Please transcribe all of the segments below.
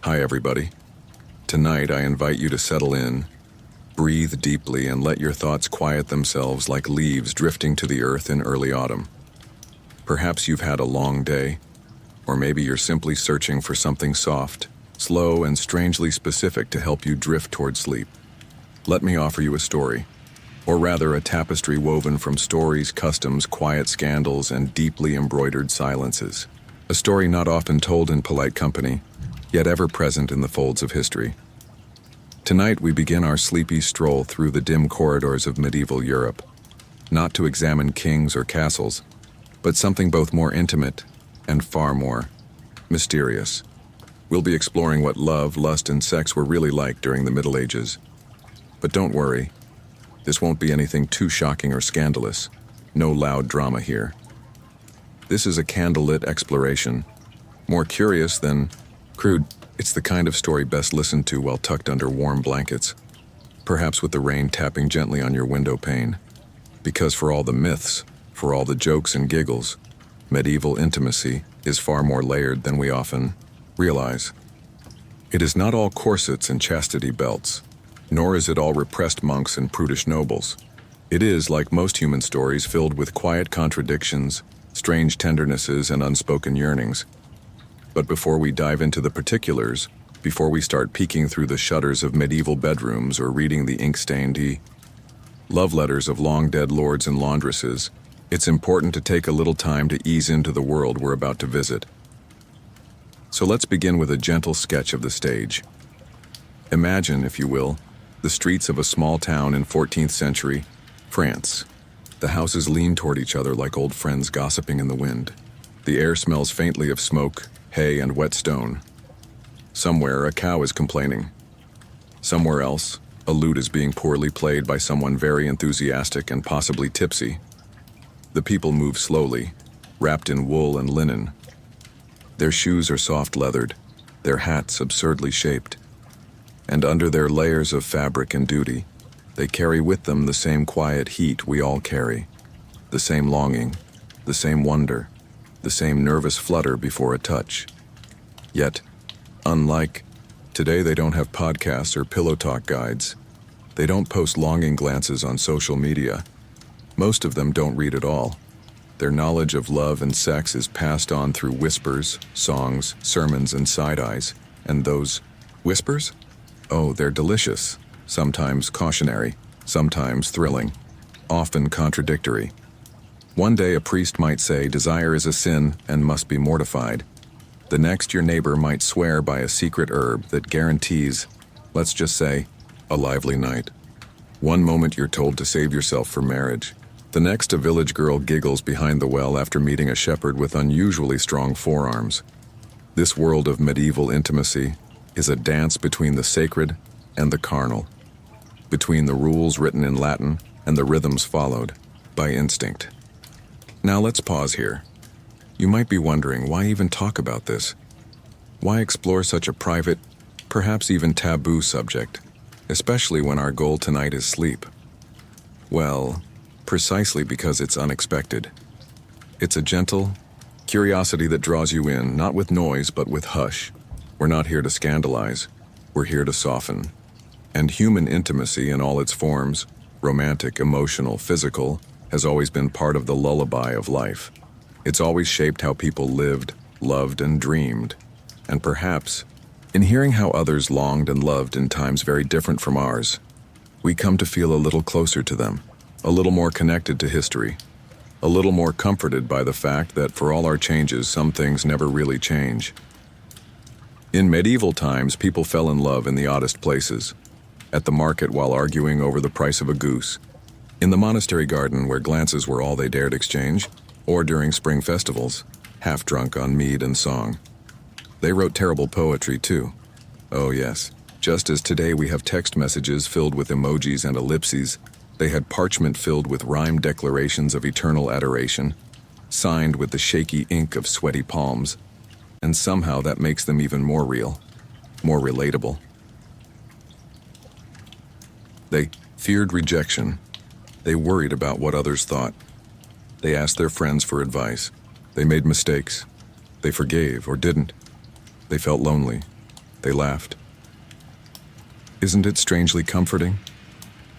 Hi, everybody. Tonight, I invite you to settle in, breathe deeply, and let your thoughts quiet themselves like leaves drifting to the earth in early autumn. Perhaps you've had a long day, or maybe you're simply searching for something soft, slow, and strangely specific to help you drift toward sleep. Let me offer you a story, or rather a tapestry woven from stories, customs, quiet scandals, and deeply embroidered silences. A story not often told in polite company, yet ever present in the folds of history. Tonight we begin our sleepy stroll through the dim corridors of medieval Europe, not to examine kings or castles, but something both more intimate and far more mysterious. We'll be exploring what love, lust, and sex were really like during the Middle Ages. But don't worry, this won't be anything too shocking or scandalous. No loud drama here. This is a candlelit exploration, more curious than crude. It's the kind of story best listened to while tucked under warm blankets, perhaps with the rain tapping gently on your window pane. Because for all the myths, for all the jokes and giggles, medieval intimacy is far more layered than we often realize. It is not all corsets and chastity belts, nor is it all repressed monks and prudish nobles. It is, like most human stories, filled with quiet contradictions, strange tendernesses, and unspoken yearnings. But before we dive into the particulars, before we start peeking through the shutters of medieval bedrooms or reading the ink-stained love letters of long-dead lords and laundresses, it's important to take a little time to ease into the world we're about to visit. So let's begin with a gentle sketch of the stage. Imagine, if you will, the streets of a small town in 14th century France. The houses lean toward each other like old friends gossiping in the wind. The air smells faintly of smoke, hay, and wet stone. Somewhere, a cow is complaining. Somewhere else, a lute is being poorly played by someone very enthusiastic and possibly tipsy. The people move slowly, wrapped in wool and linen. Their shoes are soft-leathered, their hats absurdly shaped. And under their layers of fabric and duty, they carry with them the same quiet heat we all carry, the same longing, the same wonder, the same nervous flutter before a touch. Yet, unlike today, they don't have podcasts or pillow talk guides. They don't post longing glances on social media. Most of them don't read at all. Their knowledge of love and sex is passed on through whispers, songs, sermons, and side-eyes. And those whispers? Oh, they're delicious. Sometimes cautionary, sometimes thrilling, often contradictory. One day a priest might say desire is a sin and must be mortified. The next your neighbor might swear by a secret herb that guarantees, let's just say, a lively night. One moment you're told to save yourself for marriage. The next a village girl giggles behind the well after meeting a shepherd with unusually strong forearms. This world of medieval intimacy is a dance between the sacred and the carnal, between the rules written in Latin and the rhythms followed by instinct. Now let's pause here. You might be wondering, why even talk about this? Why explore such a private, perhaps even taboo subject, especially when our goal tonight is sleep? Well, precisely because it's unexpected. It's a gentle curiosity that draws you in, not with noise, but with hush. We're not here to scandalize. We're here to soften. And human intimacy in all its forms, romantic, emotional, physical, has always been part of the lullaby of life. It's always shaped how people lived, loved, and dreamed. And perhaps, in hearing how others longed and loved in times very different from ours, we come to feel a little closer to them, a little more connected to history, a little more comforted by the fact that for all our changes, some things never really change. In medieval times, people fell in love in the oddest places. At the market while arguing over the price of a goose, in the monastery garden where glances were all they dared exchange, or during spring festivals, half drunk on mead and song. They wrote terrible poetry too. Oh yes, just as today we have text messages filled with emojis and ellipses, they had parchment filled with rhymed declarations of eternal adoration, signed with the shaky ink of sweaty palms, and somehow that makes them even more real, more relatable. They feared rejection. They worried about what others thought. They asked their friends for advice. They made mistakes. They forgave or didn't. They felt lonely. They laughed. Isn't it strangely comforting?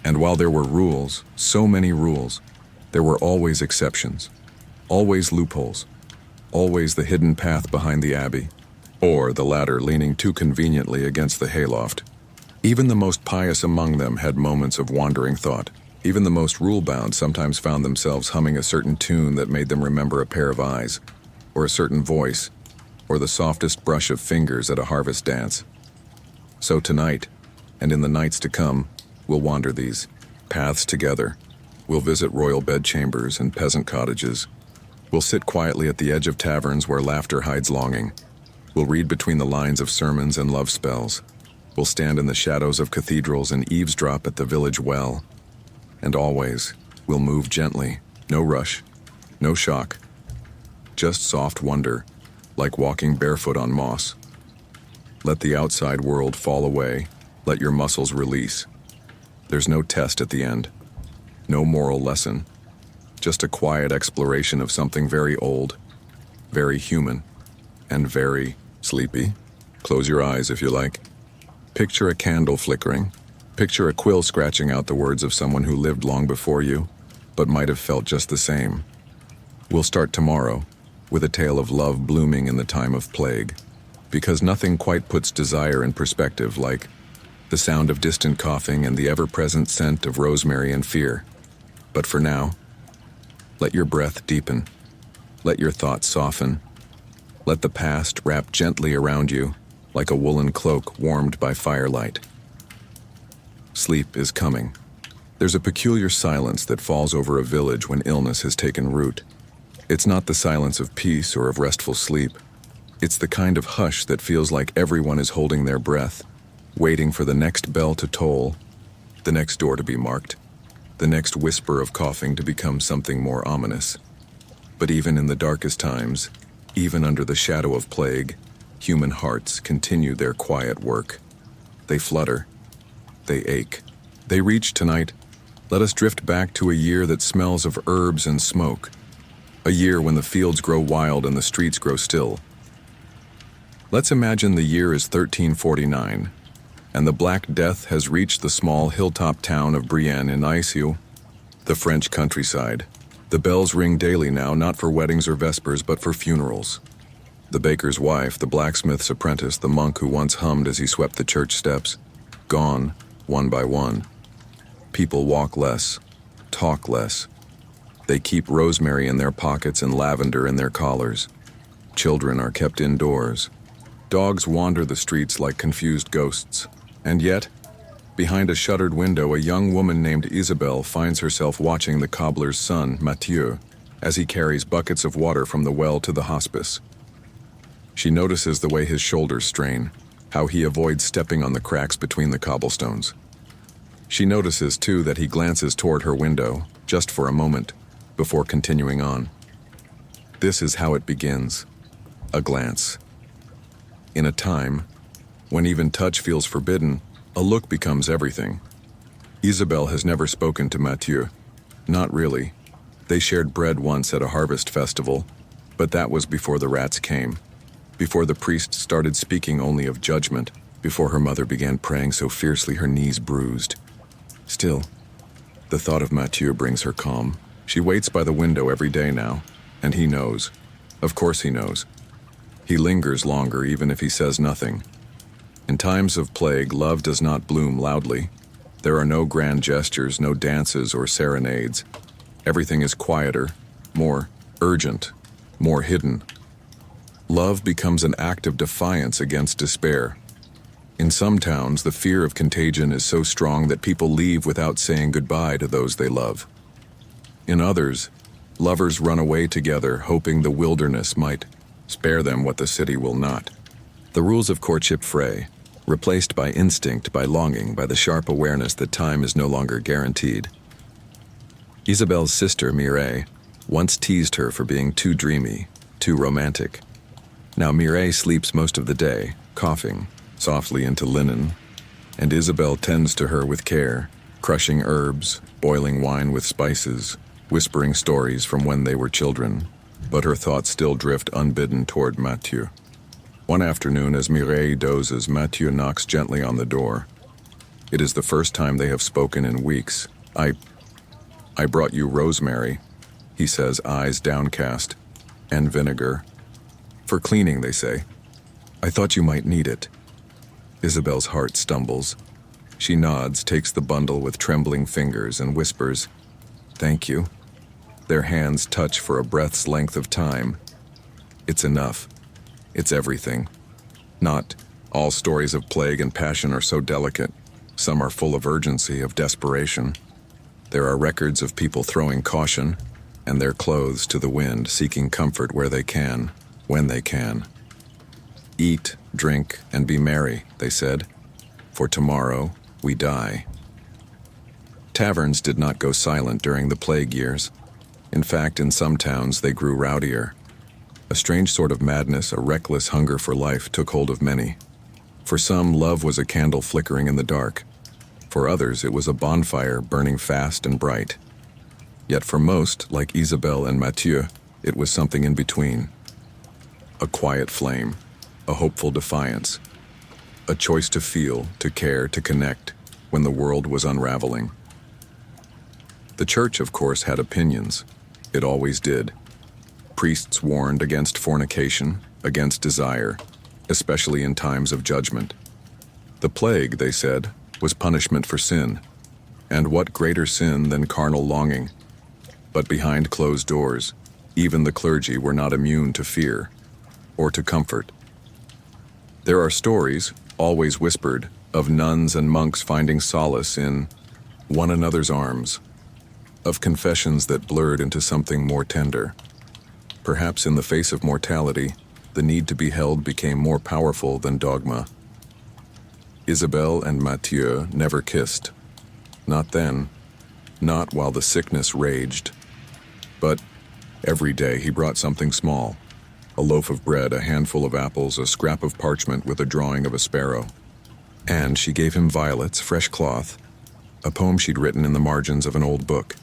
And while there were rules, so many rules, there were always exceptions, always loopholes, always the hidden path behind the abbey, or the ladder leaning too conveniently against the hayloft. Even the most pious among them had moments of wandering thought. Even the most rule-bound sometimes found themselves humming a certain tune that made them remember a pair of eyes, or a certain voice, or the softest brush of fingers at a harvest dance. So tonight, and in the nights to come, we'll wander these paths together. We'll visit royal bedchambers and peasant cottages. We'll sit quietly at the edge of taverns where laughter hides longing. We'll read between the lines of sermons and love spells. We'll stand in the shadows of cathedrals and eavesdrop at the village well. And always, we'll move gently, no rush, no shock, just soft wonder, like walking barefoot on moss. Let the outside world fall away, let your muscles release. There's no test at the end, no moral lesson, just a quiet exploration of something very old, very human, and very sleepy. Close your eyes if you like. Picture a candle flickering. Picture a quill scratching out the words of someone who lived long before you, but might have felt just the same. We'll start tomorrow, with a tale of love blooming in the time of plague, because nothing quite puts desire in perspective like the sound of distant coughing and the ever-present scent of rosemary and fear. But for now, let your breath deepen. Let your thoughts soften. Let the past wrap gently around you, like a woolen cloak warmed by firelight. Sleep is coming. There's a peculiar silence that falls over a village when illness has taken root. It's not the silence of peace or of restful sleep. It's the kind of hush that feels like everyone is holding their breath, waiting for the next bell to toll, the next door to be marked, the next whisper of coughing to become something more ominous. But even in the darkest times, even under the shadow of plague, human hearts continue their quiet work. They flutter. They ache. They reach tonight. Let us drift back to a year that smells of herbs and smoke. A year when the fields grow wild and the streets grow still. Let's imagine the year is 1349, and the Black Death has reached the small hilltop town of Brienne in Issou, the French countryside. The bells ring daily now, not for weddings or vespers, but for funerals. The baker's wife, the blacksmith's apprentice, the monk who once hummed as he swept the church steps, gone, one by one. People walk less, talk less. They keep rosemary in their pockets and lavender in their collars. Children are kept indoors. Dogs wander the streets like confused ghosts. And yet, behind a shuttered window, a young woman named Isabelle finds herself watching the cobbler's son, Mathieu, as he carries buckets of water from the well to the hospice. She notices the way his shoulders strain, how he avoids stepping on the cracks between the cobblestones. She notices, too, that he glances toward her window, just for a moment, before continuing on. This is how it begins. A glance. In a time when even touch feels forbidden, a look becomes everything. Isabelle has never spoken to Mathieu. Not really. They shared bread once at a harvest festival, but that was before the rats came, before the priest started speaking only of judgment, before her mother began praying so fiercely her knees bruised. Still, the thought of Mathieu brings her calm. She waits by the window every day now, and he knows. Of course he knows. He lingers longer even if he says nothing. In times of plague, love does not bloom loudly. There are no grand gestures, no dances or serenades. Everything is quieter, more urgent, more hidden. Love becomes an act of defiance against despair. In some towns, the fear of contagion is so strong that people leave without saying goodbye to those they love. In others, lovers run away together, hoping the wilderness might spare them what the city will not. The rules of courtship fray, replaced by instinct, by longing, by the sharp awareness that time is no longer guaranteed. Isabelle's sister, Mireille, once teased her for being too dreamy, too romantic. Now Mireille sleeps most of the day, coughing softly into linen, and Isabelle tends to her with care, crushing herbs, boiling wine with spices, whispering stories from when they were children, but her thoughts still drift unbidden toward Mathieu. One afternoon, as Mireille dozes, Mathieu knocks gently on the door. It is the first time they have spoken in weeks. I brought you rosemary, he says, eyes downcast, and vinegar. For cleaning, they say. I thought you might need it. Isabelle's heart stumbles. She nods, takes the bundle with trembling fingers, and whispers, "Thank you." Their hands touch for a breath's length of time. It's enough. It's everything. Not all stories of plague and passion are so delicate. Some are full of urgency, of desperation. There are records of people throwing caution and their clothes to the wind, seeking comfort where they can, when they can. Eat, drink, and be merry, they said, for tomorrow we die. Taverns did not go silent during the plague years. In fact, in some towns they grew rowdier. A strange sort of madness, a reckless hunger for life took hold of many. For some, love was a candle flickering in the dark. For others, it was a bonfire burning fast and bright. Yet for most, like Isabelle and Mathieu, it was something in between. A quiet flame, a hopeful defiance, a choice to feel, to care, to connect, when the world was unraveling. The church, of course, had opinions. It always did. Priests warned against fornication, against desire, especially in times of judgment. The plague, they said, was punishment for sin. And what greater sin than carnal longing? But behind closed doors, even the clergy were not immune to fear or to comfort. There are stories, always whispered, of nuns and monks finding solace in one another's arms, of confessions that blurred into something more tender. Perhaps in the face of mortality, the need to be held became more powerful than dogma. Isabelle and Mathieu never kissed. Not then, not while the sickness raged. But every day he brought something small, a loaf of bread, a handful of apples, a scrap of parchment with a drawing of a sparrow. And she gave him violets, fresh cloth, a poem she'd written in the margins of an old book.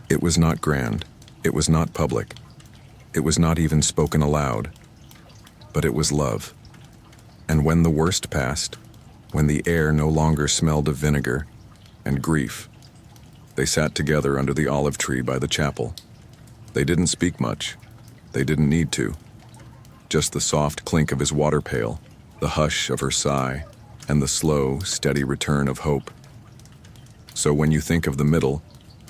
It was not grand, it was not public, it was not even spoken aloud, but it was love. And when the worst passed, when the air no longer smelled of vinegar and grief, they sat together under the olive tree by the chapel. They didn't speak much. They didn't need to. Just the soft clink of his water pail, the hush of her sigh, and the slow, steady return of hope. So when you think of the Middle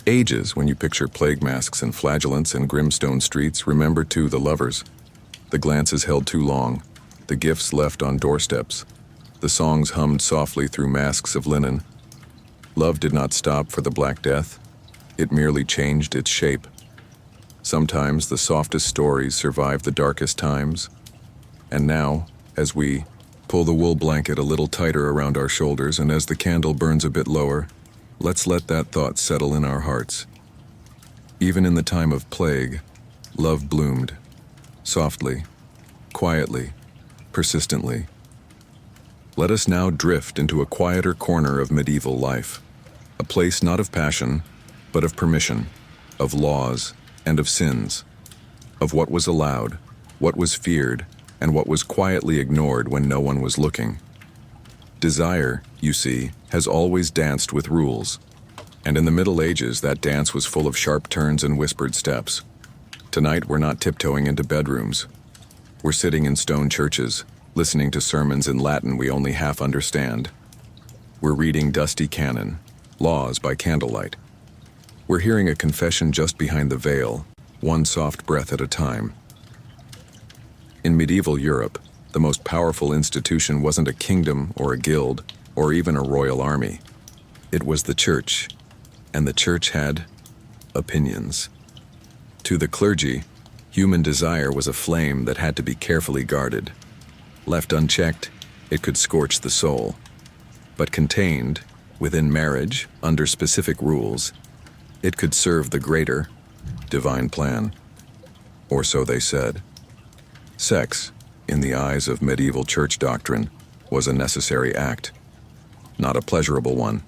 Ages, when you picture plague masks and flagellants and grimstone streets, remember too the lovers, the glances held too long, the gifts left on doorsteps, the songs hummed softly through masks of linen. Love did not stop for the Black Death. It merely changed its shape. Sometimes the softest stories survive the darkest times. And now, as we pull the wool blanket a little tighter around our shoulders and as the candle burns a bit lower, let's let that thought settle in our hearts. Even in the time of plague, love bloomed, softly, quietly, persistently. Let us now drift into a quieter corner of medieval life, a place not of passion, but of permission, of laws, and of sins, of what was allowed, what was feared, and what was quietly ignored when no one was looking. Desire, you see, has always danced with rules, and in the Middle Ages that dance was full of sharp turns and whispered steps. Tonight we're not tiptoeing into bedrooms. We're sitting in stone churches, listening to sermons in Latin we only half understand. We're reading dusty canon, laws by candlelight. We're hearing a confession just behind the veil, one soft breath at a time. In medieval Europe, the most powerful institution wasn't a kingdom or a guild or even a royal army. It was the church, and the church had opinions. To the clergy, human desire was a flame that had to be carefully guarded. Left unchecked, it could scorch the soul. But contained, within marriage, under specific rules, it could serve the greater, divine plan. Or so they said. Sex, in the eyes of medieval church doctrine, was a necessary act, not a pleasurable one.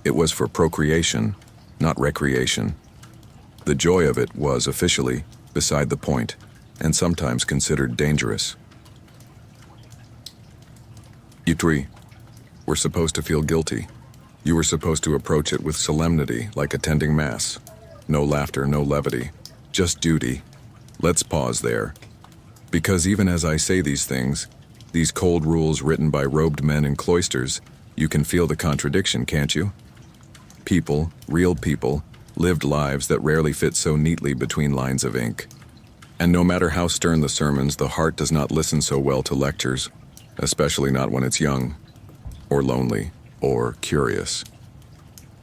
It was for procreation, not recreation. The joy of it was, officially, beside the point, and sometimes considered dangerous. Three, we're supposed to feel guilty. You were supposed to approach it with solemnity, like attending Mass. No laughter, no levity, just duty. Let's pause there. Because even as I say these things, these cold rules written by robed men in cloisters, you can feel the contradiction, can't you? People, real people, lived lives that rarely fit so neatly between lines of ink. And no matter how stern the sermons, the heart does not listen so well to lectures, especially not when it's young, or lonely, or curious.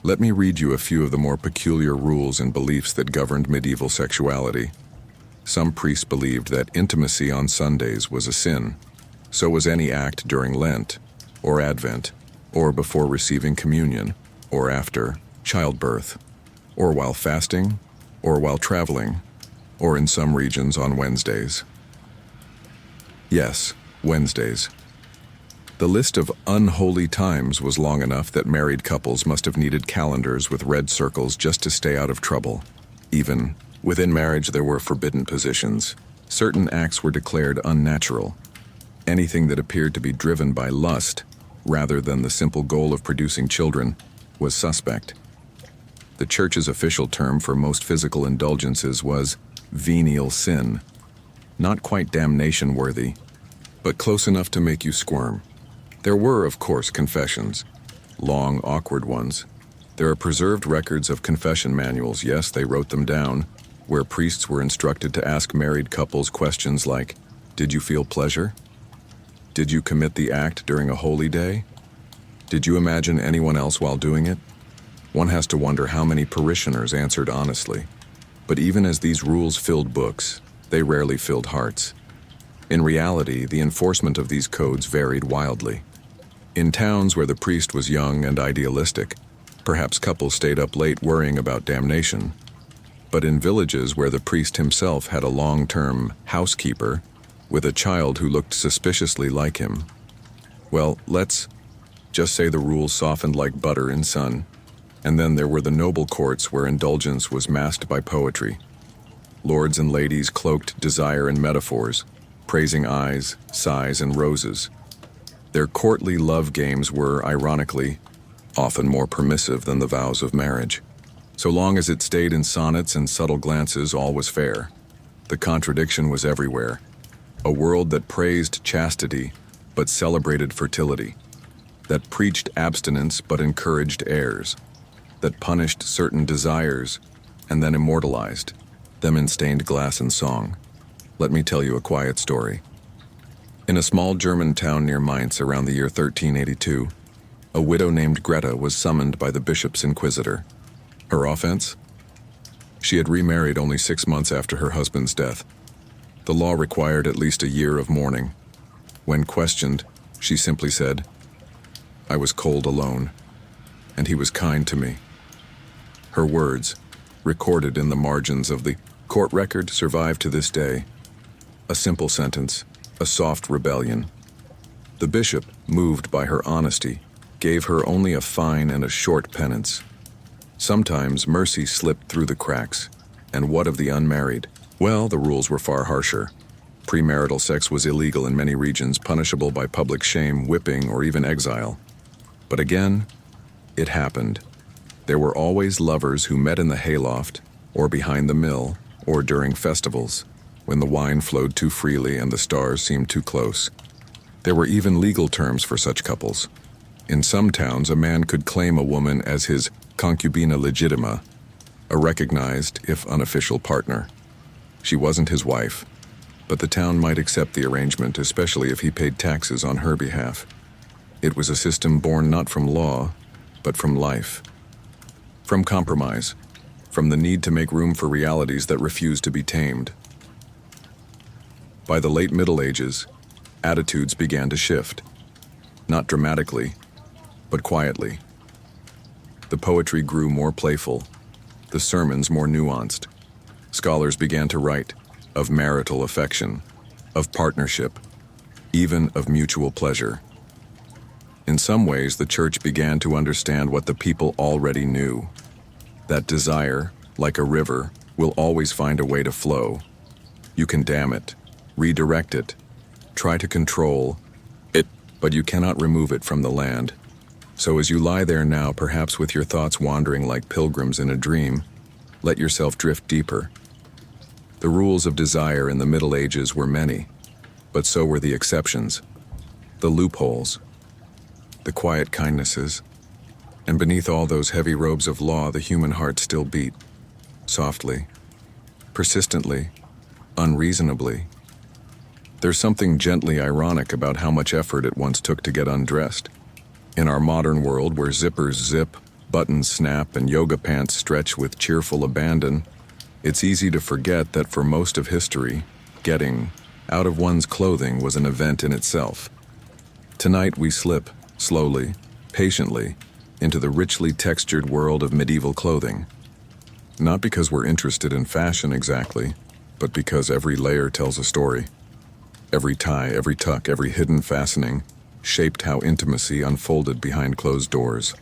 Let me read you a few of the more peculiar rules and beliefs that governed medieval sexuality. Some priests believed that intimacy on Sundays was a sin. So was any act during Lent, or Advent, or before receiving communion, or after childbirth, or while fasting, or while traveling, or in some regions on Wednesdays. Yes, Wednesdays. The list of unholy times was long enough that married couples must have needed calendars with red circles just to stay out of trouble. Even within marriage, there were forbidden positions. Certain acts were declared unnatural. Anything that appeared to be driven by lust, rather than the simple goal of producing children, was suspect. The Church's official term for most physical indulgences was venial sin. Not quite damnation-worthy, but close enough to make you squirm. There were, of course, confessions, long, awkward ones. There are preserved records of confession manuals, yes, they wrote them down, where priests were instructed to ask married couples questions like, "Did you feel pleasure? Did you commit the act during a holy day? Did you imagine anyone else while doing it?" One has to wonder how many parishioners answered honestly. But even as these rules filled books, they rarely filled hearts. In reality, the enforcement of these codes varied wildly. In towns where the priest was young and idealistic, perhaps couples stayed up late worrying about damnation. But in villages where the priest himself had a long-term housekeeper with a child who looked suspiciously like him, well, let's just say the rules softened like butter in sun. And then there were the noble courts where indulgence was masked by poetry. Lords and ladies cloaked desire in metaphors, praising eyes, sighs, and roses. Their courtly love games were, ironically, often more permissive than the vows of marriage. So long as it stayed in sonnets and subtle glances, all was fair. The contradiction was everywhere. A world that praised chastity but celebrated fertility, that preached abstinence but encouraged heirs, that punished certain desires and then immortalized them in stained glass and song. Let me tell you a quiet story. In a small German town near Mainz around the year 1382, a widow named Greta was summoned by the bishop's inquisitor. Her offense? She had remarried only 6 months after her husband's death. The law required at least a year of mourning. When questioned, she simply said, "I was cold alone, and he was kind to me." Her words, recorded in the margins of the court record, survive to this day. A simple sentence, a soft rebellion. The bishop, moved by her honesty, gave her only a fine and a short penance. Sometimes mercy slipped through the cracks. And what of the unmarried? Well, the rules were far harsher. Premarital sex was illegal in many regions, punishable by public shame, whipping, or even exile. But again, it happened. There were always lovers who met in the hayloft, or behind the mill, or during festivals, when the wine flowed too freely and the stars seemed too close. There were even legal terms for such couples. In some towns, a man could claim a woman as his concubina legitima, a recognized, if unofficial, partner. She wasn't his wife, but the town might accept the arrangement, especially if he paid taxes on her behalf. It was a system born not from law, but from life. From compromise, from the need to make room for realities that refused to be tamed. By the late Middle Ages, attitudes began to shift. Not dramatically, but quietly. The poetry grew more playful, the sermons more nuanced. Scholars began to write of marital affection, of partnership, even of mutual pleasure. In some ways, the church began to understand what the people already knew, that desire, like a river, will always find a way to flow. You can dam it, redirect it, try to control it, but you cannot remove it from the land. So as you lie there now, perhaps with your thoughts wandering like pilgrims in a dream, let yourself drift deeper. The rules of desire in the Middle Ages were many, but so were the exceptions, the loopholes, the quiet kindnesses, and beneath all those heavy robes of law, the human heart still beat, softly, persistently, unreasonably. There's something gently ironic about how much effort it once took to get undressed. In our modern world, where zippers zip, buttons snap, and yoga pants stretch with cheerful abandon, it's easy to forget that for most of history, getting out of one's clothing was an event in itself. Tonight we slip, slowly, patiently, into the richly textured world of medieval clothing. Not because we're interested in fashion exactly, but because every layer tells a story. Every tie, every tuck, every hidden fastening shaped how intimacy unfolded behind closed doors.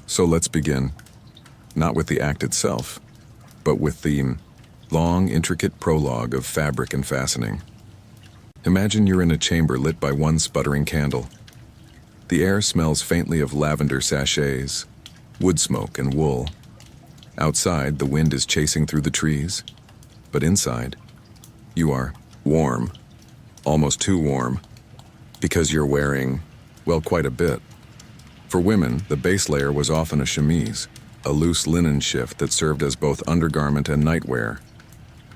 So let's begin, not with the act itself, but with the long, intricate prologue of fabric and fastening. Imagine you're in a chamber lit by one sputtering candle. The air smells faintly of lavender sachets, wood smoke, and wool. Outside, the wind is chasing through the trees, but inside, you are warm, almost too warm, because you're wearing, well, quite a bit. For women, the base layer was often a chemise, a loose linen shift that served as both undergarment and nightwear.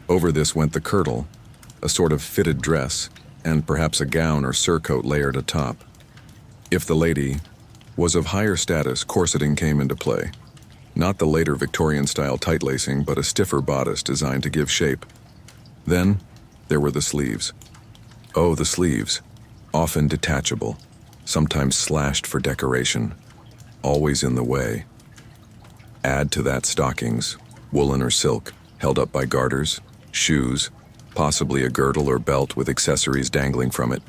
Over this went the kirtle, a sort of fitted dress, and perhaps a gown or surcoat layered atop. If the lady was of higher status, corseting came into play. Not the later Victorian-style tight-lacing, but a stiffer bodice designed to give shape. Then, there were the sleeves. Oh, the sleeves, often detachable, sometimes slashed for decoration, always in the way. Add to that stockings, woolen or silk, held up by garters, shoes, possibly a girdle or belt with accessories dangling from it,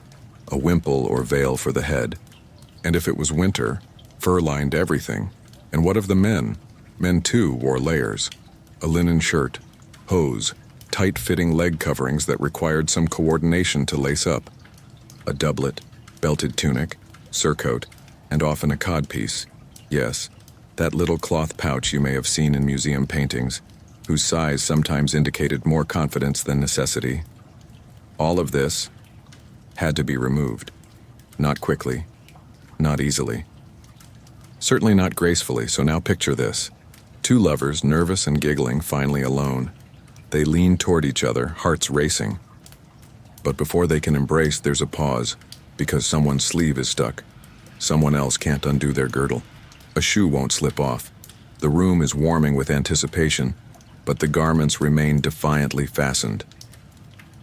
a wimple or veil for the head. And if it was winter, fur lined everything. And what of the men? Men too wore layers, a linen shirt, hose, tight-fitting leg coverings that required some coordination to lace up, a doublet, belted tunic, surcoat, and often a codpiece. Yes, that little cloth pouch you may have seen in museum paintings, whose size sometimes indicated more confidence than necessity. All of this had to be removed. Not quickly, not easily. Certainly not gracefully, so now picture this. Two lovers, nervous and giggling, finally alone. They lean toward each other, hearts racing. But before they can embrace, there's a pause, because someone's sleeve is stuck. Someone else can't undo their girdle. A shoe won't slip off. The room is warming with anticipation, but the garments remain defiantly fastened.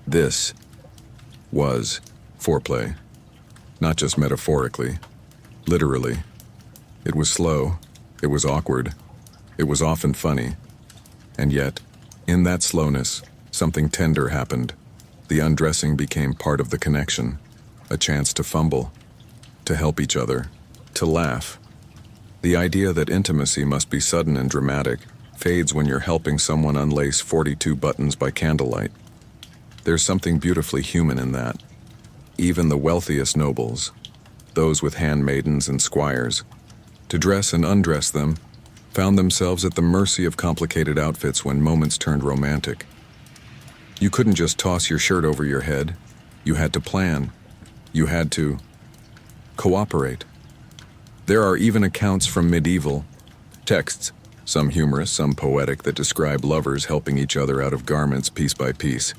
This was foreplay. Not just metaphorically, literally. It was slow, it was awkward, it was often funny. And yet, in that slowness, something tender happened. The undressing became part of the connection, a chance to fumble, to help each other, to laugh. The idea that intimacy must be sudden and dramatic fades when you're helping someone unlace 42 buttons by candlelight. There's something beautifully human in that. Even the wealthiest nobles, those with handmaidens and squires, to dress and undress them, found themselves at the mercy of complicated outfits when moments turned romantic. You couldn't just toss your shirt over your head. You had to plan. You had to cooperate. There are even accounts from medieval texts, some humorous, some poetic, that describe lovers helping each other out of garments piece by piece.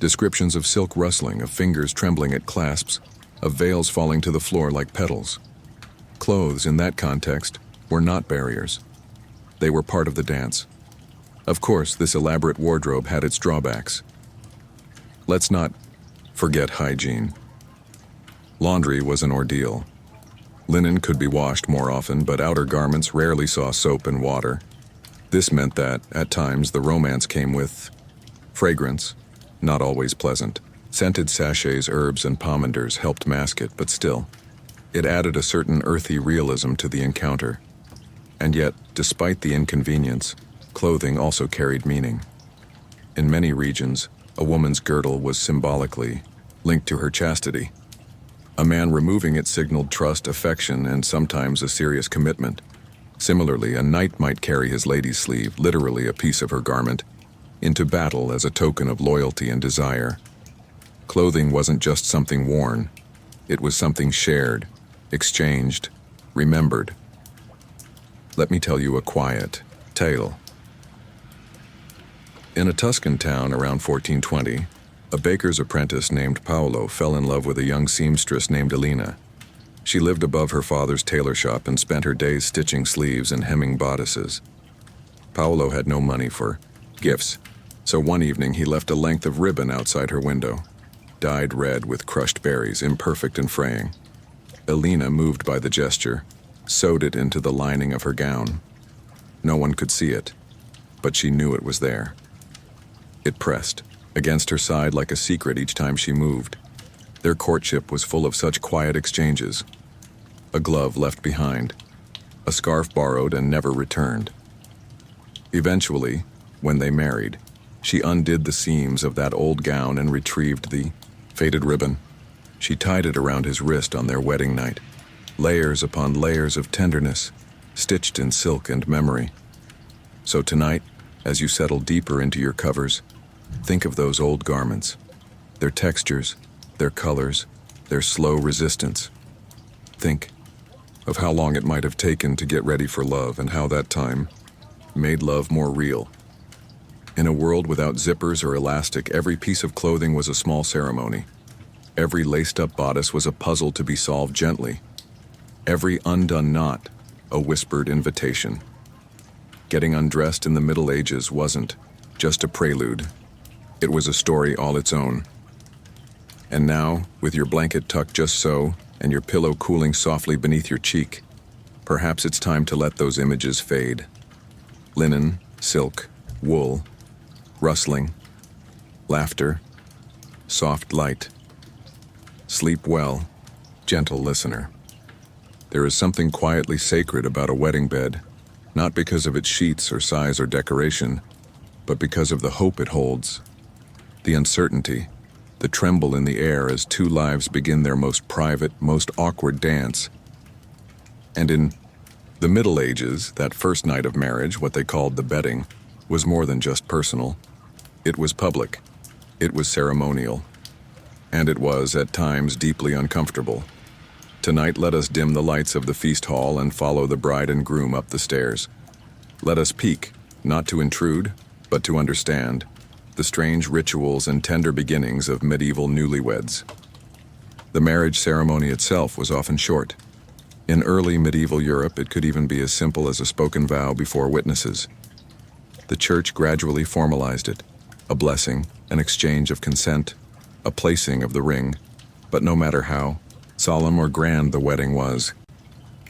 Descriptions of silk rustling, of fingers trembling at clasps, of veils falling to the floor like petals. Clothes, in that context, were not barriers. They were part of the dance. Of course, this elaborate wardrobe had its drawbacks. Let's not forget hygiene. Laundry was an ordeal. Linen could be washed more often, but outer garments rarely saw soap and water. This meant that, at times, the romance came with fragrance, not always pleasant. Scented sachets, herbs, and pomanders helped mask it, but still, it added a certain earthy realism to the encounter. And yet, despite the inconvenience, clothing also carried meaning. In many regions, a woman's girdle was symbolically linked to her chastity. A man removing it signaled trust, affection, and sometimes a serious commitment. Similarly, a knight might carry his lady's sleeve, literally a piece of her garment, into battle as a token of loyalty and desire. Clothing wasn't just something worn, it was something shared, exchanged, remembered. Let me tell you a quiet tale. In a Tuscan town around 1420, a baker's apprentice named Paolo fell in love with a young seamstress named Elena. She lived above her father's tailor shop and spent her days stitching sleeves and hemming bodices. Paolo had no money for gifts, so one evening he left a length of ribbon outside her window, dyed red with crushed berries, imperfect and fraying. Elena, moved by the gesture, sewed it into the lining of her gown. No one could see it, but she knew it was there. It pressed against her side like a secret each time she moved. Their courtship was full of such quiet exchanges. A glove left behind, a scarf borrowed and never returned. Eventually, when they married, she undid the seams of that old gown and retrieved the faded ribbon. She tied it around his wrist on their wedding night, layers upon layers of tenderness, stitched in silk and memory. So tonight, as you settle deeper into your covers, think of those old garments, their textures, their colors, their slow resistance. Think of how long it might have taken to get ready for love and how that time made love more real. In a world without zippers or elastic, every piece of clothing was a small ceremony. Every laced-up bodice was a puzzle to be solved gently. Every undone knot, a whispered invitation. Getting undressed in the Middle Ages wasn't just a prelude. It was a story all its own. And now, with your blanket tucked just so, and your pillow cooling softly beneath your cheek, perhaps it's time to let those images fade. Linen, silk, wool, rustling, laughter, soft light. Sleep well, gentle listener. There is something quietly sacred about a wedding bed, not because of its sheets or size or decoration, but because of the hope it holds, the uncertainty, the tremble in the air as two lives begin their most private, most awkward dance. And in the Middle Ages, that first night of marriage, what they called the bedding, was more than just personal. It was public. It was ceremonial. And it was, at times, deeply uncomfortable. Tonight, let us dim the lights of the feast hall and follow the bride and groom up the stairs. Let us peek, not to intrude, but to understand, the strange rituals and tender beginnings of medieval newlyweds. The marriage ceremony itself was often short. In early medieval Europe, it could even be as simple as a spoken vow before witnesses. The church gradually formalized it, a blessing, an exchange of consent, a placing of the ring, but no matter how solemn or grand the wedding was,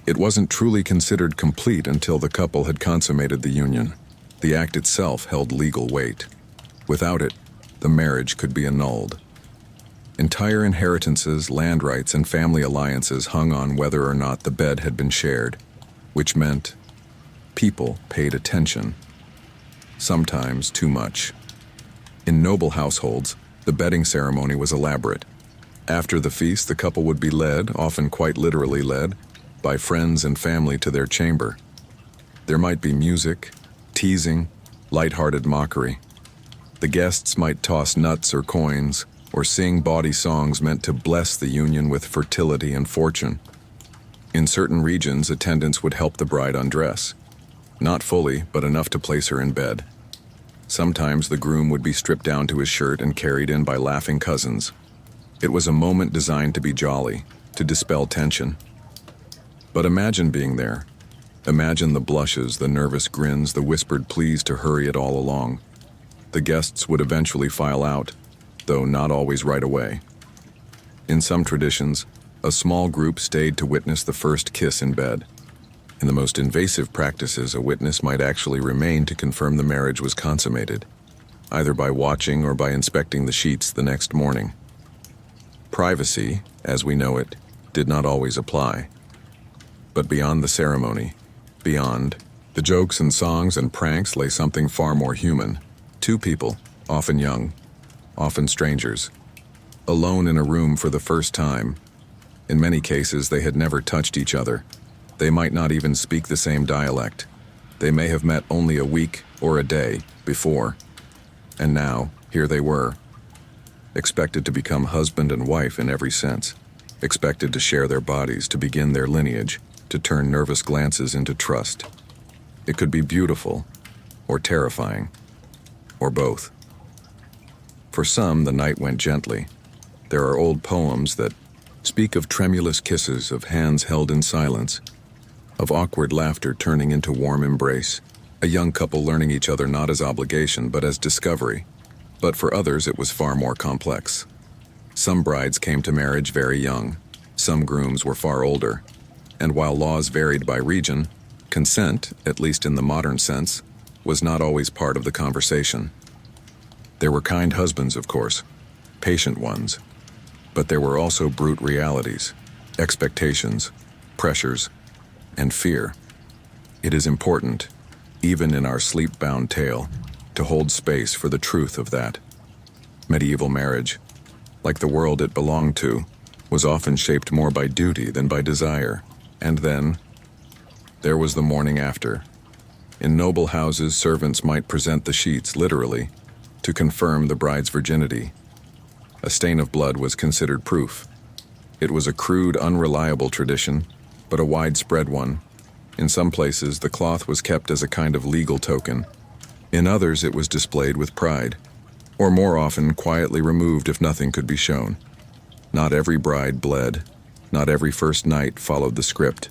it wasn't truly considered complete until the couple had consummated the union. The act itself held legal weight. Without it, the marriage could be annulled. Entire inheritances, land rights, and family alliances hung on whether or not the bed had been shared, which meant people paid attention, sometimes too much. In noble households, the bedding ceremony was elaborate. After the feast, the couple would be led, often quite literally led, by friends and family to their chamber. There might be music, teasing, light-hearted mockery. The guests might toss nuts or coins, or sing bawdy songs meant to bless the union with fertility and fortune. In certain regions, attendants would help the bride undress. Not fully, but enough to place her in bed. Sometimes the groom would be stripped down to his shirt and carried in by laughing cousins. It was a moment designed to be jolly, to dispel tension. But imagine being there. Imagine the blushes, the nervous grins, the whispered pleas to hurry it all along. The guests would eventually file out, though not always right away. In some traditions, a small group stayed to witness the first kiss in bed. In the most invasive practices, a witness might actually remain to confirm the marriage was consummated, either by watching or by inspecting the sheets the next morning. Privacy, as we know it, did not always apply. But beyond the ceremony, beyond the jokes and songs and pranks, lay something far more human. Two people, often young, often strangers, alone in a room for the first time, In many cases, they had never touched each other. They might not even speak the same dialect. They may have met only a week or a day before. And now, here they were, expected to become husband and wife in every sense, expected to share their bodies, to begin their lineage, to turn nervous glances into trust. It could be beautiful, or terrifying, or both. For some, the night went gently. There are old poems that speak of tremulous kisses, of hands held in silence, of awkward laughter turning into warm embrace, a young couple learning each other not as obligation but as discovery. But for others, it was far more complex. Some brides came to marriage very young, some grooms were far older, and while laws varied by region, consent, at least in the modern sense, was not always part of the conversation. There were kind husbands, of course, patient ones, but there were also brute realities, expectations, pressures, and fear. It is important, even in our sleep-bound tale, to hold space for the truth of that. Medieval marriage, like the world it belonged to, was often shaped more by duty than by desire. And then, there was the morning after. In noble houses, servants might present the sheets, literally, to confirm the bride's virginity. A stain of blood was considered proof. It was a crude, unreliable tradition, but a widespread one. In some places, the cloth was kept as a kind of legal token. In others, it was displayed with pride, or more often, quietly removed if nothing could be shown. Not every bride bled, not every first night followed the script.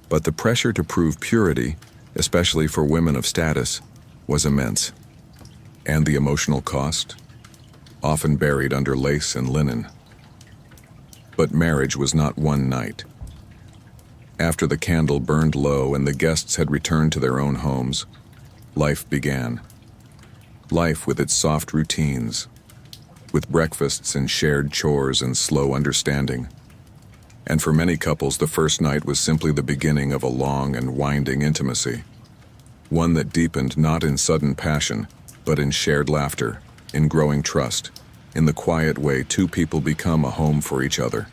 But the pressure to prove purity, especially for women of status, was immense. And the emotional cost? Often buried under lace and linen. But marriage was not one night. After the candle burned low and the guests had returned to their own homes, life began. Life with its soft routines, with breakfasts and shared chores and slow understanding. And for many couples, the first night was simply the beginning of a long and winding intimacy. One that deepened not in sudden passion, but in shared laughter, in growing trust, in the quiet way two people become a home for each other.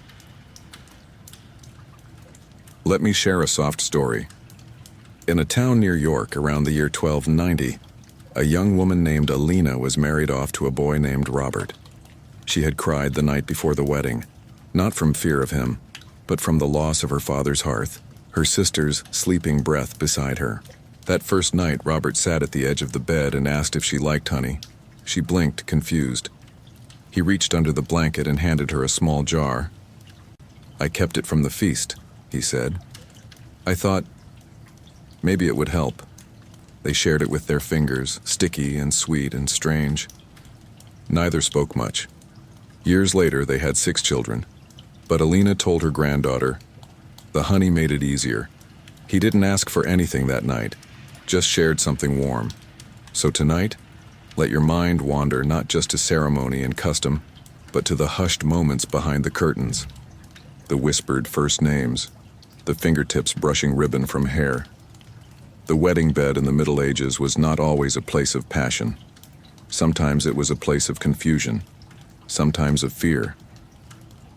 Let me share a soft story. In a town near York around the year 1290, a young woman named Alina was married off to a boy named Robert. She had cried the night before the wedding, not from fear of him, but from the loss of her father's hearth, her sister's sleeping breath beside her. That first night, Robert sat at the edge of the bed and asked if she liked honey. She blinked, confused. He reached under the blanket and handed her a small jar. "I kept it from the feast," he said. "I thought maybe it would help." They shared it with their fingers, sticky and sweet and strange. Neither spoke much. Years later, they had 6 children. But Alina told her granddaughter, "The honey made it easier. He didn't ask for anything that night, just shared something warm. So tonight, let your mind wander not just to ceremony and custom, but to the hushed moments behind the curtains. The whispered first names, the fingertips brushing ribbon from hair. The wedding bed in the Middle Ages was not always a place of passion. Sometimes it was a place of confusion, sometimes of fear.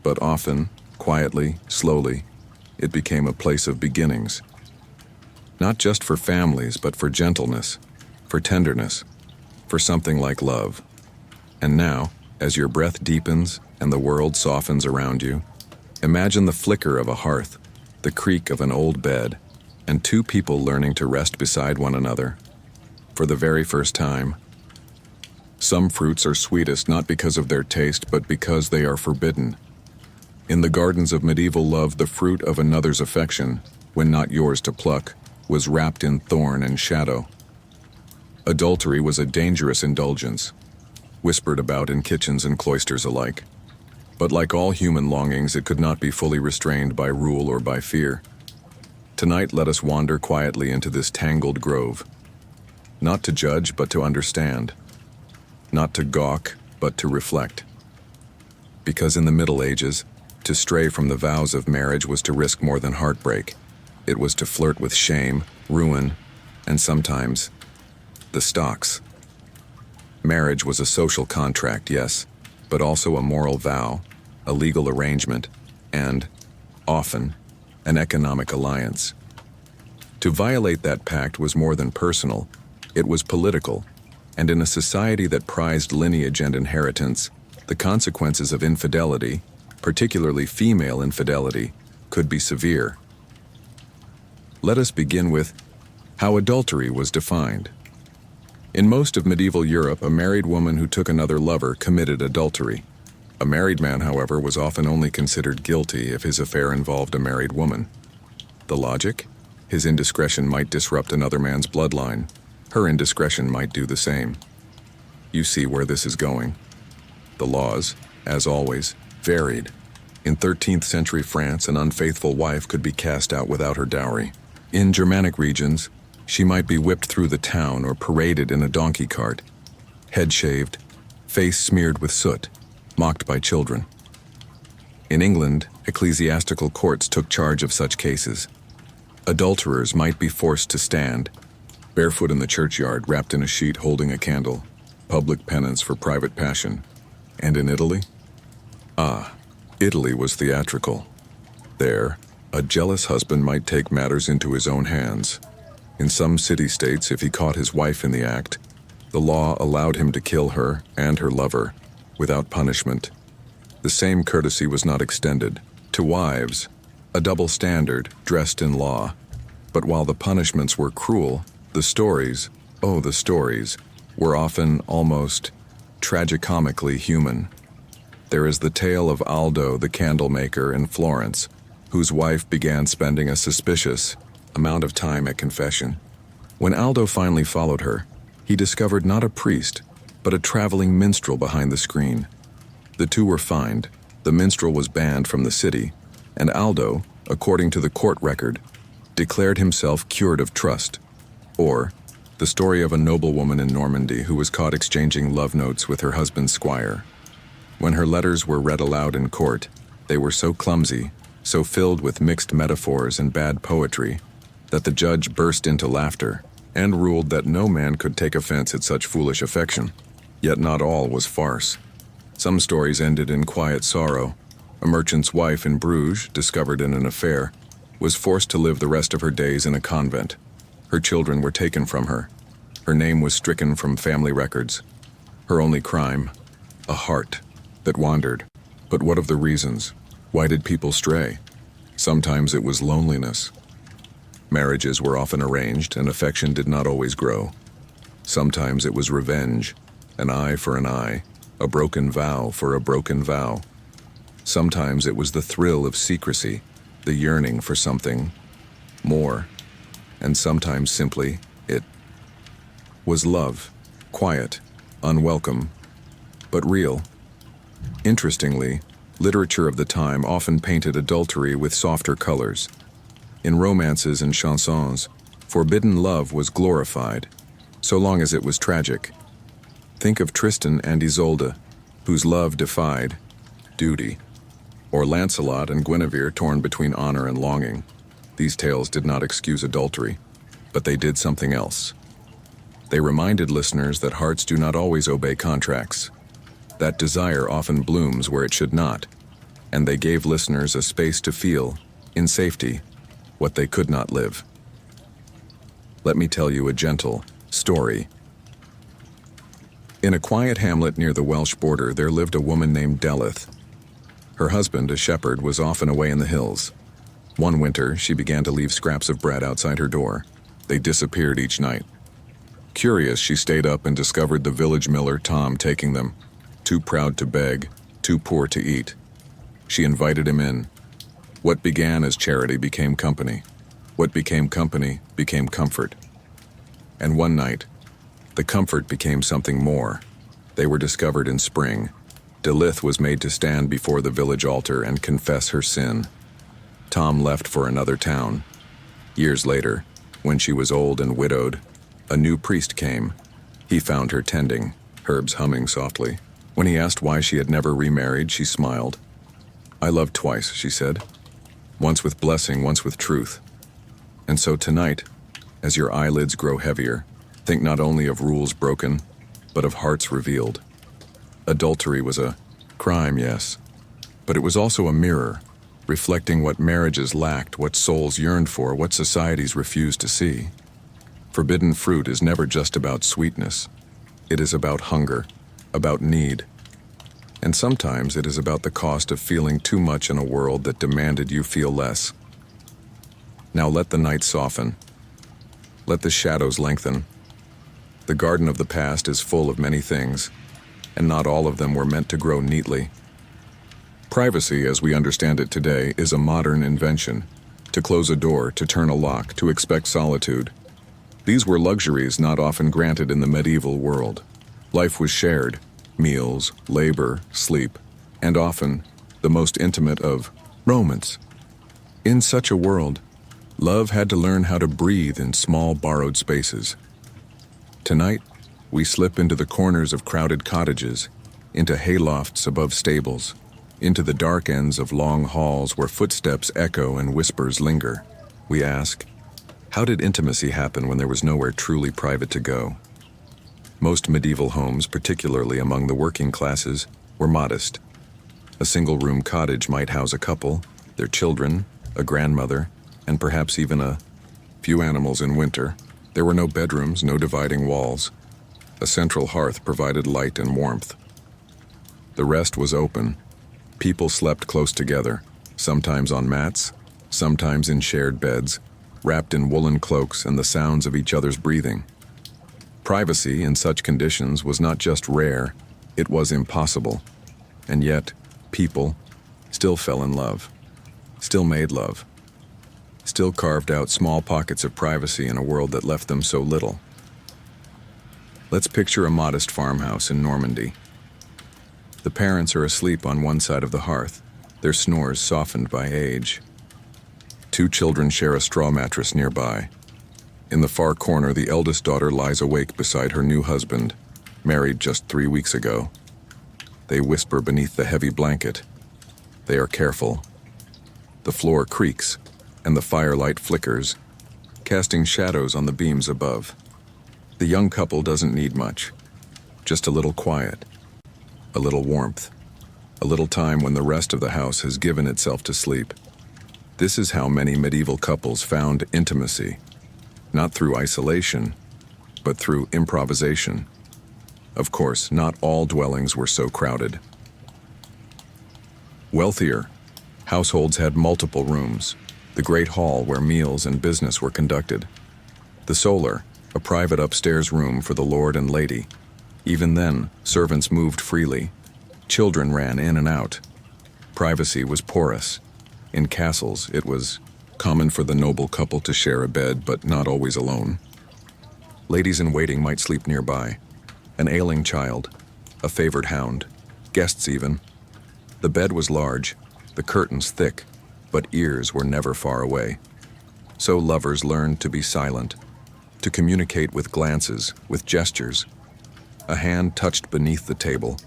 But often, quietly, slowly, it became a place of beginnings. Not just for families, but for gentleness, for tenderness, for something like love. And now, as your breath deepens and the world softens around you, imagine the flicker of a hearth, the creak of an old bed, and 2 people learning to rest beside one another for the very first time. Some fruits are sweetest not because of their taste, but because they are forbidden. In the gardens of medieval love, the fruit of another's affection, when not yours to pluck, was wrapped in thorn and shadow. Adultery was a dangerous indulgence, whispered about in kitchens and cloisters alike. But like all human longings, it could not be fully restrained by rule or by fear. Tonight, let us wander quietly into this tangled grove, not to judge, but to understand, not to gawk, but to reflect. Because in the Middle Ages, to stray from the vows of marriage was to risk more than heartbreak. It was to flirt with shame, ruin, and sometimes the stocks. Marriage was a social contract, yes, but also a moral vow, a legal arrangement, and, often an economic alliance. To violate that pact was more than personal, it was political, and in a society that prized lineage and inheritance, the consequences of infidelity, particularly female infidelity, could be severe. Let us begin with how adultery was defined. In most of medieval Europe, a married woman who took another lover committed adultery. A married man, however, was often only considered guilty if his affair involved a married woman. The logic? His indiscretion might disrupt another man's bloodline. Her indiscretion might do the same. You see where this is going. The laws, as always, varied. In 13th century France, an unfaithful wife could be cast out without her dowry. In Germanic regions, she might be whipped through the town or paraded in a donkey cart, head shaved, face smeared with soot, mocked by children. In England, ecclesiastical courts took charge of such cases. Adulterers might be forced to stand, barefoot in the churchyard, wrapped in a sheet holding a candle, public penance for private passion. And in Italy? Italy was theatrical. There, a jealous husband might take matters into his own hands. In some city-states, if he caught his wife in the act, the law allowed him to kill her and her lover without punishment. The same courtesy was not extended to wives, a double standard dressed in law. But while the punishments were cruel, the stories, were often almost tragicomically human. There is the tale of Aldo the candlemaker in Florence, whose wife began spending a suspicious amount of time at confession. When Aldo finally followed her, he discovered not a priest, but a traveling minstrel behind the screen. The two were fined, the minstrel was banned from the city, and Aldo, according to the court record, declared himself cured of trust. Or, the story of a noblewoman in Normandy who was caught exchanging love notes with her husband's squire. When her letters were read aloud in court, they were so clumsy, so filled with mixed metaphors and bad poetry, that the judge burst into laughter and ruled that no man could take offense at such foolish affection. Yet not all was farce. Some stories ended in quiet sorrow. A merchant's wife in Bruges, discovered in an affair, was forced to live the rest of her days in a convent. Her children were taken from her. Her name was stricken from family records. Her only crime, a heart that wandered. But what of the reasons? Why did people stray? Sometimes it was loneliness. Marriages were often arranged, and affection did not always grow. Sometimes it was revenge, an eye for an eye, a broken vow for a broken vow. Sometimes it was the thrill of secrecy, the yearning for something more. And sometimes simply, it was love, quiet, unwelcome, but real. Interestingly, literature of the time often painted adultery with softer colors. In romances and chansons, forbidden love was glorified, so long as it was tragic. Think of Tristan and Isolde, whose love defied duty, or Lancelot and Guinevere torn between honor and longing. These tales did not excuse adultery, but they did something else. They reminded listeners that hearts do not always obey contracts, that desire often blooms where it should not, and they gave listeners a space to feel, in safety, what they could not live. Let me tell you a gentle story. In a quiet hamlet near the Welsh border, there lived a woman named Delith. Her husband, a shepherd, was often away in the hills. One winter, she began to leave scraps of bread outside her door. They disappeared each night. Curious, she stayed up and discovered the village miller, Tom, taking them, too proud to beg, too poor to eat. She invited him in. What began as charity became company. What became company became comfort. And one night, the comfort became something more. They were discovered in spring. Delith was made to stand before the village altar and confess her sin. Tom left for another town. Years later, when she was old and widowed, a new priest came. He found her tending, herbs humming softly. When he asked why she had never remarried, she smiled. "I loved twice," she said. "Once with blessing, once with truth. And so tonight, as your eyelids grow heavier, think not only of rules broken, but of hearts revealed." Adultery was a crime, yes, but it was also a mirror, reflecting what marriages lacked, what souls yearned for, what societies refused to see. Forbidden fruit is never just about sweetness. It is about hunger, about need. And sometimes it is about the cost of feeling too much in a world that demanded you feel less. Now let the night soften. Let the shadows lengthen. The garden of the past is full of many things, and not all of them were meant to grow neatly. Privacy, as we understand it today, is a modern invention. To close a door, to turn a lock, to expect solitude. These were luxuries not often granted in the medieval world. Life was shared: meals, labor, sleep, and often the most intimate of moments. In such a world, love had to learn how to breathe in small borrowed spaces. Tonight, we slip into the corners of crowded cottages, into haylofts above stables, into the dark ends of long halls where footsteps echo and whispers linger. We ask, how did intimacy happen when there was nowhere truly private to go? Most medieval homes, particularly among the working classes, were modest. A single-room cottage might house a couple, their children, a grandmother, and perhaps even a few animals in winter. There were no bedrooms, no dividing walls. A central hearth provided light and warmth. The rest was open. People slept close together, sometimes on mats, sometimes in shared beds, wrapped in woolen cloaks and the sounds of each other's breathing. Privacy in such conditions was not just rare, it was impossible. And yet, people still fell in love, still made love, still carved out small pockets of privacy in a world that left them so little. Let's picture a modest farmhouse in Normandy. The parents are asleep on one side of the hearth, their snores softened by age. Two children share a straw mattress nearby. In the far corner, the eldest daughter lies awake beside her new husband, married just 3 weeks ago. They whisper beneath the heavy blanket. They are careful. The floor creaks, and the firelight flickers, casting shadows on the beams above. The young couple doesn't need much, just a little quiet, a little warmth, a little time when the rest of the house has given itself to sleep. This is how many medieval couples found intimacy, not through isolation, but through improvisation. Of course, not all dwellings were so crowded. Wealthier households had multiple rooms, the great hall where meals and business were conducted. The solar, a private upstairs room for the lord and lady. Even then, servants moved freely. Children ran in and out. Privacy was porous. In castles, it was common for the noble couple to share a bed, but not always alone. Ladies in waiting might sleep nearby. An ailing child, a favored hound, guests even. The bed was large, the curtains thick, but ears were never far away. So lovers learned to be silent, to communicate with glances, with gestures. A hand touched beneath the table,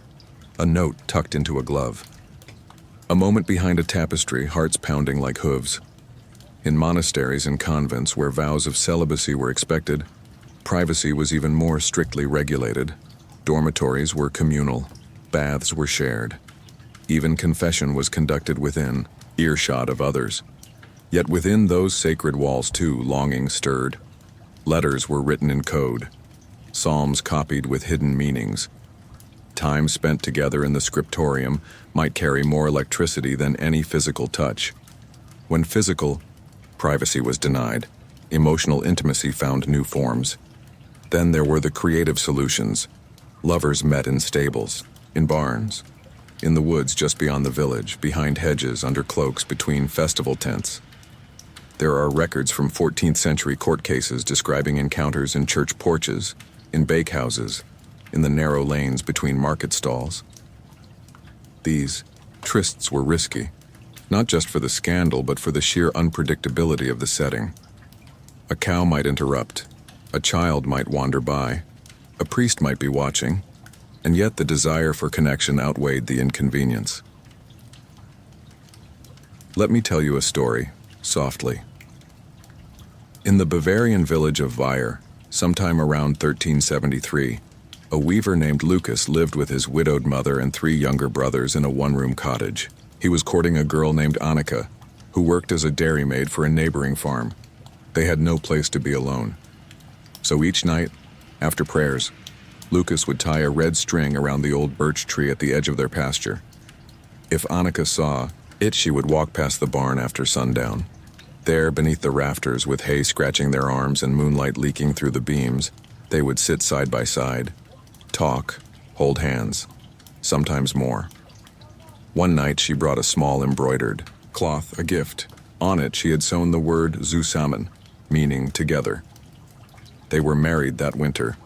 a note tucked into a glove. A moment behind a tapestry, hearts pounding like hooves. In monasteries and convents where vows of celibacy were expected, privacy was even more strictly regulated. Dormitories were communal, baths were shared. Even confession was conducted within earshot of others. Yet within those sacred walls too, longing stirred. Letters were written in code, psalms copied with hidden meanings. Time spent together in the scriptorium might carry more electricity than any physical touch. When physical privacy was denied, emotional intimacy found new forms. Then there were the creative solutions. Lovers met in stables, in barns, in the woods just beyond the village, behind hedges, under cloaks, between festival tents. There are records from 14th century court cases describing encounters in church porches, in bakehouses, in the narrow lanes between market stalls. These trysts were risky, not just for the scandal, but for the sheer unpredictability of the setting. A cow might interrupt, a child might wander by, a priest might be watching, and yet the desire for connection outweighed the inconvenience. Let me tell you a story, softly. In the Bavarian village of Weyer, sometime around 1373, a weaver named Lucas lived with his widowed mother and 3 younger brothers in a one-room cottage. He was courting a girl named Annika, who worked as a dairymaid for a neighboring farm. They had no place to be alone. So each night, after prayers, Lucas would tie a red string around the old birch tree at the edge of their pasture. If Annika saw it, she would walk past the barn after sundown. There, beneath the rafters, with hay scratching their arms and moonlight leaking through the beams, they would sit side by side, talk, hold hands, sometimes more. One night she brought a small embroidered cloth, a gift. On it she had sewn the word zusammen, meaning together. They were married that winter.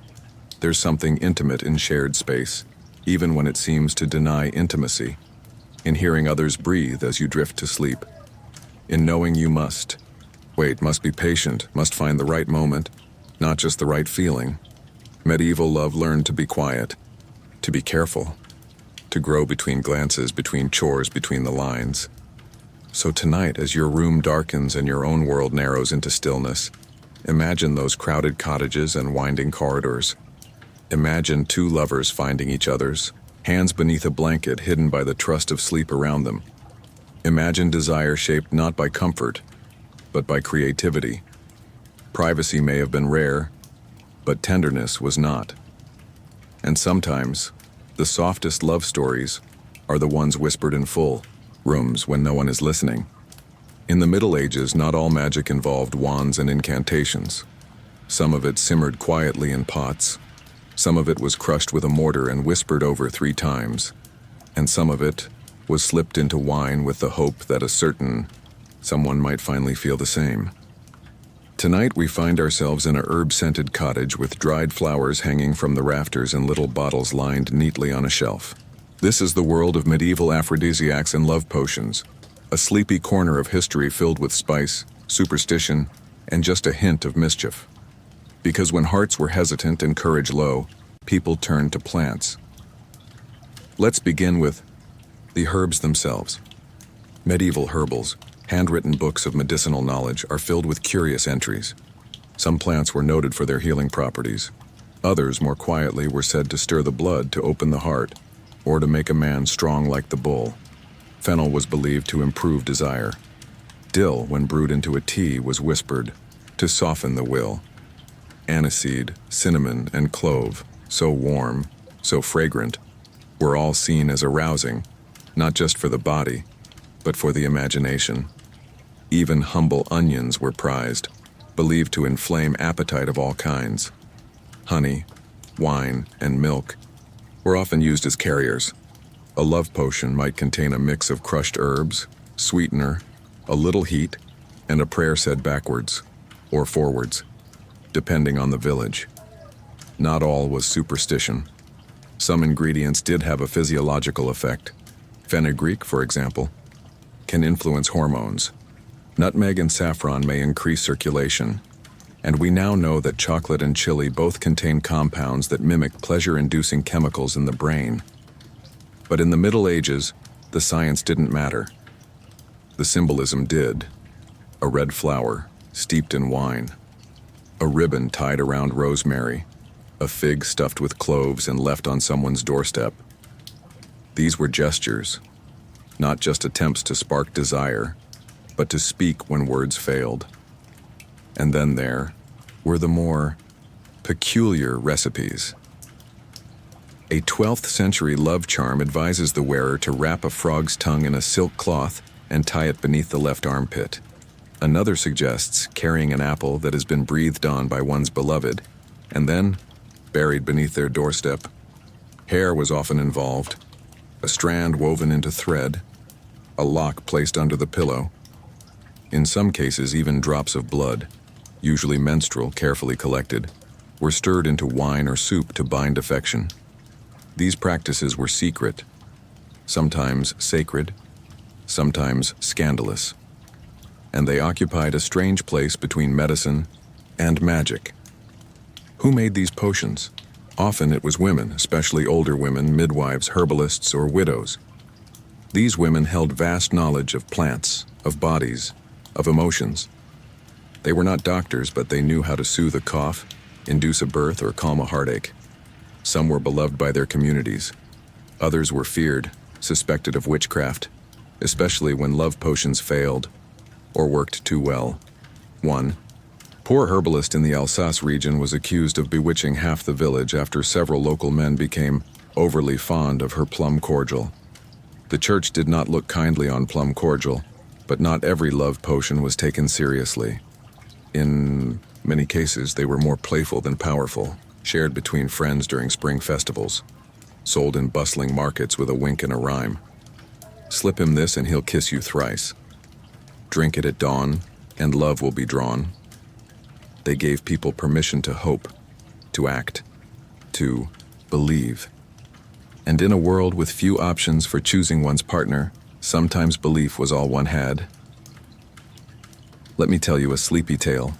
There's something intimate in shared space, even when it seems to deny intimacy, in hearing others breathe as you drift to sleep, in knowing you must be patient, must find the right moment, not just the right feeling. Medieval love learned to be quiet, to be careful, to grow between glances, between chores, between the lines. So tonight, as your room darkens and your own world narrows into stillness, imagine those crowded cottages and winding corridors. Imagine two lovers finding each other's, hands beneath a blanket hidden by the trust of sleep around them. Imagine desire shaped not by comfort, but by creativity. Privacy may have been rare, but tenderness was not. And sometimes, the softest love stories are the ones whispered in full rooms when no one is listening. In the Middle Ages, not all magic involved wands and incantations. Some of it simmered quietly in pots. Some of it was crushed with a mortar and whispered over 3 times. And some of it was slipped into wine with the hope that a certain someone might finally feel the same. Tonight we find ourselves in a herb-scented cottage with dried flowers hanging from the rafters and little bottles lined neatly on a shelf. This is the world of medieval aphrodisiacs and love potions, a sleepy corner of history filled with spice, superstition, and just a hint of mischief. Because when hearts were hesitant and courage low, people turned to plants. Let's begin with the herbs themselves. Medieval herbals, handwritten books of medicinal knowledge, are filled with curious entries. Some plants were noted for their healing properties. Others, more quietly, were said to stir the blood, to open the heart, or to make a man strong like the bull. Fennel was believed to improve desire. Dill, when brewed into a tea, was whispered to soften the will. Aniseed, cinnamon, and clove, so warm, so fragrant, were all seen as arousing, not just for the body, but for the imagination. Even humble onions were prized, believed to inflame appetite of all kinds. Honey, wine, and milk were often used as carriers. A love potion might contain a mix of crushed herbs, sweetener, a little heat, and a prayer said backwards or forwards, depending on the village. Not all was superstition. Some ingredients did have a physiological effect. Fenugreek, for example, can influence hormones. Nutmeg and saffron may increase circulation. And we now know that chocolate and chili both contain compounds that mimic pleasure-inducing chemicals in the brain. But in the Middle Ages, the science didn't matter. The symbolism did. A red flower, steeped in wine. A ribbon tied around rosemary. A fig stuffed with cloves and left on someone's doorstep. These were gestures, not just attempts to spark desire, but to speak when words failed. And then there were the more peculiar recipes. A 12th century love charm advises the wearer to wrap a frog's tongue in a silk cloth and tie it beneath the left armpit. Another suggests carrying an apple that has been breathed on by one's beloved, and then buried beneath their doorstep. Hair was often involved, a strand woven into thread, a lock placed under the pillow. In some cases, even drops of blood, usually menstrual, carefully collected, were stirred into wine or soup to bind affection. These practices were secret, sometimes sacred, sometimes scandalous, and they occupied a strange place between medicine and magic. Who made these potions? Often it was women, especially older women, midwives, herbalists, or widows. These women held vast knowledge of plants, of bodies, of emotions. They were not doctors, but they knew how to soothe a cough, induce a birth, or calm a heartache. Some were beloved by their communities. Others were feared, suspected of witchcraft. especially when love potions failed or worked too well. 1. Poor herbalist in the Alsace region was accused of bewitching half the village after several local men became overly fond of her plum cordial. The church did not look kindly on plum cordial, but not every love potion was taken seriously. In many cases, they were more playful than powerful, shared between friends during spring festivals, sold in bustling markets with a wink and a rhyme. Slip him this and he'll kiss you thrice. Drink it at dawn, and love will be drawn. They gave people permission to hope, to act, to believe. And in a world with few options for choosing one's partner, sometimes belief was all one had. Let me tell you a sleepy tale.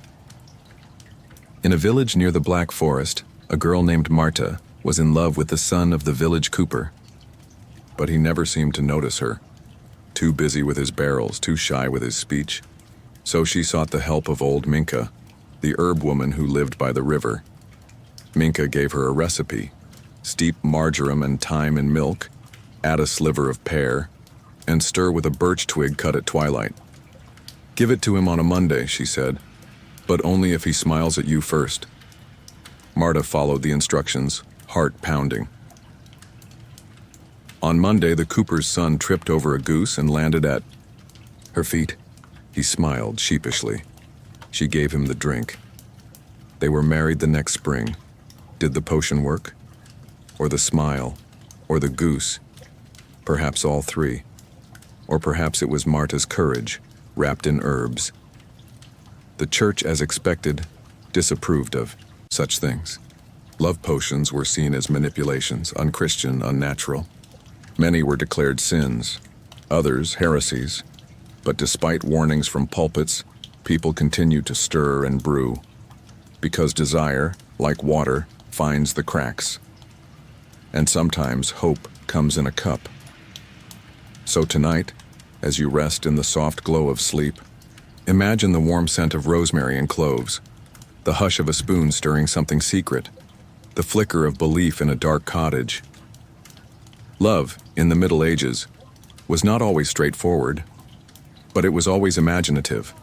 In a village near the Black Forest, a girl named Marta was in love with the son of the village cooper. But he never seemed to notice her. Too busy with his barrels, too shy with his speech. So she sought the help of old Minka, the herb woman who lived by the river. Minka gave her a recipe. Steep marjoram and thyme in milk, add a sliver of pear, and stir with a birch twig cut at twilight. Give it to him on a Monday, she said, but only if he smiles at you first. Marta followed the instructions, heart pounding. On Monday, the cooper's son tripped over a goose and landed at her feet. He smiled sheepishly. She gave him the drink. They were married the next spring. Did the potion work? Or the smile? Or the goose? Perhaps all three. Or perhaps it was Marta's courage, wrapped in herbs. The church, as expected, disapproved of such things. Love potions were seen as manipulations, unchristian, unnatural. Many were declared sins, others heresies. But despite warnings from pulpits, people continued to stir and brew, because desire, like water, finds the cracks. And sometimes hope comes in a cup. So tonight, as you rest in the soft glow of sleep, imagine the warm scent of rosemary and cloves, the hush of a spoon stirring something secret, the flicker of belief in a dark cottage. Love, in the Middle Ages, was not always straightforward, but it was always imaginative.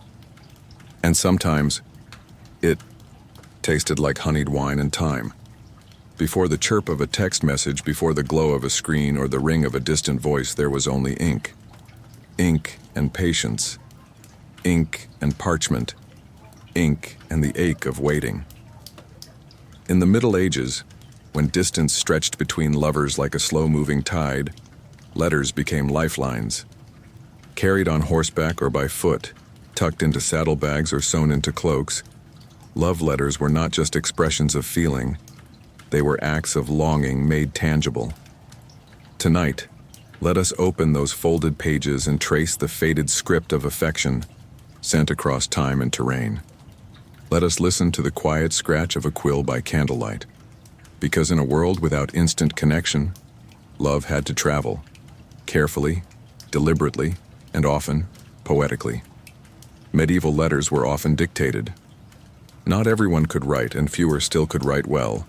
And sometimes, it tasted like honeyed wine and thyme. Before the chirp of a text message, before the glow of a screen or the ring of a distant voice, there was only ink. Ink and patience. Ink and parchment. Ink and the ache of waiting. In the Middle Ages, when distance stretched between lovers like a slow-moving tide, letters became lifelines. Carried on horseback or by foot, tucked into saddlebags or sewn into cloaks, love letters were not just expressions of feeling, they were acts of longing made tangible. Tonight, let us open those folded pages and trace the faded script of affection sent across time and terrain. Let us listen to the quiet scratch of a quill by candlelight, because in a world without instant connection, love had to travel, carefully, deliberately, and often poetically. Medieval letters were often dictated. Not everyone could write, and fewer still could write well.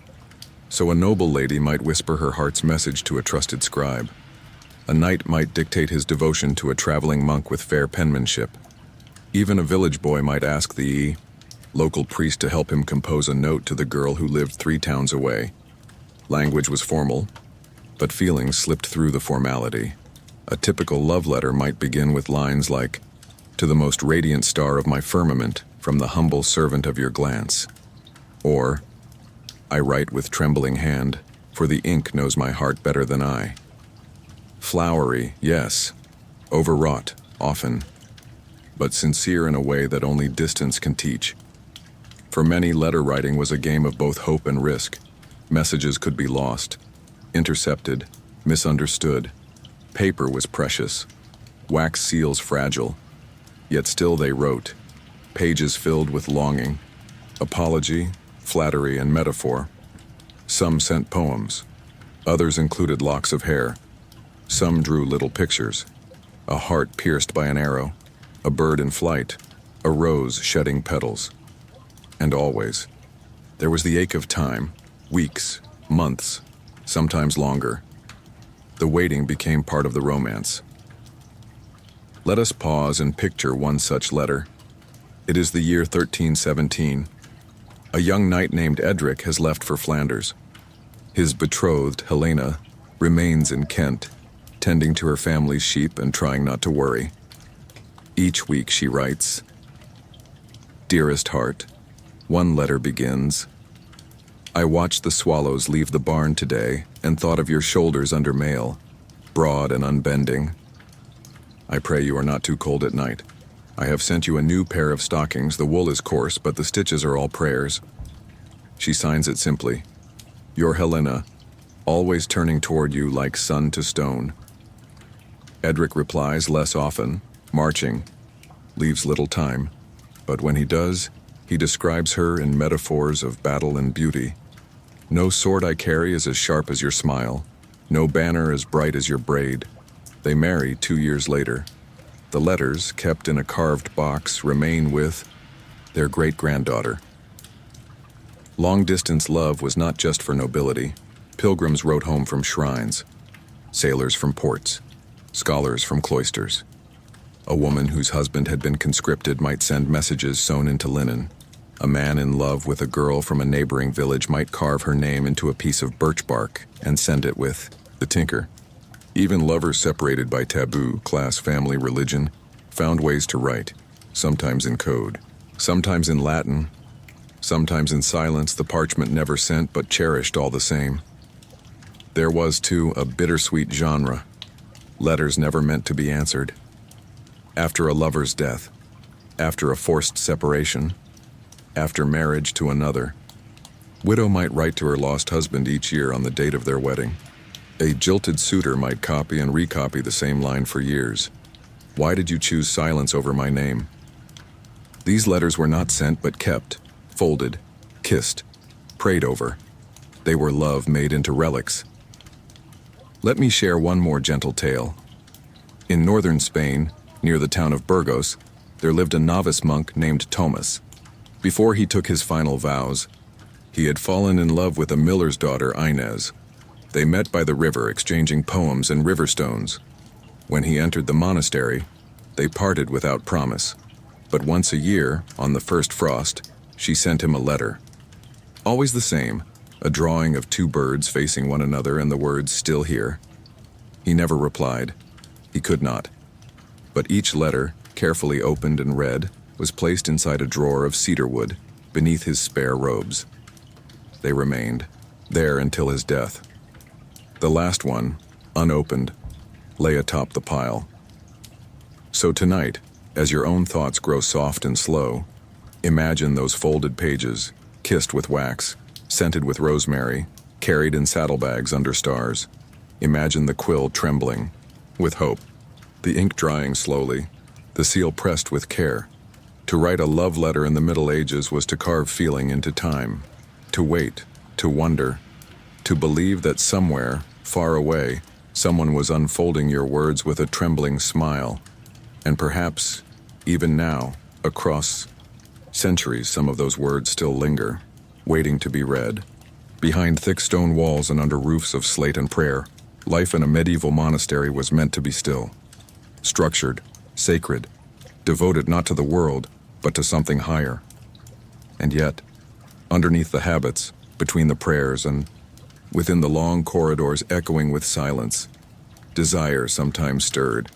So a noble lady might whisper her heart's message to a trusted scribe. A knight might dictate his devotion to a traveling monk with fair penmanship. Even a village boy might ask the local priest to help him compose a note to the girl who lived 3 towns away. Language was formal, but feelings slipped through the formality. A typical love letter might begin with lines like, "To the most radiant star of my firmament, from the humble servant of your glance." Or, "I write with trembling hand, for the ink knows my heart better than I." Flowery, yes. Overwrought, often. But sincere in a way that only distance can teach. For many, letter writing was a game of both hope and risk. Messages could be lost, intercepted, misunderstood. Paper was precious, wax seals fragile. Yet still they wrote, pages filled with longing, apology, flattery, and metaphor. Some sent poems. Others included locks of hair. Some drew little pictures. A heart pierced by an arrow, a bird in flight, a rose shedding petals. And always, there was the ache of time, weeks, months, sometimes longer. The waiting became part of the romance. Let us pause and picture one such letter. It is the year 1317. A young knight named Edric has left for Flanders. His betrothed, Helena, remains in Kent, tending to her family's sheep and trying not to worry. Each week she writes, "Dearest heart," one letter begins, "I watched the swallows leave the barn today and thought of your shoulders under mail, broad and unbending. I pray you are not too cold at night. I have sent you a new pair of stockings. The wool is coarse, but the stitches are all prayers." She signs it simply, "Your Helena, always turning toward you like sun to stone." Edric replies less often, marching, leaves little time, but when he does, he describes her in metaphors of battle and beauty. "No sword I carry is as sharp as your smile, no banner as bright as your braid." They marry 2 years later. The letters, kept in a carved box, remain with their great-granddaughter. Long-distance love was not just for nobility. Pilgrims wrote home from shrines, sailors from ports, scholars from cloisters. A woman whose husband had been conscripted might send messages sewn into linen. A man in love with a girl from a neighboring village might carve her name into a piece of birch bark and send it with the tinker. Even lovers separated by taboo, class, family, religion, found ways to write, sometimes in code, sometimes in Latin, sometimes in silence, the parchment never sent but cherished all the same. There was, too, a bittersweet genre, letters never meant to be answered. After a lover's death, after a forced separation, after marriage to another, widow might write to her lost husband each year on the date of their wedding. A jilted suitor might copy and recopy the same line for years. "Why did you choose silence over my name?" These letters were not sent but kept, folded, kissed, prayed over. They were love made into relics. Let me share one more gentle tale. In northern Spain, near the town of Burgos, there lived a novice monk named Thomas. Before he took his final vows, he had fallen in love with a miller's daughter, Inez. They met by the river, exchanging poems and river stones. When he entered the monastery, they parted without promise. But once a year, on the first frost, she sent him a letter. Always the same, a drawing of 2 birds facing one another and the words, "Still here." He never replied. He could not. But each letter, carefully opened and read, was placed inside a drawer of cedar wood, beneath his spare robes. They remained there until his death. The last one, unopened, lay atop the pile. So tonight, as your own thoughts grow soft and slow, imagine those folded pages, kissed with wax, scented with rosemary, carried in saddlebags under stars. Imagine the quill trembling with hope, the ink drying slowly, the seal pressed with care. To write a love letter in the Middle Ages was to carve feeling into time, to wait, to wonder, to believe that somewhere, far away, someone was unfolding your words with a trembling smile. And perhaps, even now, across centuries, some of those words still linger, waiting to be read. Behind thick stone walls and under roofs of slate and prayer, life in a medieval monastery was meant to be still. Structured, sacred, devoted not to the world, but to something higher. And yet, underneath the habits, between the prayers and within the long corridors echoing with silence, desire sometimes stirred.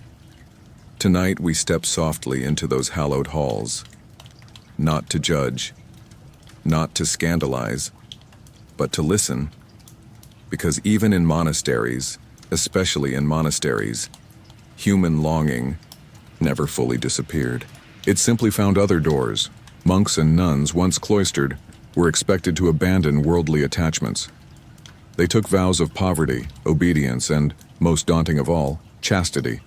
Tonight we step softly into those hallowed halls, not to judge, not to scandalize, but to listen, because even in monasteries, especially in monasteries, human longing never fully disappeared. It simply found other doors. Monks and nuns, once cloistered, were expected to abandon worldly attachments. They took vows of poverty, obedience, and, most daunting of all, chastity.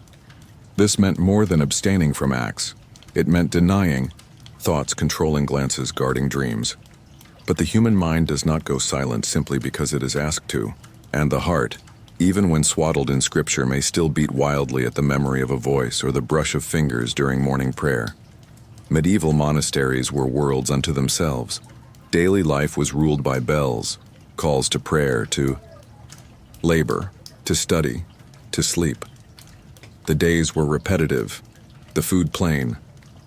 This meant more than abstaining from acts. It meant denying thoughts, controlling glances, guarding dreams. But the human mind does not go silent simply because it is asked to, and the heart, even when swaddled in scripture, may still beat wildly at the memory of a voice or the brush of fingers during morning prayer. Medieval monasteries were worlds unto themselves. Daily life was ruled by bells, calls to prayer, to labor, to study, to sleep. The days were repetitive, the food plain,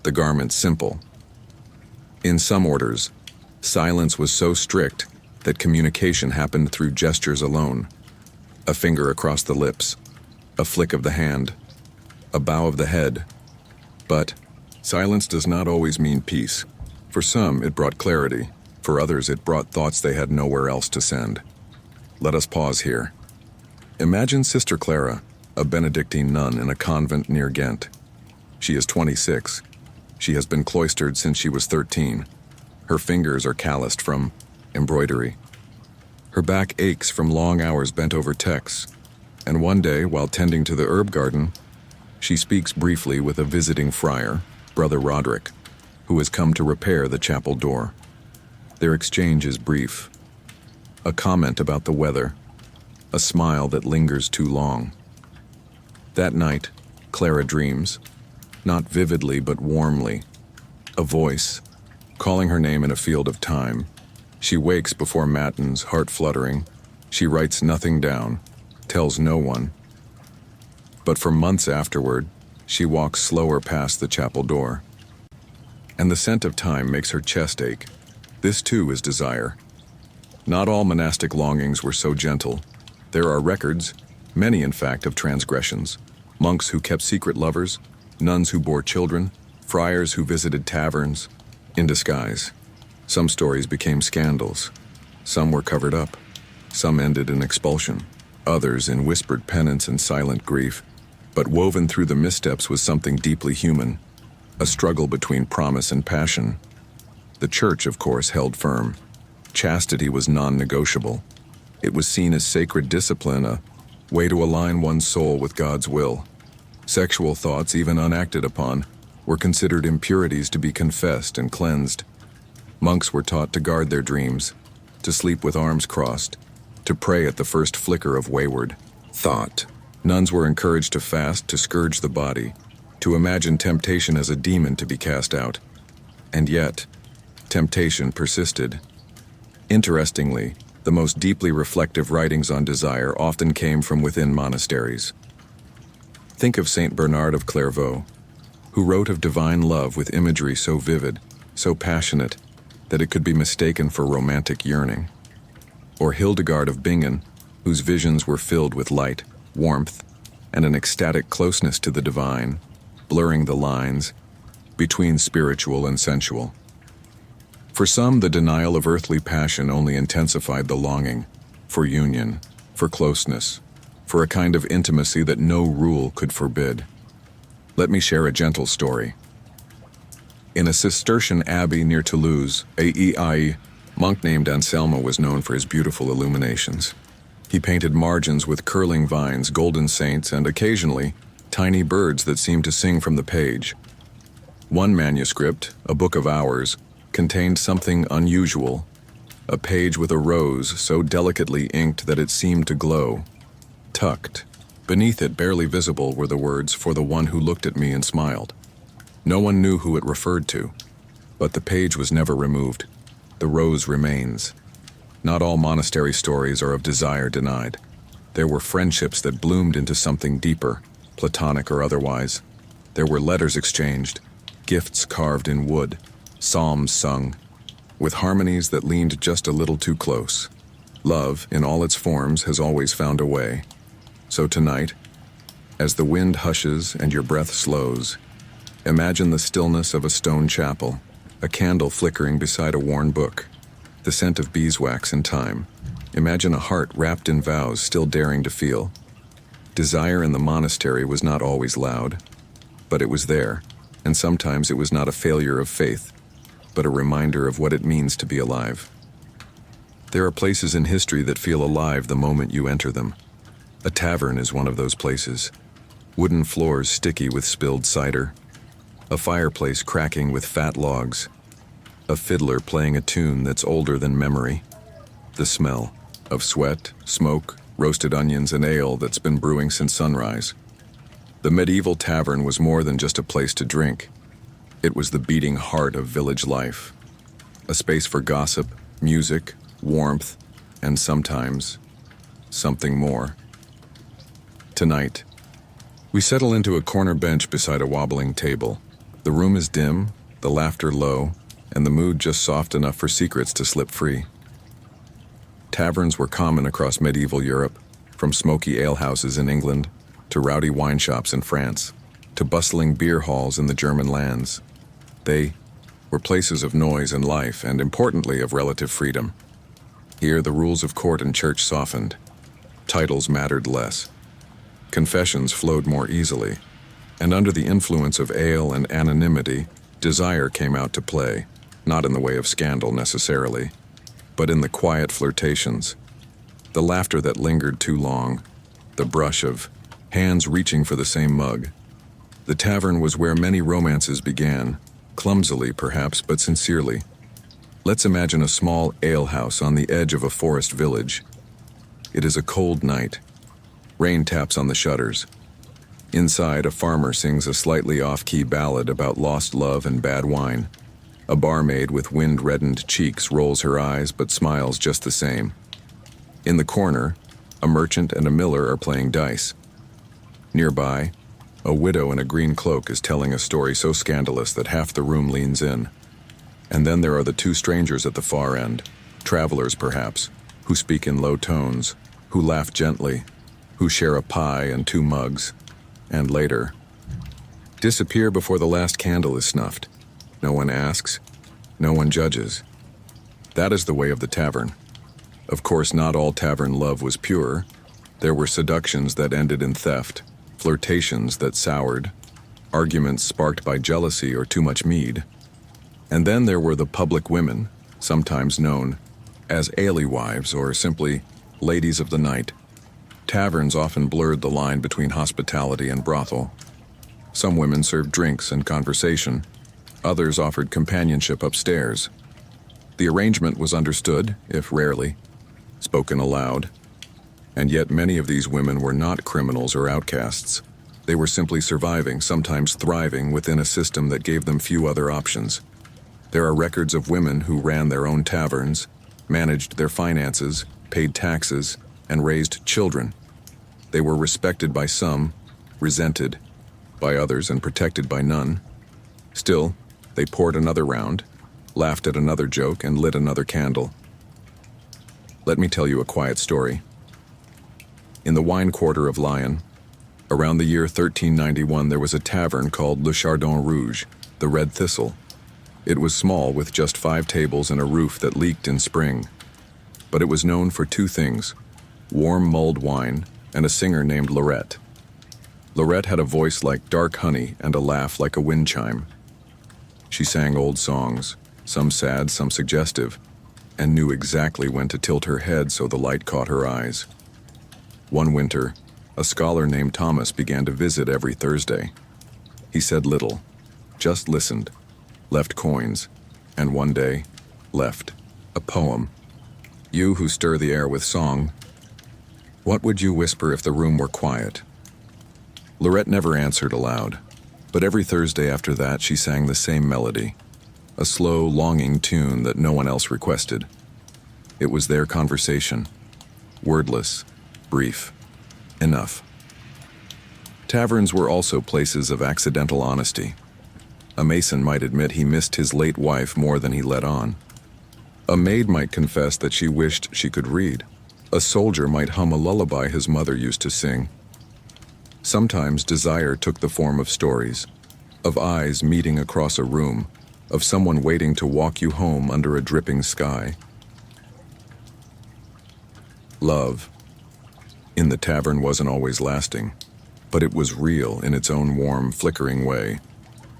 the garments simple. In some orders, silence was so strict that communication happened through gestures alone. A finger across the lips, a flick of the hand, a bow of the head. But silence does not always mean peace. For some, it brought clarity. For others, it brought thoughts they had nowhere else to send. Let us pause here. Imagine Sister Clara, a Benedictine nun in a convent near Ghent. She is 26. She has been cloistered since she was 13. Her fingers are calloused from embroidery. Her back aches from long hours bent over texts. And one day, while tending to the herb garden, she speaks briefly with a visiting friar, Brother Roderick, who has come to repair the chapel door. Their exchange is brief. A comment about the weather, a smile that lingers too long. That night, Clara dreams, not vividly but warmly, a voice, calling her name in a field of time. She wakes before matins, heart fluttering. She writes nothing down, tells no one. But for months afterward, she walks slower past the chapel door. And the scent of time makes her chest ache. This too is desire. Not all monastic longings were so gentle. There are records, many in fact, of transgressions. Monks who kept secret lovers, nuns who bore children, friars who visited taverns, in disguise. Some stories became scandals. Some were covered up. Some ended in expulsion. Others in whispered penance and silent grief. But woven through the missteps was something deeply human, a struggle between promise and passion. The church, of course, held firm. Chastity was non-negotiable. It was seen as sacred discipline, a way to align one's soul with God's will. Sexual thoughts, even unacted upon, were considered impurities to be confessed and cleansed. Monks were taught to guard their dreams, to sleep with arms crossed, to pray at the first flicker of wayward thought. Nuns were encouraged to fast, to scourge the body, to imagine temptation as a demon to be cast out. And yet, temptation persisted. Interestingly, the most deeply reflective writings on desire often came from within monasteries. Think of Saint Bernard of Clairvaux, who wrote of divine love with imagery so vivid, so passionate, that it could be mistaken for romantic yearning. Or Hildegard of Bingen, whose visions were filled with light, warmth, and an ecstatic closeness to the divine, blurring the lines between spiritual and sensual. For some, the denial of earthly passion only intensified the longing for union, for closeness, for a kind of intimacy that no rule could forbid. Let me share a gentle story. In a Cistercian abbey near Toulouse, a monk named Anselmo was known for his beautiful illuminations. He painted margins with curling vines, golden saints, and occasionally, tiny birds that seemed to sing from the page. One manuscript, a book of hours, contained something unusual, a page with a rose so delicately inked that it seemed to glow. Tucked, beneath it, barely visible, were the words, "For the one who looked at me and smiled." No one knew who it referred to, but the page was never removed. The rose remains. Not all monastery stories are of desire denied. There were friendships that bloomed into something deeper, platonic or otherwise. There were letters exchanged, gifts carved in wood, psalms sung, with harmonies that leaned just a little too close. Love, in all its forms, has always found a way. So tonight, as the wind hushes and your breath slows, imagine the stillness of a stone chapel, a candle flickering beside a worn book, the scent of beeswax and thyme. Imagine a heart wrapped in vows still daring to feel. Desire in the monastery was not always loud, but it was there, and sometimes it was not a failure of faith, but a reminder of what it means to be alive. There are places in history that feel alive the moment you enter them. A tavern is one of those places. Wooden floors sticky with spilled cider. A fireplace cracking with fat logs. A fiddler playing a tune that's older than memory. The smell of sweat, smoke, roasted onions, and ale that's been brewing since sunrise. The medieval tavern was more than just a place to drink. It was the beating heart of village life. A space for gossip, music, warmth, and sometimes something more. Tonight, We settle into a corner bench beside a wobbling table. The room is dim, the laughter low, and the mood just soft enough for secrets to slip free. Taverns were common across medieval Europe, from smoky alehouses in England, to rowdy wine shops in France, to bustling beer halls in the German lands. They were places of noise and life, and importantly of relative freedom. Here the rules of court and church softened. Titles mattered less. Confessions flowed more easily, and under the influence of ale and anonymity, desire came out to play, not in the way of scandal necessarily, but in the quiet flirtations, the laughter that lingered too long, the brush of hands reaching for the same mug. The tavern was where many romances began, clumsily perhaps, but sincerely. Let's imagine a small alehouse on the edge of a forest village. It is a cold night. Rain taps on the shutters. Inside, a farmer sings a slightly off-key ballad about lost love and bad wine. A barmaid with wind-reddened cheeks rolls her eyes but smiles just the same. In the corner, a merchant and a miller are playing dice. Nearby, a widow in a green cloak is telling a story so scandalous that half the room leans in. And then there are the two strangers at the far end, travelers perhaps, who speak in low tones, who laugh gently, who share a pie and two mugs, and later disappear before the last candle is snuffed. No one asks, no one judges. That is the way of the tavern. Of course, not all tavern love was pure. There were seductions that ended in theft, flirtations that soured, arguments sparked by jealousy or too much mead. And then there were the public women, sometimes known as alewives or simply ladies of the night. Taverns often blurred the line between hospitality and brothel. Some women served drinks and conversation. Others offered companionship upstairs. The arrangement was understood, if rarely, spoken aloud. And yet many of these women were not criminals or outcasts. They were simply surviving, sometimes thriving, within a system that gave them few other options. There are records of women who ran their own taverns, managed their finances, paid taxes, and raised children. They were respected by some, resented by others, and protected by none. Still, they poured another round, laughed at another joke, and lit another candle. Let me tell you a quiet story. In the wine quarter of Lyon, around the year 1391, there was a tavern called Le Chardon Rouge, the Red Thistle. It was small, with just 5 tables and a roof that leaked in spring. But it was known for 2 things: warm mulled wine and a singer named Lorette. Lorette had a voice like dark honey and a laugh like a wind chime. She sang old songs, some sad, some suggestive, and knew exactly when to tilt her head so the light caught her eyes. One winter, a scholar named Thomas began to visit every Thursday. He said little, just listened, left coins, and one day, left a poem. You who stir the air with song, what would you whisper if the room were quiet? Lorette never answered aloud, but every Thursday after that she sang the same melody, a slow, longing tune that no one else requested. It was their conversation, wordless, brief, enough. Taverns were also places of accidental honesty. A mason might admit he missed his late wife more than he let on. A maid might confess that she wished she could read. A soldier might hum a lullaby his mother used to sing. Sometimes desire took the form of stories, of eyes meeting across a room, of someone waiting to walk you home under a dripping sky. Love, in the tavern, wasn't always lasting, but it was real in its own warm, flickering way.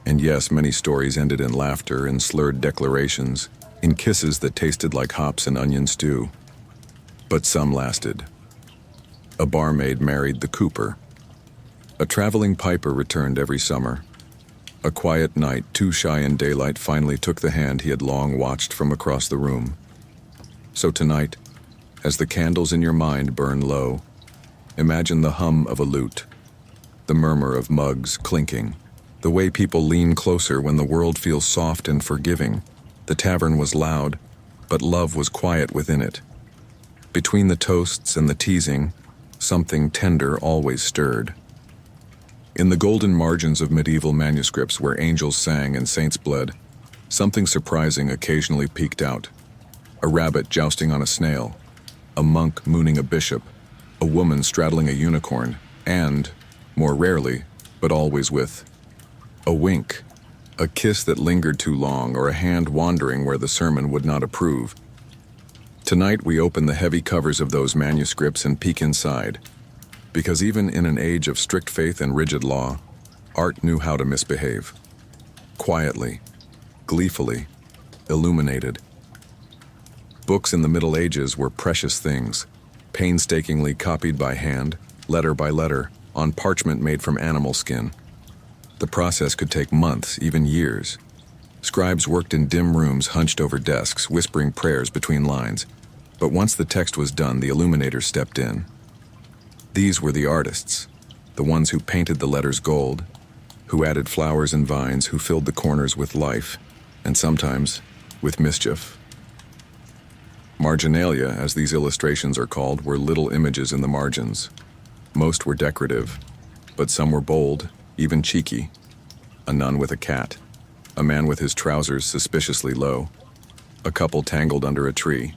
And yes, many stories ended in laughter and slurred declarations, in kisses that tasted like hops and onion stew. But some lasted. A barmaid married the cooper. A traveling piper returned every summer. A quiet night, too shy in daylight, finally took the hand he had long watched from across the room. So tonight, as the candles in your mind burn low, imagine the hum of a lute, the murmur of mugs clinking, the way people lean closer when the world feels soft and forgiving. The tavern was loud, but love was quiet within it. Between the toasts and the teasing, something tender always stirred. In the golden margins of medieval manuscripts where angels sang and saints bled, something surprising occasionally peeked out. A rabbit jousting on a snail, a monk mooning a bishop, a woman straddling a unicorn, and, more rarely, but always with, a wink, a kiss that lingered too long, or a hand wandering where the sermon would not approve. Tonight we open the heavy covers of those manuscripts and peek inside, because even in an age of strict faith and rigid law, art knew how to misbehave. Quietly, gleefully, illuminated. Books in the Middle Ages were precious things, painstakingly copied by hand, letter by letter, on parchment made from animal skin. The process could take months, even years. Scribes worked in dim rooms hunched over desks, whispering prayers between lines. But once the text was done, the illuminator stepped in. These were the artists, the ones who painted the letters gold, who added flowers and vines, who filled the corners with life, and sometimes with mischief. Marginalia, as these illustrations are called, were little images in the margins. Most were decorative, but some were bold, even cheeky. A nun with a cat, a man with his trousers suspiciously low, a couple tangled under a tree,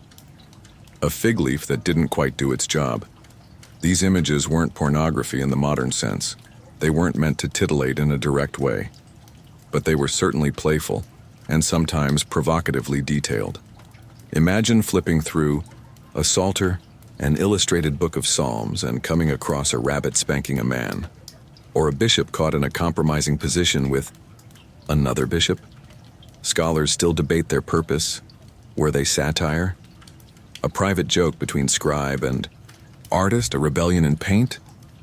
a fig leaf that didn't quite do its job. These images weren't pornography in the modern sense. They weren't meant to titillate in a direct way. But they were certainly playful, and sometimes provocatively detailed. Imagine flipping through a psalter, an illustrated book of Psalms, and coming across a rabbit spanking a man, or a bishop caught in a compromising position with another bishop. Scholars still debate their purpose. Were they satire? A private joke between scribe and artist, a rebellion in paint,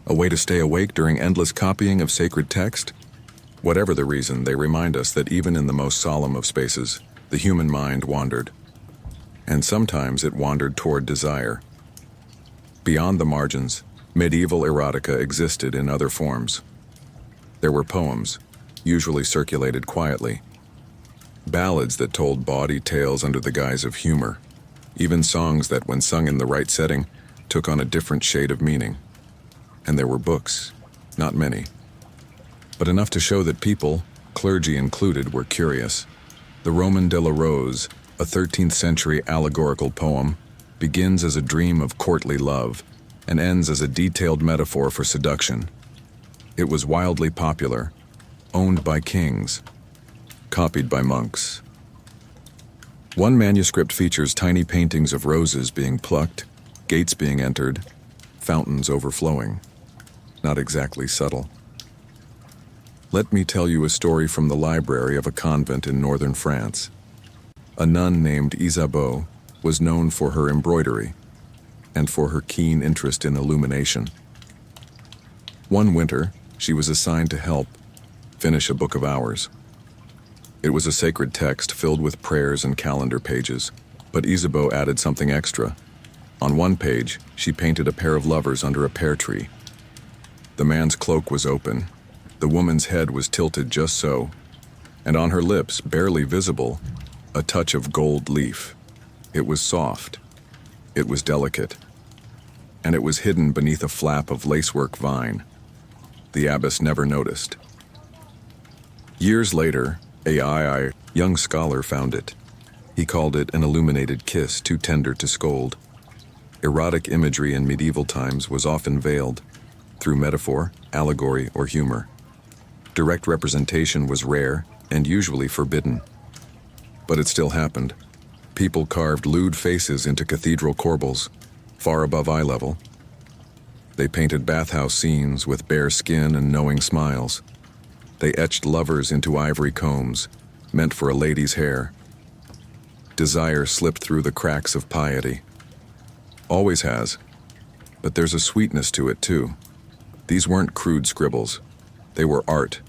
a way to stay awake during endless copying of sacred text? Whatever the reason, they remind us that even in the most solemn of spaces, the human mind wandered. And sometimes it wandered toward desire. Beyond the margins, medieval erotica existed in other forms. There were poems, usually circulated quietly, ballads that told bawdy tales under the guise of humor, even songs that, when sung in the right setting, took on a different shade of meaning. And there were books, not many, but enough to show that people, clergy included, were curious. The Roman de la Rose, a 13th century allegorical poem, begins as a dream of courtly love and ends as a detailed metaphor for seduction. It was wildly popular, owned by kings, copied by monks. One manuscript features tiny paintings of roses being plucked, gates being entered, fountains overflowing. Not exactly subtle. Let me tell you a story from the library of a convent in northern France. A nun named Isabeau was known for her embroidery and for her keen interest in illumination. One winter, she was assigned to help finish a book of hours. It was a sacred text filled with prayers and calendar pages, but Isabeau added something extra. On one page, she painted a pair of lovers under a pear tree. The man's cloak was open, the woman's head was tilted just so, and on her lips, barely visible, a touch of gold leaf. It was soft, it was delicate, and it was hidden beneath a flap of lacework vine. The abbess never noticed. Years later, a young scholar found it. He called it an illuminated kiss too tender to scold. Erotic imagery in medieval times was often veiled through metaphor, allegory, or humor. Direct representation was rare and usually forbidden. But it still happened. People carved lewd faces into cathedral corbels, far above eye level. They painted bathhouse scenes with bare skin and knowing smiles. They etched lovers into ivory combs, meant for a lady's hair. Desire slipped through the cracks of piety. Always has, but there's a sweetness to it too. These weren't crude scribbles. They were art,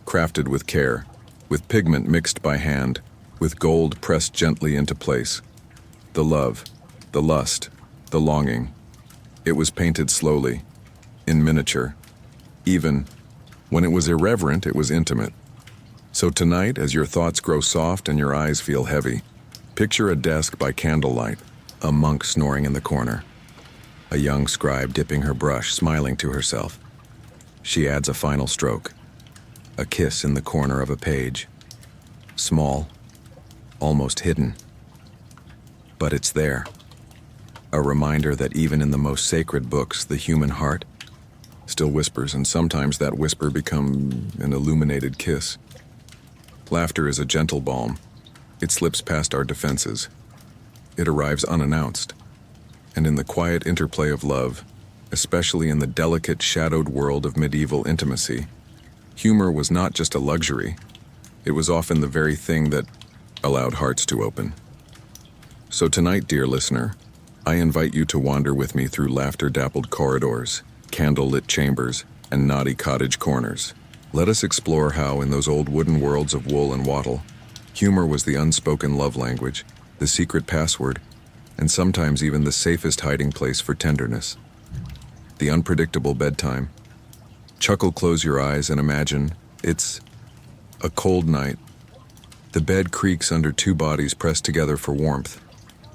crafted with care, with pigment mixed by hand, with gold pressed gently into place. The love, the lust, the longing. It was painted slowly, in miniature. Even when it was irreverent, it was intimate. So tonight, as your thoughts grow soft and your eyes feel heavy, picture a desk by candlelight, a monk snoring in the corner, a young scribe dipping her brush, smiling to herself. She adds a final stroke, a kiss in the corner of a page. Small, almost hidden. But it's there. A reminder that even in the most sacred books, the human heart still whispers, and sometimes that whisper becomes an illuminated kiss. Laughter is a gentle balm. It slips past our defenses. It arrives unannounced. And in the quiet interplay of love, especially in the delicate, shadowed world of medieval intimacy, humor was not just a luxury. It was often the very thing that allowed hearts to open. So tonight, dear listener, I invite you to wander with me through laughter-dappled corridors, candle-lit chambers, and naughty cottage corners. Let us explore how, in those old wooden worlds of wool and wattle, humor was the unspoken love language, the secret password, and sometimes even the safest hiding place for tenderness. The unpredictable bedtime. Chuckle, close your eyes, and imagine it's a cold night. The bed creaks under two bodies pressed together for warmth.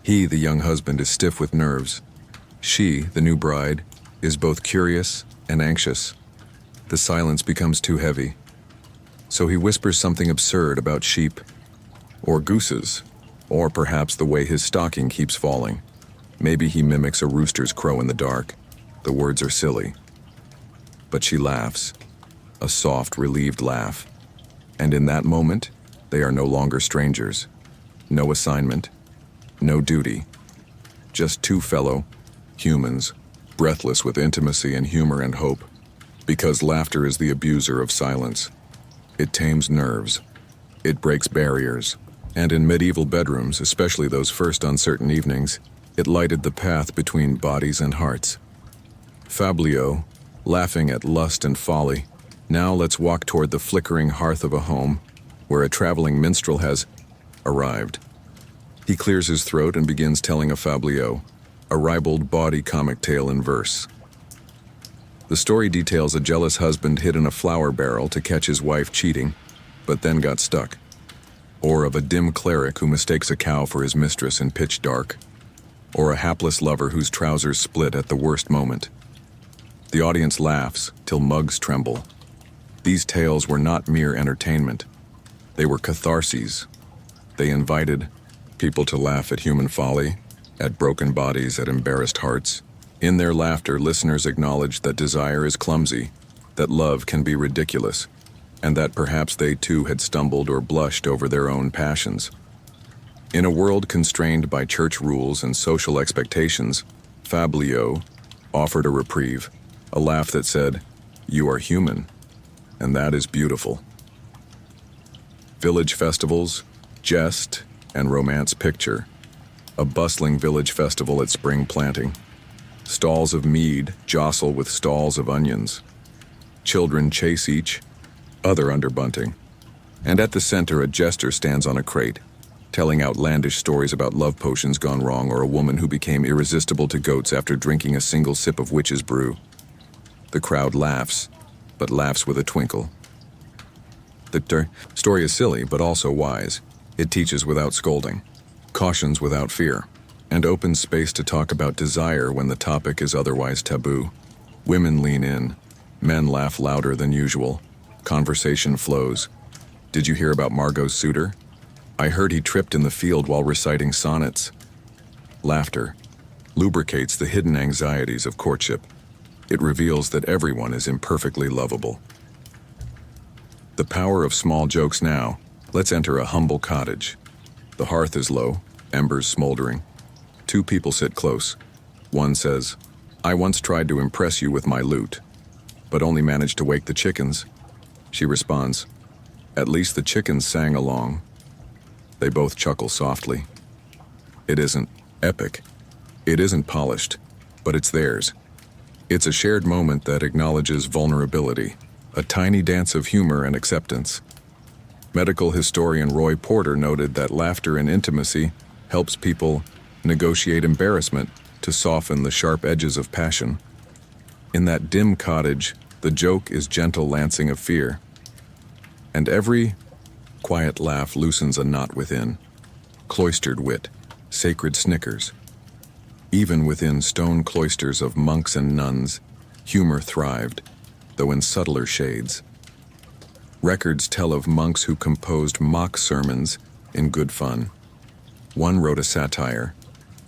He, the young husband, is stiff with nerves. She, the new bride, is both curious and anxious. The silence becomes too heavy. So he whispers something absurd about sheep, or gooses, or perhaps the way his stocking keeps falling. Maybe he mimics a rooster's crow in the dark. The words are silly. But she laughs, a soft, relieved laugh. And in that moment, they are no longer strangers. No assignment, no duty. Just two fellow humans, breathless with intimacy and humor and hope. Because laughter is the abuser of silence. It tames nerves. It breaks barriers. And in medieval bedrooms, especially those first uncertain evenings, it lighted the path between bodies and hearts. Fabliaux, laughing at lust and folly. Now let's walk toward the flickering hearth of a home where a traveling minstrel has arrived. He clears his throat and begins telling a fabliaux, a ribald bawdy comic tale in verse. The story details a jealous husband hid in a flour barrel to catch his wife cheating, but then got stuck. Or of a dim cleric who mistakes a cow for his mistress in pitch dark. Or a hapless lover whose trousers split at the worst moment. The audience laughs till mugs tremble. These tales were not mere entertainment. They were catharses. They invited people to laugh at human folly, at broken bodies, at embarrassed hearts. In their laughter, listeners acknowledged that desire is clumsy, that love can be ridiculous, and that perhaps they too had stumbled or blushed over their own passions. In a world constrained by church rules and social expectations, fabliaux offered a reprieve, a laugh that said, "You are human, and that is beautiful." Village festivals, jest, and romance picture. A bustling village festival at spring planting. Stalls of mead jostle with stalls of onions. Children chase each other under bunting. And at the center, a jester stands on a crate, telling outlandish stories about love potions gone wrong or a woman who became irresistible to goats after drinking a single sip of witch's brew. The crowd laughs, but laughs with a twinkle. The story is silly, but also wise. It teaches without scolding, cautions without fear, and opens space to talk about desire when the topic is otherwise taboo. Women lean in, men laugh louder than usual. Conversation flows. Did you hear about Margot's suitor? I heard he tripped in the field while reciting sonnets. Laughter lubricates the hidden anxieties of courtship. It reveals that everyone is imperfectly lovable. The power of small jokes now. Let's enter a humble cottage. The hearth is low, embers smoldering. Two people sit close. One says, "I once tried to impress you with my lute, but only managed to wake the chickens." She responds, "At least the chickens sang along." They both chuckle softly. It isn't epic. It isn't polished, but it's theirs. It's a shared moment that acknowledges vulnerability, a tiny dance of humor and acceptance. Medical historian Roy Porter noted that laughter in intimacy helps people negotiate embarrassment to soften the sharp edges of passion. In that dim cottage, the joke is gentle lancing of fear, and every quiet laugh loosens a knot within. Cloistered wit, sacred snickers. Even within stone cloisters of monks and nuns, humor thrived. though in subtler shades. Records tell of monks who composed mock sermons in good fun. One wrote a satire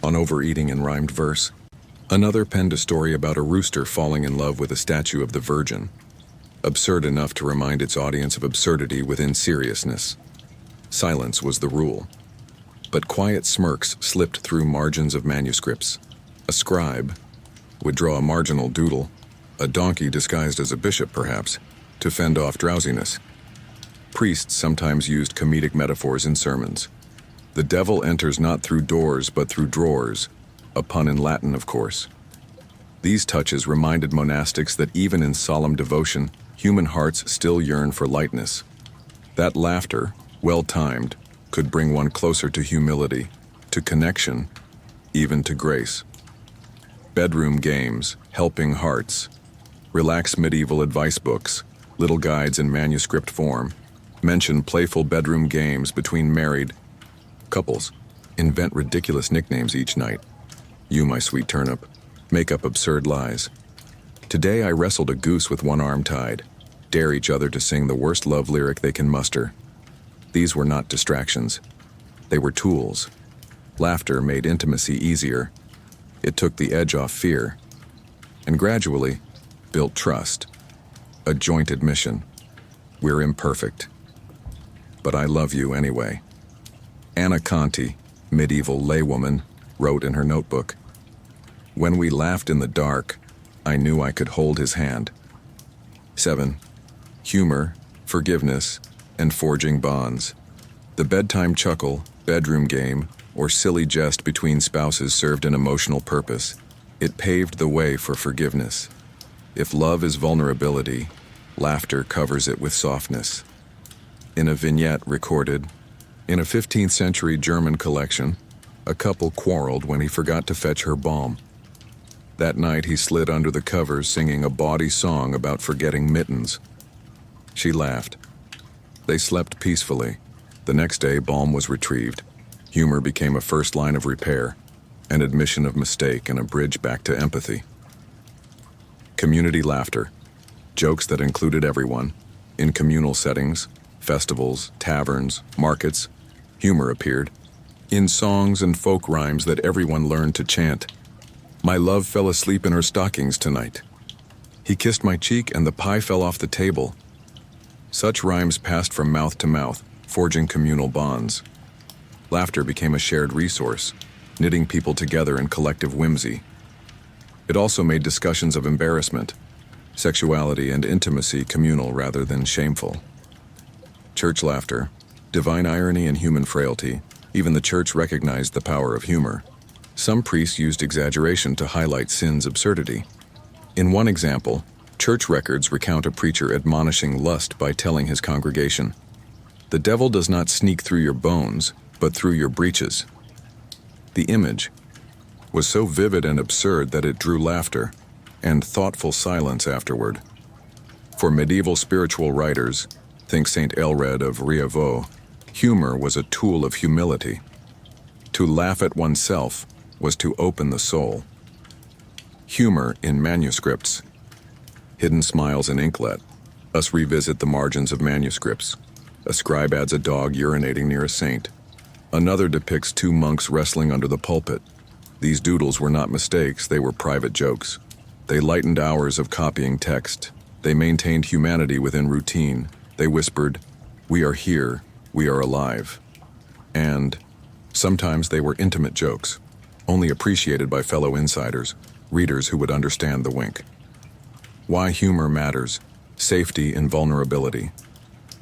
on overeating in rhymed verse. Another penned a story about a rooster falling in love with a statue of the Virgin, absurd enough to remind its audience of absurdity within seriousness. Silence was the rule, but quiet smirks slipped through margins of manuscripts. A scribe would draw a marginal doodle, a donkey disguised as a bishop perhaps, to fend off drowsiness. Priests sometimes used comedic metaphors in sermons. The devil enters not through doors but through drawers, a pun in Latin, of course. These touches reminded monastics that even in solemn devotion, human hearts still yearn for lightness. That laughter, well-timed, could bring one closer to humility, to connection, even to grace. Bedroom games, helping hearts, relaxed medieval advice books, little guides in manuscript form, mention playful bedroom games between married couples, invent ridiculous nicknames each night. You, my sweet turnip, make up absurd lies. Today I wrestled a goose with one arm tied, dare each other to sing the worst love lyric they can muster. These were not distractions. They were tools. Laughter made intimacy easier. It took the edge off fear, and gradually built trust. A joint admission. We're imperfect, but I love you anyway. Anna Conti, medieval laywoman, wrote in her notebook, "When we laughed in the dark, I knew I could hold his hand." 7. Humor, forgiveness, and forging bonds. The bedtime chuckle, bedroom game, or silly jest between spouses served an emotional purpose. It paved the way for forgiveness. If love is vulnerability, laughter covers it with softness. In a vignette recorded in a 15th century German collection, a couple quarreled when he forgot to fetch her balm. That night he slid under the covers singing a bawdy song about forgetting mittens. She laughed. They slept peacefully. The next day balm was retrieved. Humor became a first line of repair, an admission of mistake and a bridge back to empathy. Community laughter. Jokes that included everyone. In communal settings, festivals, taverns, markets, humor appeared. In songs and folk rhymes that everyone learned to chant. My love fell asleep in her stockings tonight. He kissed my cheek and the pie fell off the table. Such rhymes passed from mouth to mouth, forging communal bonds. Laughter became a shared resource, knitting people together in collective whimsy. It also made discussions of embarrassment, sexuality, and intimacy communal rather than shameful. Church laughter, divine irony and human frailty. Even the church recognized the power of humor. Some priests used exaggeration to highlight sin's absurdity. In one example, church records recount a preacher admonishing lust by telling his congregation, "The devil does not sneak through your bones, but through your breeches." The image was so vivid and absurd that it drew laughter and thoughtful silence afterward. For medieval spiritual writers, think Saint Aelred of Rievaulx, humor was a tool of humility. To laugh at oneself was to open the soul. Humor in manuscripts. Hidden smiles in inklet. Us revisit the margins of manuscripts. A scribe adds a dog urinating near a saint. Another depicts two monks wrestling under the pulpit. These doodles were not mistakes, they were private jokes. They lightened hours of copying text. They maintained humanity within routine. They whispered, "We are here, we are alive." And sometimes they were intimate jokes, only appreciated by fellow insiders, readers who would understand the wink. Why humor matters. Safety in vulnerability.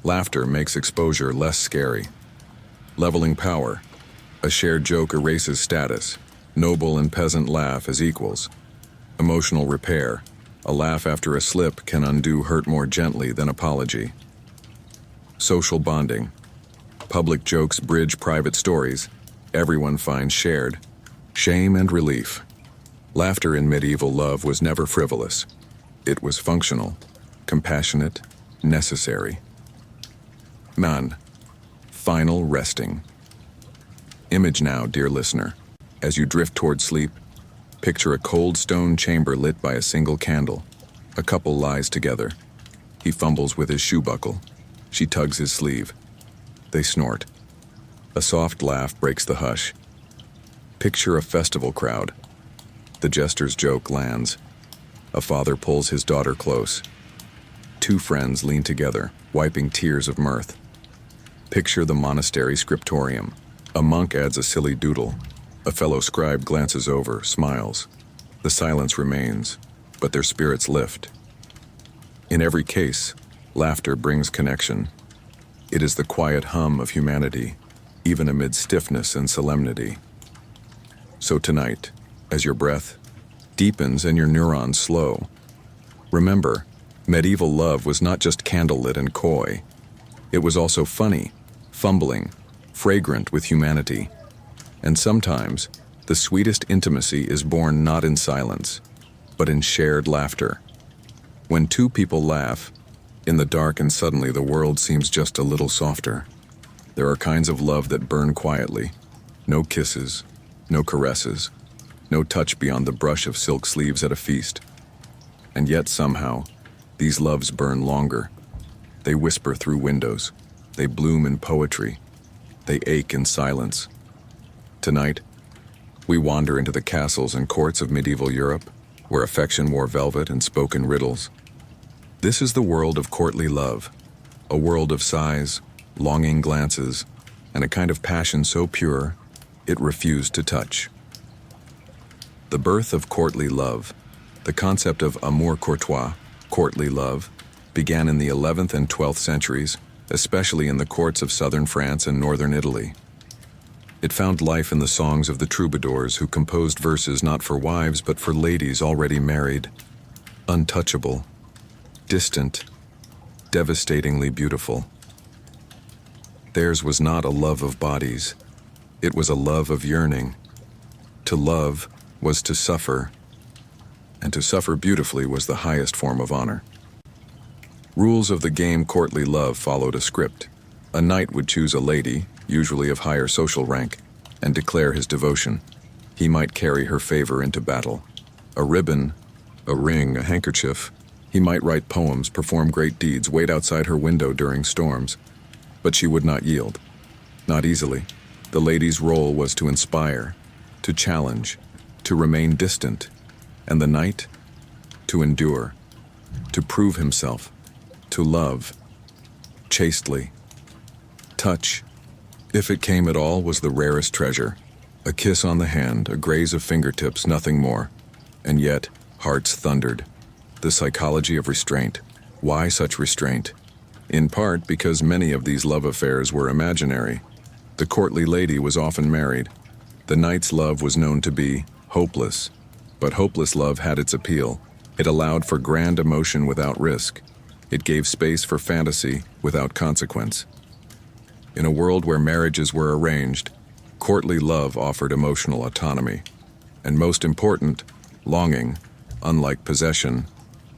Laughter makes exposure less scary. Leveling power. A shared joke erases status. Noble and peasant laugh as equals. Emotional repair. A laugh after a slip can undo hurt more gently than apology. Social bonding. Public jokes bridge private stories. Everyone finds shared shame and relief. Laughter in medieval love was never frivolous. It was functional, compassionate, necessary. None. Final resting. Image now, dear listener. As you drift toward sleep, picture a cold stone chamber lit by a single candle. A couple lies together. He fumbles with his shoe buckle. She tugs his sleeve. They snort. A soft laugh breaks the hush. Picture a festival crowd. The jester's joke lands. A father pulls his daughter close. Two friends lean together, wiping tears of mirth. Picture the monastery scriptorium. A monk adds a silly doodle. A fellow scribe glances over, smiles. The silence remains, but their spirits lift. In every case, laughter brings connection. It is the quiet hum of humanity, even amid stiffness and solemnity. So tonight, as your breath deepens and your neurons slow, remember, medieval love was not just candlelit and coy. It was also funny, fumbling, fragrant with humanity. And sometimes, the sweetest intimacy is born not in silence, but in shared laughter. When two people laugh, in the dark and suddenly the world seems just a little softer. There are kinds of love that burn quietly. No kisses, no caresses, no touch beyond the brush of silk sleeves at a feast. And yet somehow, these loves burn longer. They whisper through windows. They bloom in poetry. They ache in silence. Tonight, we wander into the castles and courts of medieval Europe, where affection wore velvet and spoke in riddles. This is the world of courtly love, a world of sighs, longing glances, and a kind of passion so pure, it refused to touch. The birth of courtly love, the concept of amour courtois, courtly love, began in the 11th and 12th centuries, especially in the courts of southern France and northern Italy. It found life in the songs of the troubadours who composed verses not for wives but for ladies already married, untouchable, distant, devastatingly beautiful. Theirs was not a love of bodies. It was a love of yearning. To love was to suffer, and to suffer beautifully was the highest form of honor. Rules of the game courtly love followed a script. A knight would choose a lady, usually of higher social rank, and declare his devotion. He might carry her favor into battle. A ribbon, a ring, a handkerchief. He might write poems, perform great deeds, wait outside her window during storms. But she would not yield. Not easily. The lady's role was to inspire, to challenge, to remain distant, and the knight, to endure, to prove himself, to love, chastely. Touch, if it came at all, was the rarest treasure. A kiss on the hand, a graze of fingertips, nothing more. And yet, hearts thundered. The psychology of restraint. Why such restraint? In part because many of these love affairs were imaginary. The courtly lady was often married. The knight's love was known to be hopeless. But hopeless love had its appeal. It allowed for grand emotion without risk. It gave space for fantasy without consequence. In a world where marriages were arranged, courtly love offered emotional autonomy. And most important, longing, unlike possession,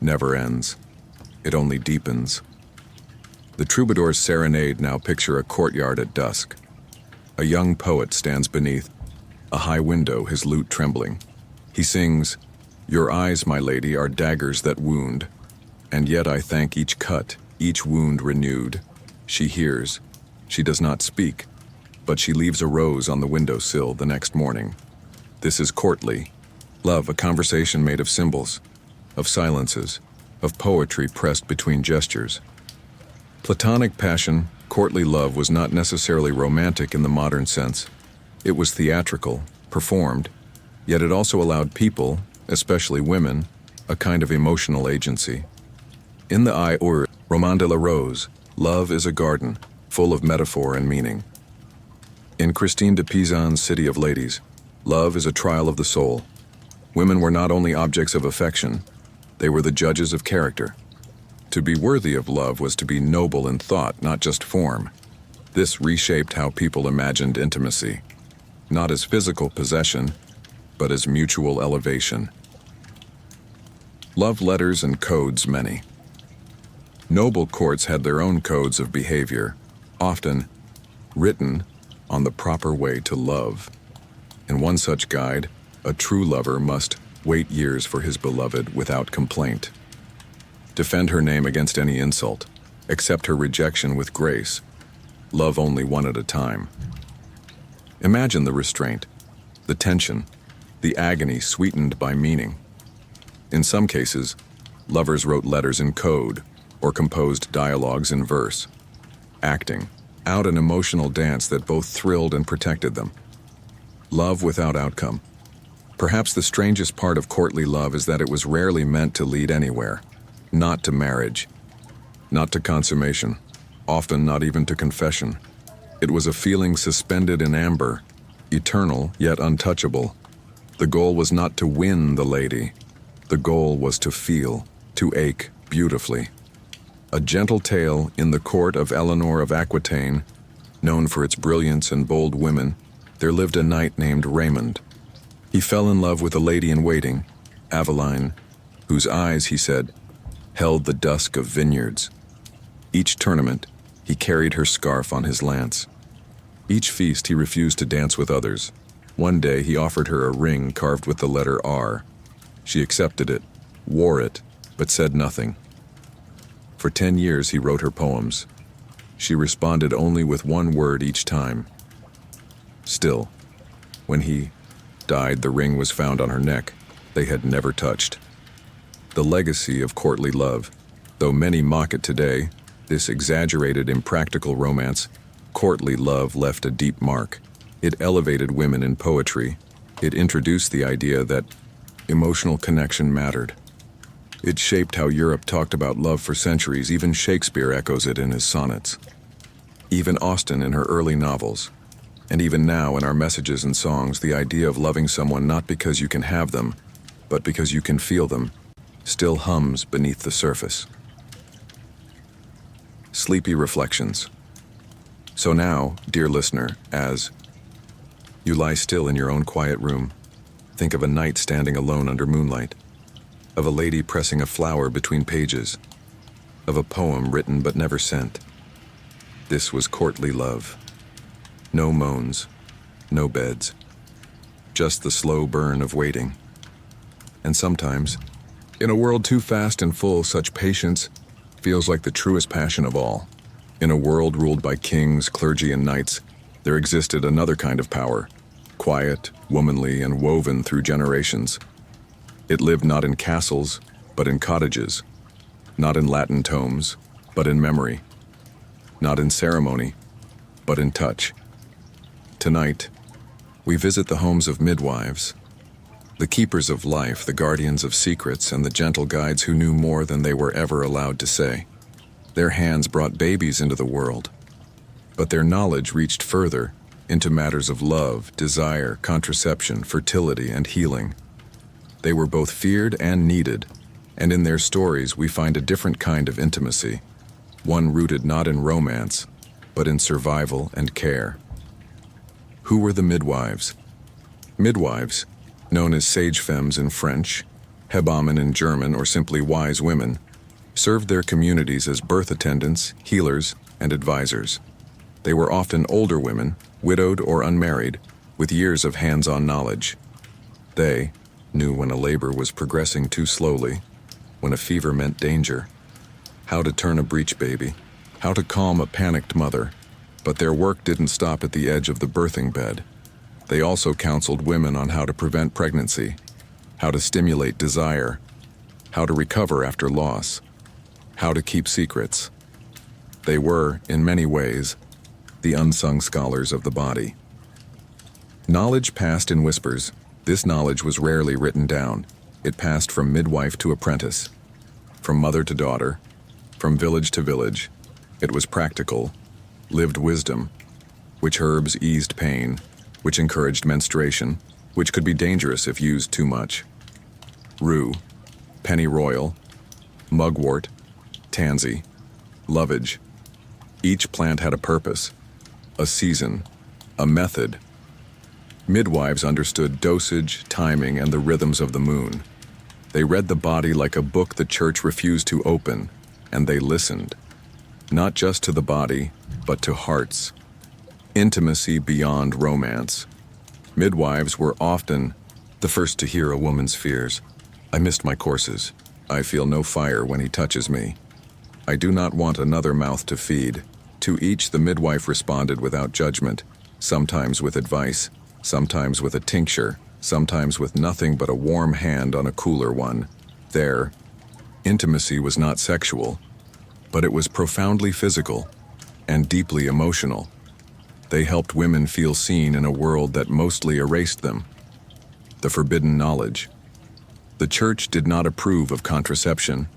never ends. It only deepens. The troubadour's serenade now picture a courtyard at dusk. A young poet stands beneath a high window, his lute trembling. He sings, "Your eyes, my lady, are daggers that wound, and yet I thank each cut, each wound renewed." She hears. She does not speak, but she leaves a rose on the windowsill the next morning. This is courtly love, a conversation made of symbols, of silences, of poetry pressed between gestures. Platonic passion, courtly love, was not necessarily romantic in the modern sense. It was theatrical, performed, yet it also allowed people, especially women, a kind of emotional agency. In the Roman de la Rose, love is a garden, full of metaphor and meaning. In Christine de Pizan's City of Ladies, love is a trial of the soul. Women were not only objects of affection, they were the judges of character. To be worthy of love was to be noble in thought, not just form. This reshaped how people imagined intimacy, not as physical possession, but as mutual elevation. Love letters and codes many. Noble courts had their own codes of behavior, often written on the proper way to love. In one such guide, a true lover must wait years for his beloved without complaint. defend her name against any insult, accept her rejection with grace, love only one at a time. Imagine the restraint, the tension, the agony sweetened by meaning. In some cases, lovers wrote letters in code or composed dialogues in verse, acting out an emotional dance that both thrilled and protected them. Love without outcome. Perhaps the strangest part of courtly love is that it was rarely meant to lead anywhere, not to marriage, not to consummation, often not even to confession. It was a feeling suspended in amber, eternal yet untouchable. The goal was not to win the lady. The goal was to feel, to ache beautifully. A gentle tale in the court of Eleanor of Aquitaine, known for its brilliance and bold women, there lived a knight named Raymond. He fell in love with a lady in waiting, Aveline, whose eyes, he said, held the dusk of vineyards. Each tournament, he carried her scarf on his lance. Each feast he refused to dance with others. One day he offered her a ring carved with the letter R. She accepted it, wore it, but said nothing. For 10 years he wrote her poems. She responded only with one word each time. Still, when he died, the ring was found on her neck. They had never touched. The legacy of courtly love, though many mock it today, this exaggerated, impractical romance, courtly love left a deep mark. It elevated women in poetry. It introduced the idea that emotional connection mattered. It shaped how Europe talked about love for centuries. Even Shakespeare echoes it in his sonnets. Even Austen in her early novels. And even now in our messages and songs, the idea of loving someone not because you can have them, but because you can feel them, still hums beneath the surface. Sleepy reflections. So now, dear listener, as you lie still in your own quiet room, think of a night standing alone under moonlight, of a lady pressing a flower between pages, of a poem written but never sent. This was courtly love. No moans, no beds, just the slow burn of waiting. And sometimes, in a world too fast and full, such patience feels like the truest passion of all. In a world ruled by kings, clergy, and knights, there existed another kind of power, quiet, womanly, and woven through generations. It lived not in castles, but in cottages, not in Latin tomes, but in memory, not in ceremony, but in touch. Tonight, we visit the homes of midwives, the keepers of life, the guardians of secrets, and the gentle guides who knew more than they were ever allowed to say. Their hands brought babies into the world, but their knowledge reached further into matters of love, desire, contraception, fertility, and healing. They were both feared and needed, and in their stories we find a different kind of intimacy, one rooted not in romance, but in survival and care. Who were the midwives? Midwives, known as sage femmes in French, Hebammen in German, or simply wise women, served their communities as birth attendants, healers, and advisors. They were often older women, widowed or unmarried, with years of hands-on knowledge. They knew when a labor was progressing too slowly, when a fever meant danger, how to turn a breech baby, how to calm a panicked mother. But their work didn't stop at the edge of the birthing bed. They also counseled women on how to prevent pregnancy, how to stimulate desire, how to recover after loss, how to keep secrets. They were, in many ways, the unsung scholars of the body. Knowledge passed in whispers. This knowledge was rarely written down. It passed from midwife to apprentice, from mother to daughter, from village to village. It was practical, lived wisdom, which herbs eased pain, which encouraged menstruation, which could be dangerous if used too much. Rue, pennyroyal, mugwort, tansy, lovage. Each plant had a purpose, a season, a method. Midwives understood dosage, timing, and the rhythms of the moon. They read the body like a book the church refused to open, and they listened, not just to the body, but to hearts. Intimacy beyond romance. Midwives were often the first to hear a woman's fears. I missed my courses. I feel no fire when he touches me. I do not want another mouth to feed. To each the midwife responded without judgment, sometimes with advice, sometimes with a tincture, sometimes with nothing but a warm hand on a cooler one. Their intimacy was not sexual, but it was profoundly physical and deeply emotional. They helped women feel seen in a world that mostly erased them. The forbidden knowledge. The church did not approve of contraception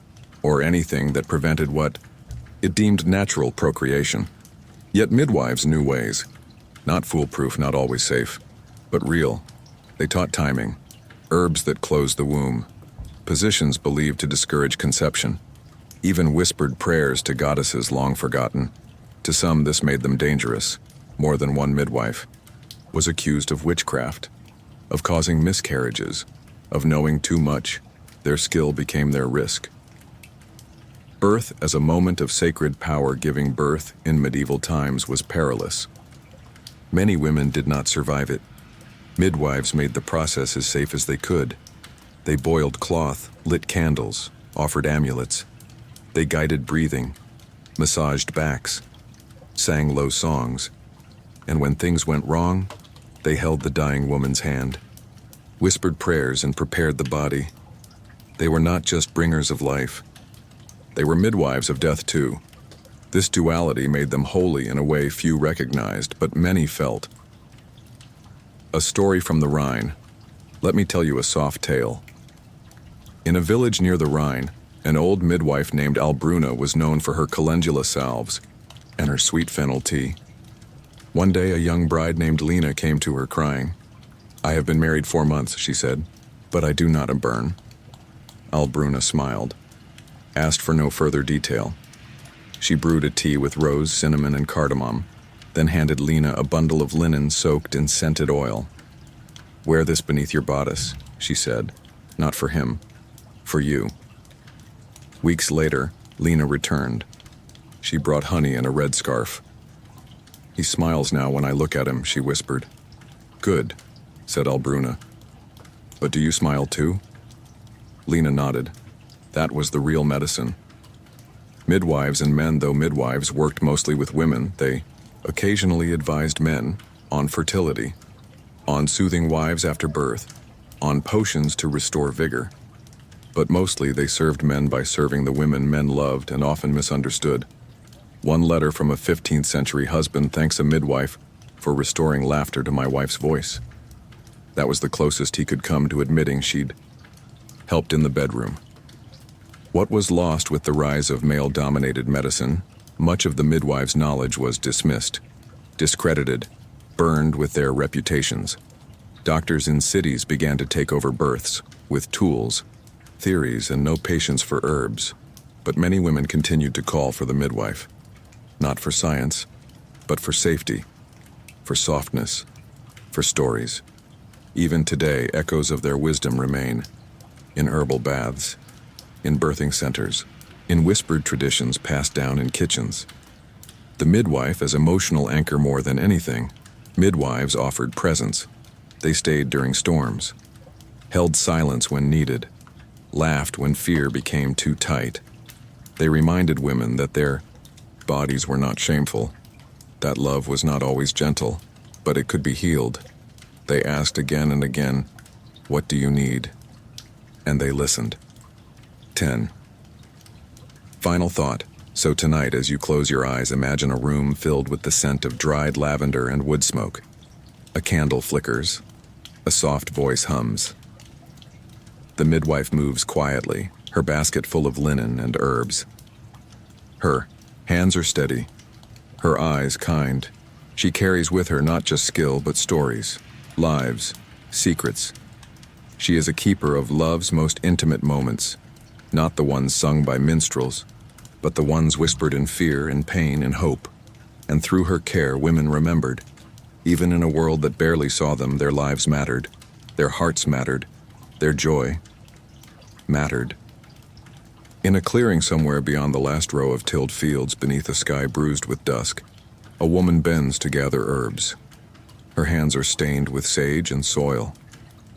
or anything that prevented what it deemed natural procreation. Yet midwives knew ways. Not foolproof, not always safe, but real. They taught timing, herbs that closed the womb, positions believed to discourage conception, even whispered prayers to goddesses long forgotten. To some, this made them dangerous. More than one midwife was accused of witchcraft, of causing miscarriages, of knowing too much. Their skill became their risk. Birth as a moment of sacred power. Giving birth in medieval times was perilous. Many women did not survive it. Midwives made the process as safe as they could. They boiled cloth, lit candles, offered amulets. They guided breathing, massaged backs, sang low songs. And when things went wrong, they held the dying woman's hand, whispered prayers and prepared the body. They were not just bringers of life. They were midwives of death too. This duality made them holy in a way few recognized, but many felt. A story from the Rhine. Let me tell you a soft tale. In a village near the Rhine, an old midwife named Albruna was known for her calendula salves and her sweet fennel tea. One day, a young bride named Lena came to her crying. "I have been married 4 months," she said, "but I do not burn." Albruna smiled, asked for no further detail. She brewed a tea with rose, cinnamon, and cardamom, then handed Lena a bundle of linen soaked in scented oil. "Wear this beneath your bodice," she said, "not for him, for you." Weeks later, Lena returned. She brought honey and a red scarf. "He smiles now when I look at him," she whispered. "Good," said Albruna. "But do you smile too?" Lena nodded. That was the real medicine. Midwives and men, though midwives worked mostly with women, they occasionally advised men on fertility, on soothing wives after birth, on potions to restore vigor. But mostly they served men by serving the women men loved and often misunderstood. One letter from a 15th century husband thanks a midwife for restoring laughter to my wife's voice. That was the closest he could come to admitting she'd helped in the bedroom. What was lost with the rise of male-dominated medicine? Much of the midwives' knowledge was dismissed, discredited, burned with their reputations. Doctors in cities began to take over births, with tools, theories, and no patience for herbs. But many women continued to call for the midwife. Not for science, but for safety, for softness, for stories. Even today, echoes of their wisdom remain. In herbal baths, in birthing centers, in whispered traditions passed down in kitchens. The midwife as emotional anchor more than anything. Midwives offered presence. They stayed during storms, held silence when needed, laughed when fear became too tight. They reminded women that their bodies were not shameful, that love was not always gentle, but it could be healed. They asked again and again, "What do you need?" And they listened. 10. Final thought. So tonight, as you close your eyes, imagine a room filled with the scent of dried lavender and wood smoke. A candle flickers. A soft voice hums. The midwife moves quietly, her basket full of linen and herbs. Her hands are steady, her eyes kind. She carries with her not just skill, but stories, lives, secrets. She is a keeper of love's most intimate moments, not the ones sung by minstrels, but the ones whispered in fear, in pain, in hope. And through her care, women remembered. Even in a world that barely saw them, their lives mattered, their hearts mattered, their joy mattered. In a clearing somewhere beyond the last row of tilled fields beneath a sky bruised with dusk, a woman bends to gather herbs. Her hands are stained with sage and soil.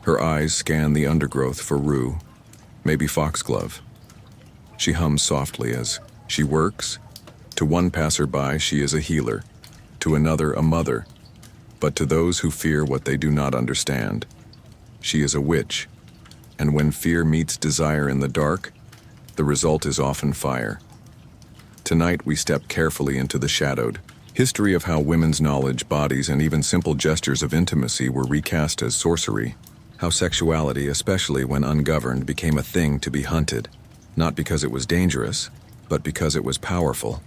Her eyes scan the undergrowth for rue, maybe foxglove, She hums softly as she works. To one passerby, she is a healer, to another, a mother, but to those who fear what they do not understand, she is a witch, and when fear meets desire in the dark, the result is often fire. Tonight we step carefully into the shadowed history of how women's knowledge, bodies, and even simple gestures of intimacy were recast as sorcery, how sexuality, especially when ungoverned, became a thing to be hunted, not because it was dangerous, but because it was powerful.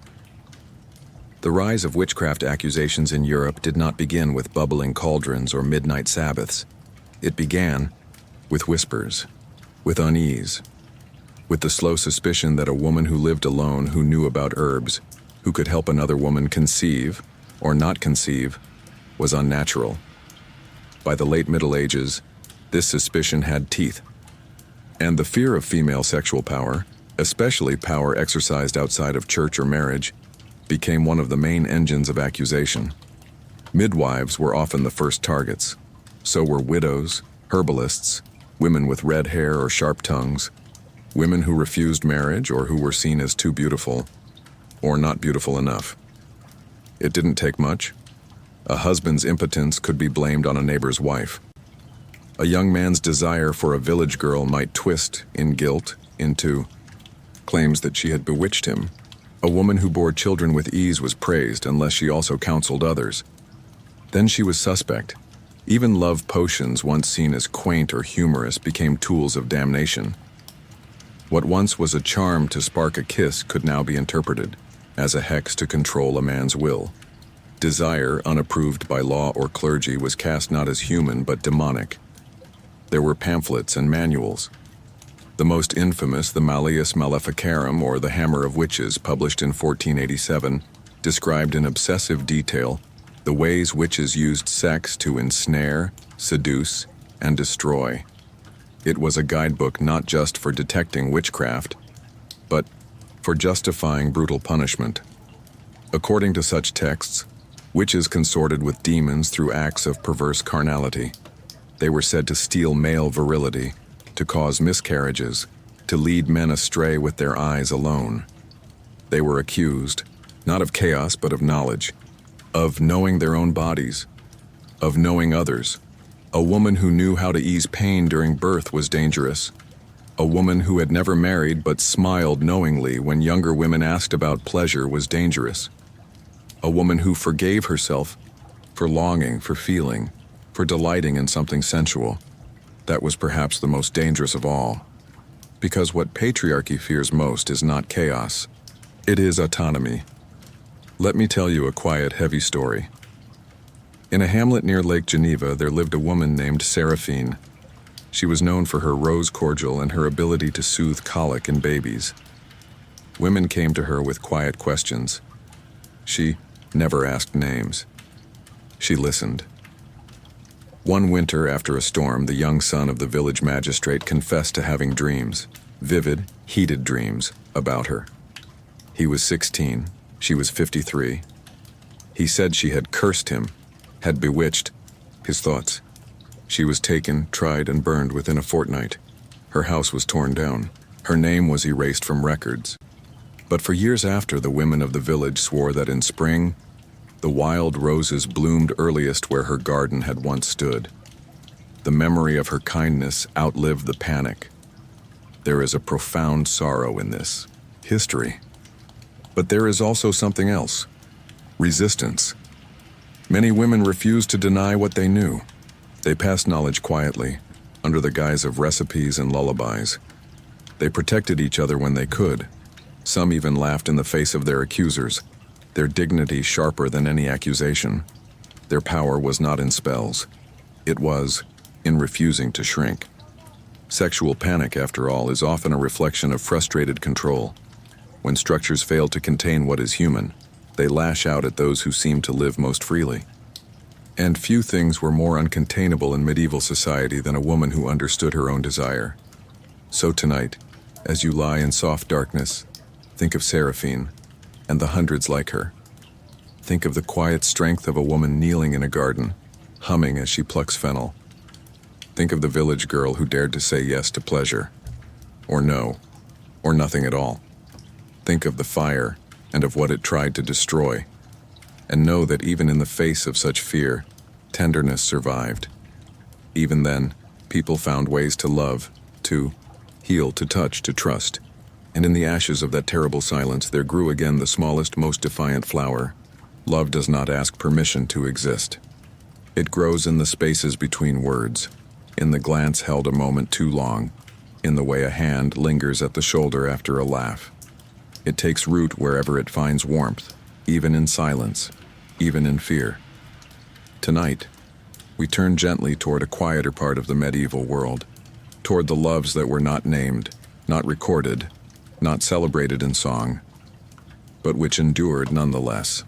The rise of witchcraft accusations in Europe did not begin with bubbling cauldrons or midnight Sabbaths. It began with whispers, with unease, with the slow suspicion that a woman who lived alone, who knew about herbs, who could help another woman conceive, or not conceive, was unnatural. By the late Middle Ages, this suspicion had teeth. And the fear of female sexual power, especially power exercised outside of church or marriage, became one of the main engines of accusation. Midwives were often the first targets. So were widows, herbalists, women with red hair or sharp tongues, women who refused marriage or who were seen as too beautiful, or not beautiful enough. It didn't take much. A husband's impotence could be blamed on a neighbor's wife. A young man's desire for a village girl might twist, in guilt, into claims that she had bewitched him. A woman who bore children with ease was praised unless she also counseled others. Then she was suspect. Even love potions, once seen as quaint or humorous, became tools of damnation. What once was a charm to spark a kiss could now be interpreted as a hex to control a man's will. Desire, unapproved by law or clergy, was cast not as human but demonic. There were pamphlets and manuals. The most infamous, the Malleus Maleficarum, or the Hammer of Witches, published in 1487, described in obsessive detail the ways witches used sex to ensnare, seduce, and destroy. It was a guidebook not just for detecting witchcraft, but for justifying brutal punishment. According to such texts, witches consorted with demons through acts of perverse carnality. They were said to steal male virility, to cause miscarriages, to lead men astray with their eyes alone. They were accused, not of chaos but of knowledge, of knowing their own bodies, of knowing others. A woman who knew how to ease pain during birth was dangerous. A woman who had never married but smiled knowingly when younger women asked about pleasure was dangerous. A woman who forgave herself for longing, for feeling, for delighting in something sensual. That was perhaps the most dangerous of all. Because what patriarchy fears most is not chaos. It is autonomy. Let me tell you a quiet, heavy story. In a hamlet near Lake Geneva, there lived a woman named Seraphine. She was known for her rose cordial and her ability to soothe colic in babies. Women came to her with quiet questions. She never asked names. She listened. One winter after a storm, the young son of the village magistrate confessed to having dreams, vivid, heated dreams, about her. He was 16, she was 53. He said she had cursed him, had bewitched his thoughts. She was taken, tried, and burned within a fortnight. Her house was torn down. Her name was erased from records. But for years after, the women of the village swore that in spring, the wild roses bloomed earliest where her garden had once stood. The memory of her kindness outlived the panic. There is a profound sorrow in this history. But there is also something else: resistance. Many women refused to deny what they knew. They passed knowledge quietly, under the guise of recipes and lullabies. They protected each other when they could. Some even laughed in the face of their accusers, their dignity sharper than any accusation. Their power was not in spells. It was in refusing to shrink. Sexual panic, after all, is often a reflection of frustrated control. When structures fail to contain what is human, they lash out at those who seem to live most freely. And few things were more uncontainable in medieval society than a woman who understood her own desire. So tonight, as you lie in soft darkness, think of Seraphine and the hundreds like her. Think of the quiet strength of a woman kneeling in a garden, humming as she plucks fennel. Think of the village girl who dared to say yes to pleasure, or no, or nothing at all. Think of the fire and of what it tried to destroy, and know that even in the face of such fear, tenderness survived. Even then, people found ways to love, to heal, to touch, to trust. And in the ashes of that terrible silence, there grew again the smallest, most defiant flower. Love does not ask permission to exist. It grows in the spaces between words, in the glance held a moment too long, in the way a hand lingers at the shoulder after a laugh. It takes root wherever it finds warmth, even in silence, even in fear. Tonight, we turn gently toward a quieter part of the medieval world, toward the loves that were not named, not recorded, not celebrated in song, but which endured nonetheless.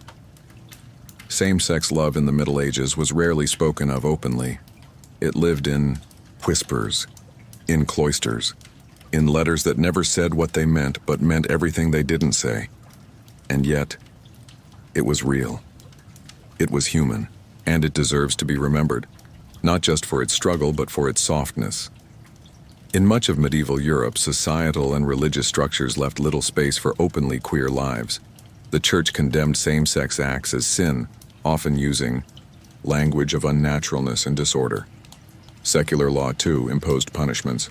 Same-sex love in the Middle Ages was rarely spoken of openly. It lived in whispers, in cloisters, in letters that never said what they meant but meant everything they didn't say. And yet, it was real. It was human, and it deserves to be remembered, not just for its struggle but for its softness. In much of medieval Europe, societal and religious structures left little space for openly queer lives. The Church condemned same-sex acts as sin, often using language of unnaturalness and disorder. Secular law, too, imposed punishments,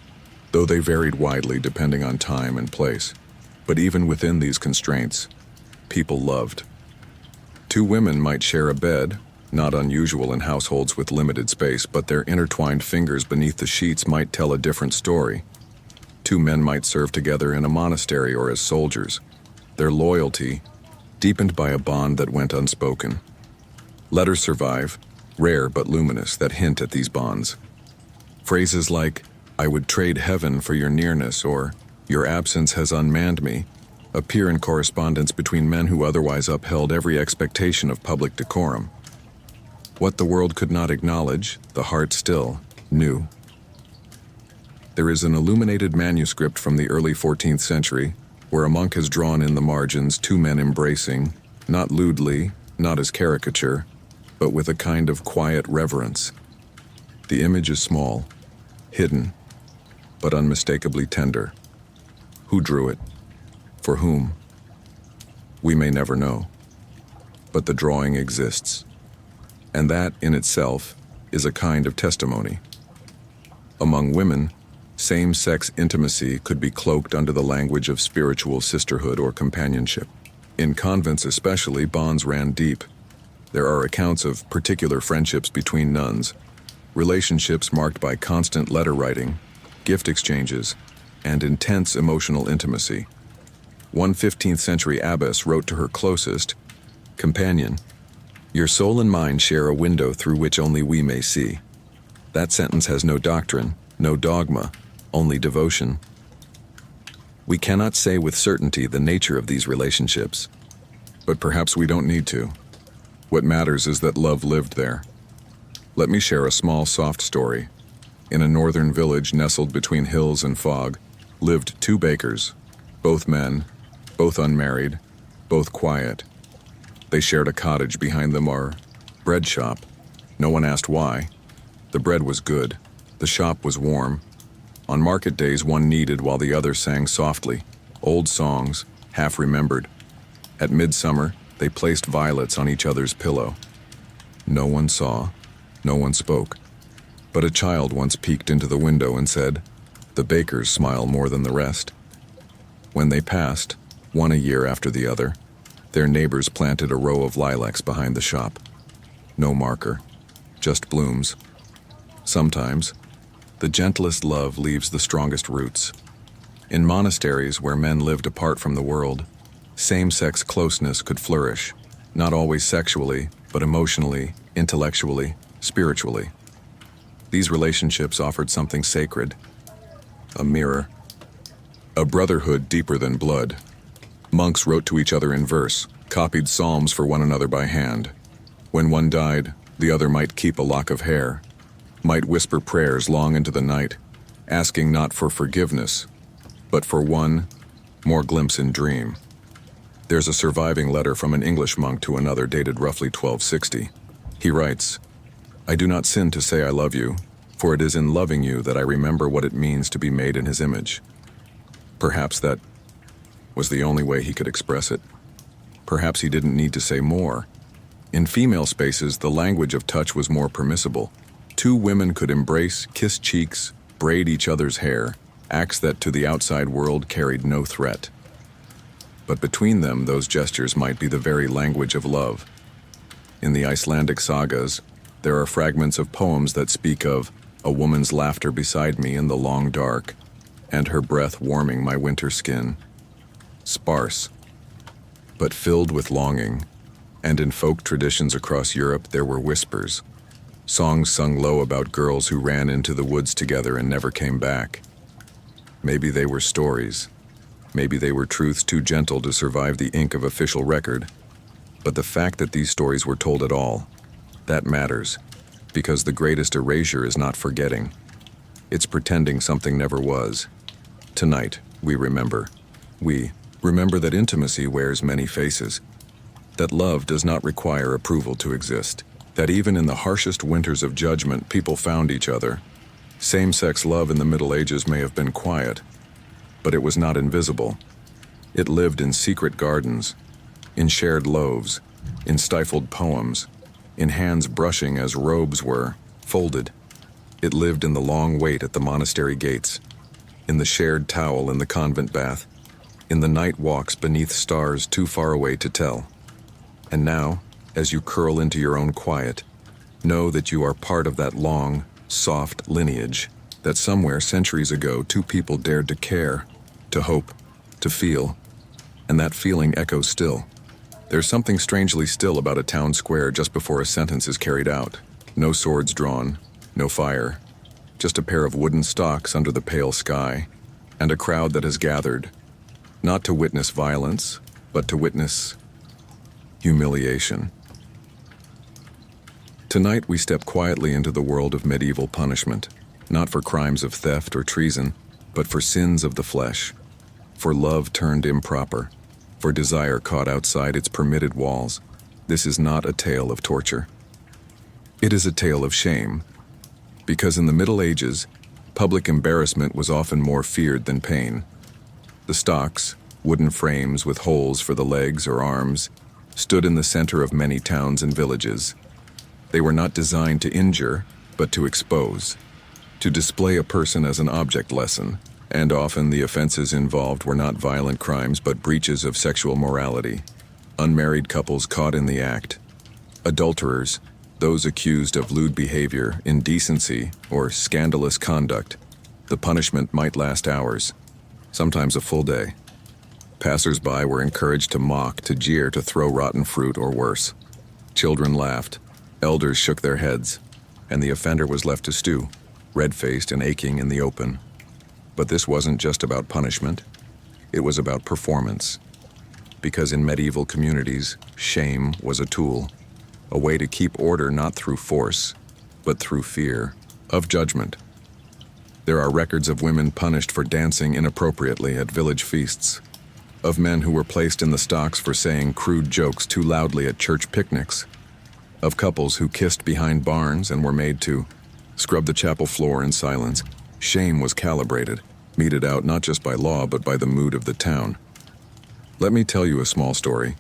though they varied widely depending on time and place. But even within these constraints, people loved. Two women might share a bed, not unusual in households with limited space, but their intertwined fingers beneath the sheets might tell a different story. Two men might serve together in a monastery or as soldiers, their loyalty deepened by a bond that went unspoken. Letters survive, rare but luminous, that hint at these bonds. Phrases like, "I would trade heaven for your nearness," or "Your absence has unmanned me," appear in correspondence between men who otherwise upheld every expectation of public decorum. What the world could not acknowledge, the heart still knew. There is an illuminated manuscript from the early 14th century where a monk has drawn in the margins two men embracing, not lewdly, not as caricature, but with a kind of quiet reverence. The image is small, hidden, but unmistakably tender. Who drew it? For whom? We may never know. But the drawing exists. And that, in itself, is a kind of testimony. Among women, same-sex intimacy could be cloaked under the language of spiritual sisterhood or companionship. In convents especially, bonds ran deep. There are accounts of particular friendships between nuns, relationships marked by constant letter writing, gift exchanges, and intense emotional intimacy. One 15th century abbess wrote to her closest companion, "Your soul and mind share a window through which only we may see." That sentence has no doctrine, no dogma, only devotion. We cannot say with certainty the nature of these relationships, but perhaps we don't need to. What matters is that love lived there. Let me share a small, soft story. In a northern village nestled between hills and fog, lived two bakers, both men, both unmarried, both quiet. They shared a cottage behind them, or bread shop. No one asked why. The bread was good. The shop was warm. On market days, one kneaded while the other sang softly, old songs, half remembered. At midsummer, they placed violets on each other's pillow. No one saw, no one spoke. But a child once peeked into the window and said, "The bakers smile more than the rest." When they passed, one a year after the other, their neighbors planted a row of lilacs behind the shop. No marker, just blooms. Sometimes, the gentlest love leaves the strongest roots. In monasteries where men lived apart from the world, same-sex closeness could flourish, not always sexually, but emotionally, intellectually, spiritually. These relationships offered something sacred, a mirror, a brotherhood deeper than blood. Monks wrote to each other in verse, copied psalms for one another by hand. When one died, the other might keep a lock of hair, might whisper prayers long into the night, asking not for forgiveness, but for one more glimpse in dream. There's a surviving letter from an English monk to another dated roughly 1260. He writes, "I do not sin to say I love you, for it is in loving you that I remember what it means to be made in his image." Perhaps that was the only way he could express it. Perhaps he didn't need to say more. In female spaces, the language of touch was more permissible. Two women could embrace, kiss cheeks, braid each other's hair, acts that to the outside world carried no threat. But between them, those gestures might be the very language of love. In the Icelandic sagas, there are fragments of poems that speak of a woman's laughter beside me in the long dark, and her breath warming my winter skin. Sparse, but filled with longing, and in folk traditions across Europe there were whispers, songs sung low about girls who ran into the woods together and never came back. Maybe they were stories, maybe they were truths too gentle to survive the ink of official record, but the fact that these stories were told at all, that matters, because the greatest erasure is not forgetting. It's pretending something never was. Tonight, we remember. We remember that intimacy wears many faces, that love does not require approval to exist, that even in the harshest winters of judgment, people found each other. Same-sex love in the Middle Ages may have been quiet, but it was not invisible. It lived in secret gardens, in shared loaves, in stifled poems, in hands brushing as robes were folded. It lived in the long wait at the monastery gates, in the shared towel in the convent bath, in the night walks beneath stars too far away to tell. And now, as you curl into your own quiet, know that you are part of that long, soft lineage, that somewhere centuries ago two people dared to care, to hope, to feel, and that feeling echoes still. There's something strangely still about a town square just before a sentence is carried out. No swords drawn, no fire, just a pair of wooden stocks under the pale sky, and a crowd that has gathered, not to witness violence, but to witness humiliation. Tonight we step quietly into the world of medieval punishment, not for crimes of theft or treason, but for sins of the flesh, for love turned improper, for desire caught outside its permitted walls. This is not a tale of torture. It is a tale of shame, because in the Middle Ages, public embarrassment was often more feared than pain. The stocks, wooden frames with holes for the legs or arms, stood in the center of many towns and villages. They were not designed to injure, but to expose, to display a person as an object lesson, and often the offenses involved were not violent crimes but breaches of sexual morality. Unmarried couples caught in the act, adulterers, those accused of lewd behavior, indecency, or scandalous conduct. The punishment might last hours, sometimes a full day. Passers-by were encouraged to mock, to jeer, to throw rotten fruit or worse. Children laughed, elders shook their heads, and the offender was left to stew, red-faced and aching in the open. But this wasn't just about punishment, it was about performance. Because in medieval communities, shame was a tool, a way to keep order not through force, but through fear of judgment. There are records of women punished for dancing inappropriately at village feasts, of men who were placed in the stocks for saying crude jokes too loudly at church picnics, of couples who kissed behind barns and were made to scrub the chapel floor in silence. Shame was calibrated, meted out not just by law but by the mood of the town. Let me tell you a small story.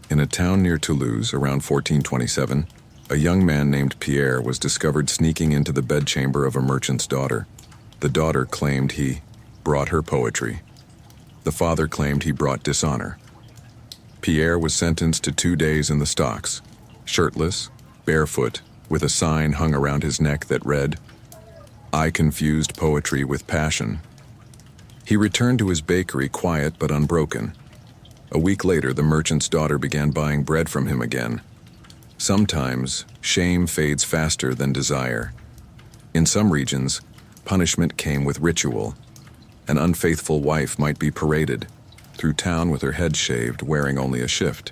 In a town near Toulouse around 1427, a young man named Pierre was discovered sneaking into the bedchamber of a merchant's daughter. The daughter claimed he brought her poetry. The father claimed he brought dishonor. Pierre was sentenced to 2 days in the stocks, shirtless, barefoot, with a sign hung around his neck that read, "I confused poetry with passion." He returned to his bakery quiet but unbroken. A week later, the merchant's daughter began buying bread from him again. Sometimes, shame fades faster than desire. In some regions, punishment came with ritual. An unfaithful wife might be paraded through town with her head shaved, wearing only a shift.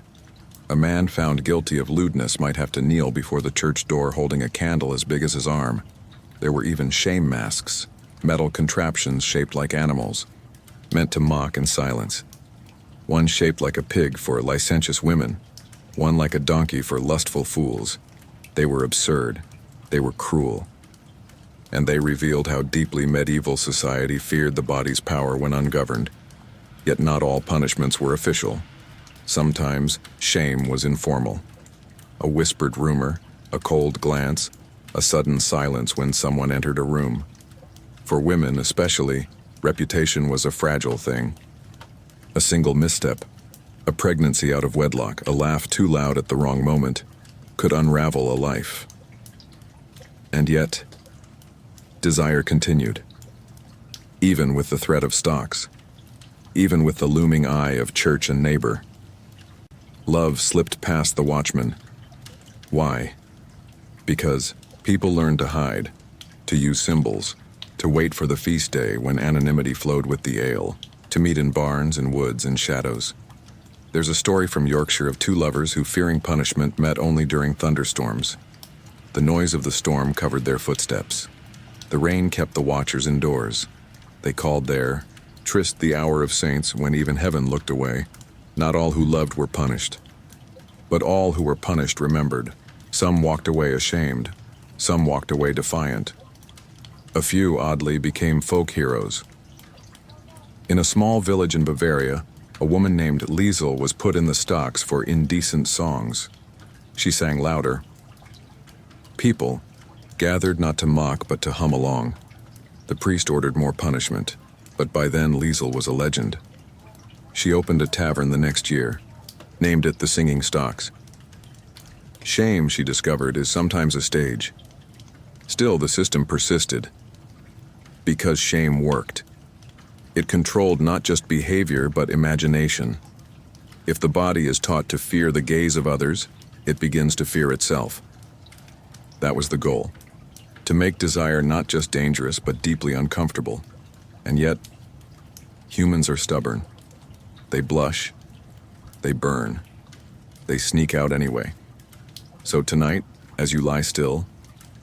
A man found guilty of lewdness might have to kneel before the church door holding a candle as big as his arm. There were even shame masks, metal contraptions shaped like animals, meant to mock in silence. One shaped like a pig for licentious women, one like a donkey for lustful fools. They were absurd, they were cruel, and they revealed how deeply medieval society feared the body's power when ungoverned. Yet not all punishments were official. Sometimes shame was informal. A whispered rumor, a cold glance, a sudden silence when someone entered a room. For women especially, reputation was a fragile thing. A single misstep, a pregnancy out of wedlock, a laugh too loud at the wrong moment, could unravel a life. And yet, desire continued. Even with the threat of stocks, even with the looming eye of church and neighbor. Love slipped past the watchman. Why? Because people learned to hide, to use symbols, to wait for the feast day when anonymity flowed with the ale, to meet in barns and woods and shadows. There's a story from Yorkshire of two lovers who, fearing punishment, met only during thunderstorms. The noise of the storm covered their footsteps. The rain kept the watchers indoors. They called their tryst the hour of saints when even heaven looked away. Not all who loved were punished. But all who were punished remembered. Some walked away ashamed. Some walked away defiant. A few, oddly, became folk heroes. In a small village in Bavaria, a woman named Liesel was put in the stocks for indecent songs. She sang louder. People gathered not to mock but to hum along. The priest ordered more punishment, but by then Liesel was a legend. She opened a tavern the next year, named it the Singing Stocks. Shame, she discovered, is sometimes a stage. Still, the system persisted. Because shame worked. It controlled not just behavior, but imagination. If the body is taught to fear the gaze of others, it begins to fear itself. That was the goal. To make desire not just dangerous, but deeply uncomfortable. And yet, humans are stubborn. They blush. They burn. They sneak out anyway. So tonight, as you lie still,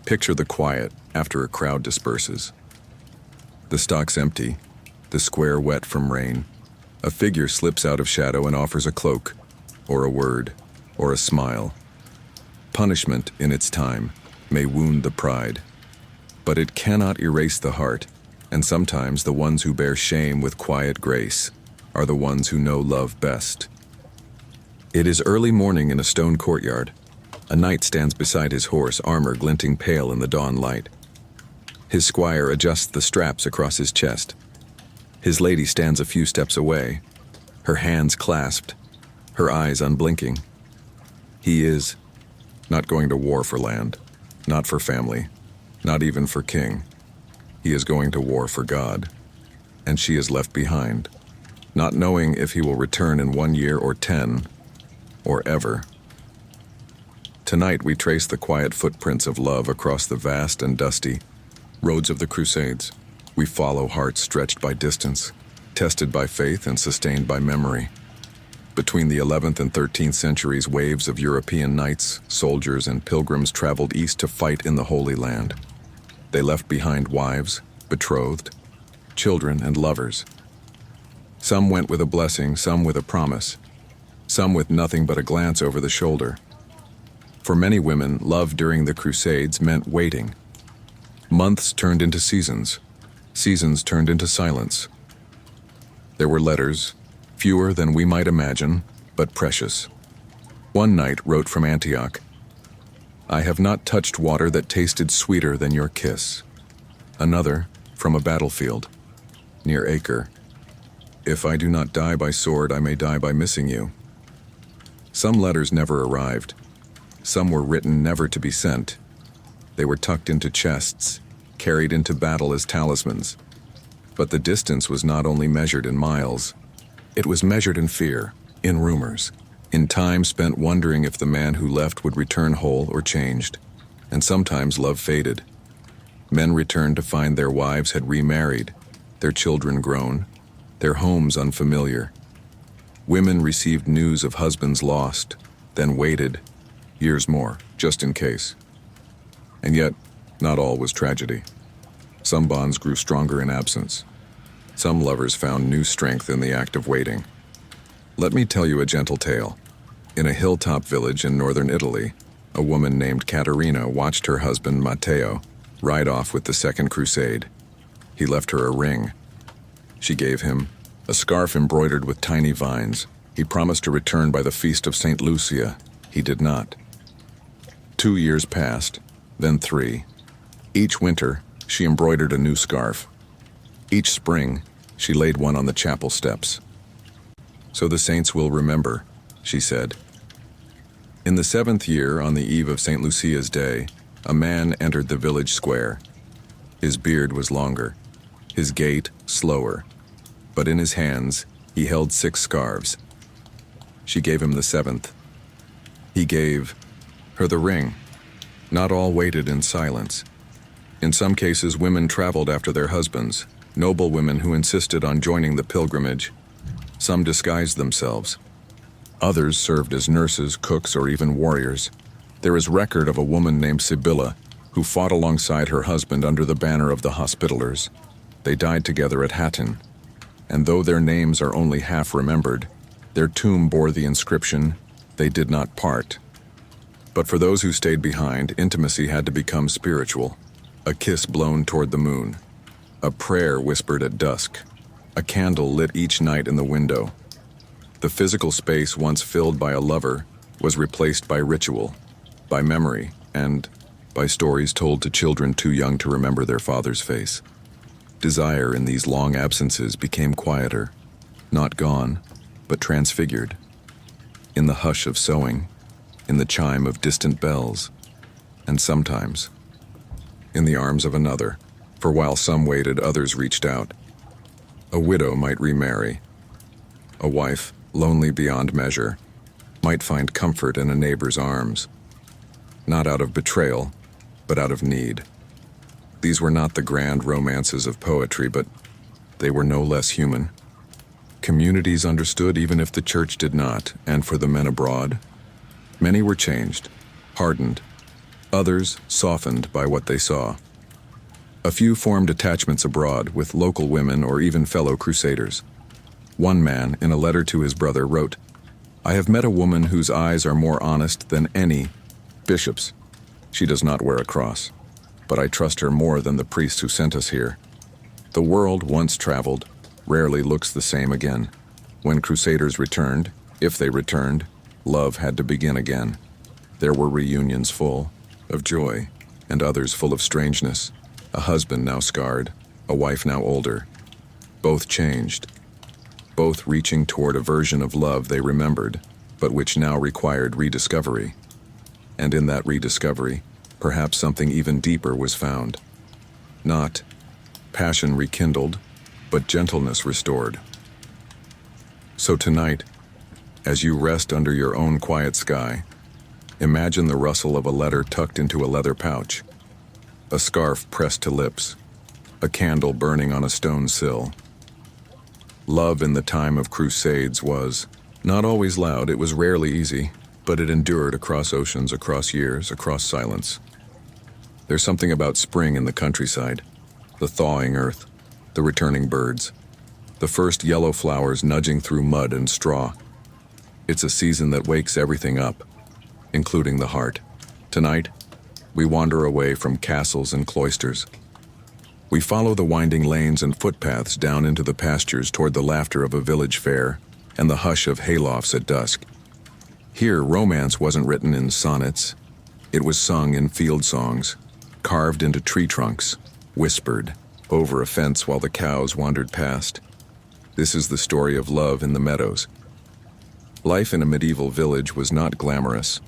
picture the quiet after a crowd disperses. The stock's empty, the square wet from rain. A figure slips out of shadow and offers a cloak, or a word, or a smile. Punishment, in its time, may wound the pride, but it cannot erase the heart, and sometimes the ones who bear shame with quiet grace are the ones who know love best. It is early morning in a stone courtyard. A knight stands beside his horse, armor glinting pale in the dawn light. His squire adjusts the straps across his chest. His lady stands a few steps away, her hands clasped, her eyes unblinking. He is not going to war for land, not for family, not even for king. He is going to war for God, and she is left behind, not knowing if he will return in 1 year or 10, or ever. Tonight we trace the quiet footprints of love across the vast and dusty roads of the Crusades. We follow hearts stretched by distance, tested by faith and sustained by memory. Between the 11th and 13th centuries, waves of European knights, soldiers, and pilgrims traveled east to fight in the Holy Land. They left behind wives, betrothed, children, and lovers. Some went with a blessing, some with a promise, some with nothing but a glance over the shoulder. For many women, love during the Crusades meant waiting. Months turned into seasons. Seasons turned into silence. There were letters, fewer than we might imagine, but precious. One knight wrote from Antioch, "I have not touched water that tasted sweeter than your kiss." Another, from a battlefield, near Acre, "If I do not die by sword, I may die by missing you." Some letters never arrived. Some were written never to be sent. They were tucked into chests, carried into battle as talismans. But the distance was not only measured in miles. It was measured in fear, in rumors, in time spent wondering if the man who left would return whole or changed. And sometimes love faded. Men returned to find their wives had remarried, their children grown, their homes unfamiliar. Women received news of husbands lost, then waited years more, just in case. And yet, not all was tragedy. Some bonds grew stronger in absence. Some lovers found new strength in the act of waiting. Let me tell you a gentle tale. In a hilltop village in northern Italy, a woman named Caterina watched her husband Matteo ride off with the Second Crusade. He left her a ring. She gave him a scarf embroidered with tiny vines. He promised to return by the feast of St. Lucia. He did not. 2 years passed, then 3. Each winter, she embroidered a new scarf. Each spring, she laid one on the chapel steps. "So the saints will remember," she said. In the 7th year, on the eve of St. Lucia's day, a man entered the village square. His beard was longer, his gait slower, but in his hands he held 6 scarves. She gave him the 7th. He gave her the ring. Not all waited in silence. In some cases, women traveled after their husbands, noble women who insisted on joining the pilgrimage. Some disguised themselves. Others served as nurses, cooks, or even warriors. There is record of a woman named Sibylla who fought alongside her husband under the banner of the Hospitallers. They died together at Hattin, and though their names are only half remembered, their tomb bore the inscription, "They did not part." But for those who stayed behind, intimacy had to become spiritual. A kiss blown toward the moon, a prayer whispered at dusk, a candle lit each night in the window. The physical space once filled by a lover was replaced by ritual, by memory, and by stories told to children too young to remember their father's face. Desire in these long absences became quieter, not gone, but transfigured. In the hush of sewing, in the chime of distant bells, and sometimes in the arms of another, for while some waited, others reached out. A widow might remarry. A wife, lonely beyond measure, might find comfort in a neighbor's arms, not out of betrayal, but out of need. These were not the grand romances of poetry, but they were no less human. Communities understood even if the church did not, and for the men abroad, many were changed, hardened, others softened by what they saw. A few formed attachments abroad with local women or even fellow crusaders. One man, in a letter to his brother, wrote, "I have met a woman whose eyes are more honest than any bishop's. She does not wear a cross, but I trust her more than the priests who sent us here. The world, once traveled, rarely looks the same again. When crusaders returned, if they returned, love had to begin again. There were reunions full of joy, and others full of strangeness. A husband now scarred, a wife now older. Both changed, both reaching toward a version of love they remembered, but which now required rediscovery. And in that rediscovery, perhaps something even deeper was found. Not passion rekindled, but gentleness restored. So tonight, as you rest under your own quiet sky, imagine the rustle of a letter tucked into a leather pouch, a scarf pressed to lips, a candle burning on a stone sill. Love in the time of crusades was not always loud, it was rarely easy, but it endured across oceans, across years, across silence. There's something about spring in the countryside, the thawing earth, the returning birds, the first yellow flowers nudging through mud and straw. It's a season that wakes everything up, including the heart. Tonight, we wander away from castles and cloisters. We follow the winding lanes and footpaths down into the pastures toward the laughter of a village fair and the hush of haylofts at dusk. Here, romance wasn't written in sonnets. It was sung in field songs, carved into tree trunks, whispered over a fence while the cows wandered past. This is the story of love in the meadows. Life in a medieval village was not glamorous.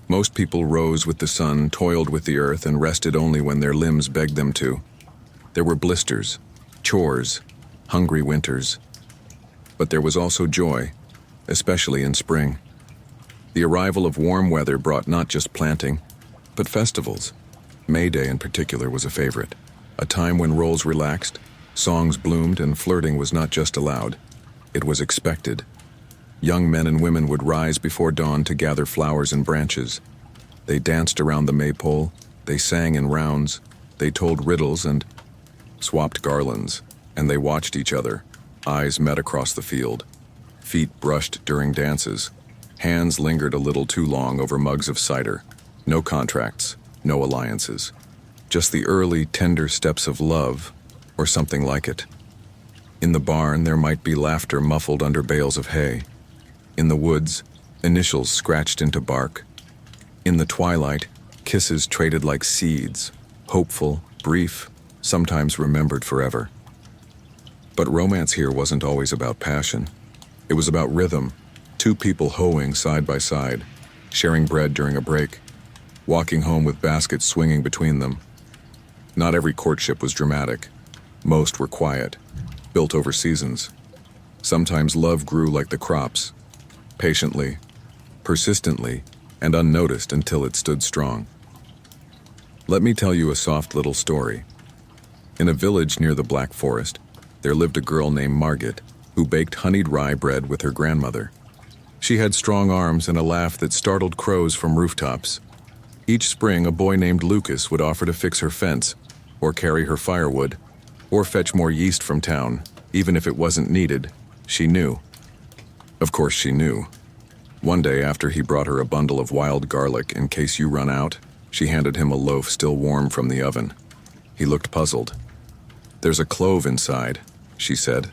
Most people rose with the sun, toiled with the earth, and rested only when their limbs begged them to. There were blisters, chores, hungry winters. But there was also joy, especially in spring. The arrival of warm weather brought not just planting, but festivals. May Day in particular was a favorite, a time when roles relaxed, songs bloomed, and flirting was not just allowed, it was expected. Young men and women would rise before dawn to gather flowers and branches. They danced around the maypole, they sang in rounds, they told riddles and swapped garlands, and they watched each other. Eyes met across the field, feet brushed during dances, hands lingered a little too long over mugs of cider. No contracts, no alliances, just the early, tender steps of love, or something like it. In the barn, there might be laughter muffled under bales of hay. In the woods, initials scratched into bark. In the twilight, kisses traded like seeds, hopeful, brief, sometimes remembered forever. But romance here wasn't always about passion. It was about rhythm, two people hoeing side by side, sharing bread during a break, walking home with baskets swinging between them. Not every courtship was dramatic. Most were quiet, built over seasons. Sometimes love grew like the crops, patiently, persistently, and unnoticed until it stood strong. Let me tell you a soft little story. In a village near the Black Forest, there lived a girl named Margit, who baked honeyed rye bread with her grandmother. She had strong arms and a laugh that startled crows from rooftops. Each spring, a boy named Lucas would offer to fix her fence, or carry her firewood, or fetch more yeast from town. Even if it wasn't needed, she knew. Of course she knew. One day after he brought her a bundle of wild garlic in case you run out, she handed him a loaf still warm from the oven. He looked puzzled. "There's a clove inside," she said.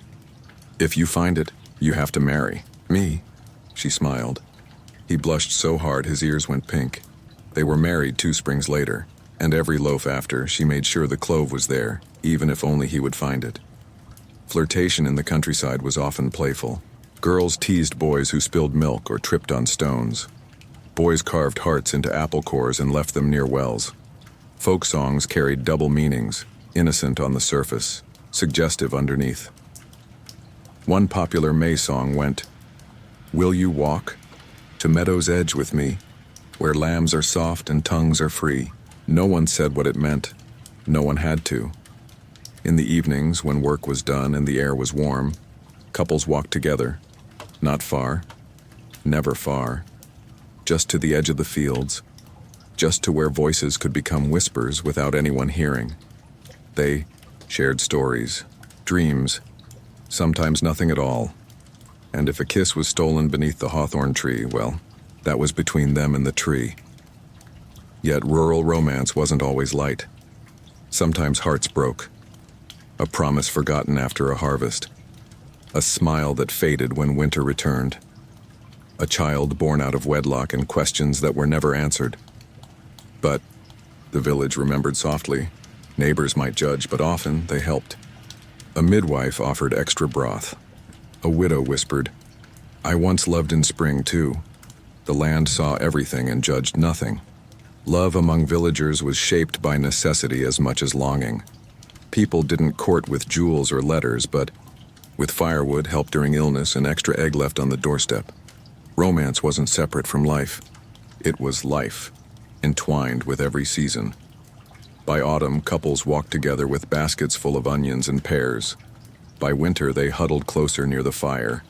"If you find it, you have to marry me." She smiled. He blushed so hard his ears went pink. They were married 2 springs later, and every loaf after, she made sure the clove was there, even if only he would find it. Flirtation in the countryside was often playful. Girls teased boys who spilled milk or tripped on stones. Boys carved hearts into apple cores and left them near wells. Folk songs carried double meanings, innocent on the surface, suggestive underneath. One popular May song went, "Will you walk to meadow's edge with me, where lambs are soft and tongues are free?" No one said what it meant. No one had to. In the evenings, when work was done and the air was warm, couples walked together. Not far, never far, just to the edge of the fields, just to where voices could become whispers without anyone hearing. They shared stories, dreams, sometimes nothing at all. And if a kiss was stolen beneath the hawthorn tree, well, that was between them and the tree. Yet rural romance wasn't always light. Sometimes hearts broke. A promise forgotten after a harvest. A smile that faded when winter returned. A child born out of wedlock and questions that were never answered. But the village remembered softly. Neighbors might judge, but often they helped. A midwife offered extra broth. A widow whispered, "I once loved in spring too." The land saw everything and judged nothing. Love among villagers was shaped by necessity as much as longing. People didn't court with jewels or letters, but with firewood, help during illness, and extra egg left on the doorstep. Romance wasn't separate from life. It was life, entwined with every season. By autumn, couples walked together with baskets full of onions and pears. By winter, they huddled closer near the fire.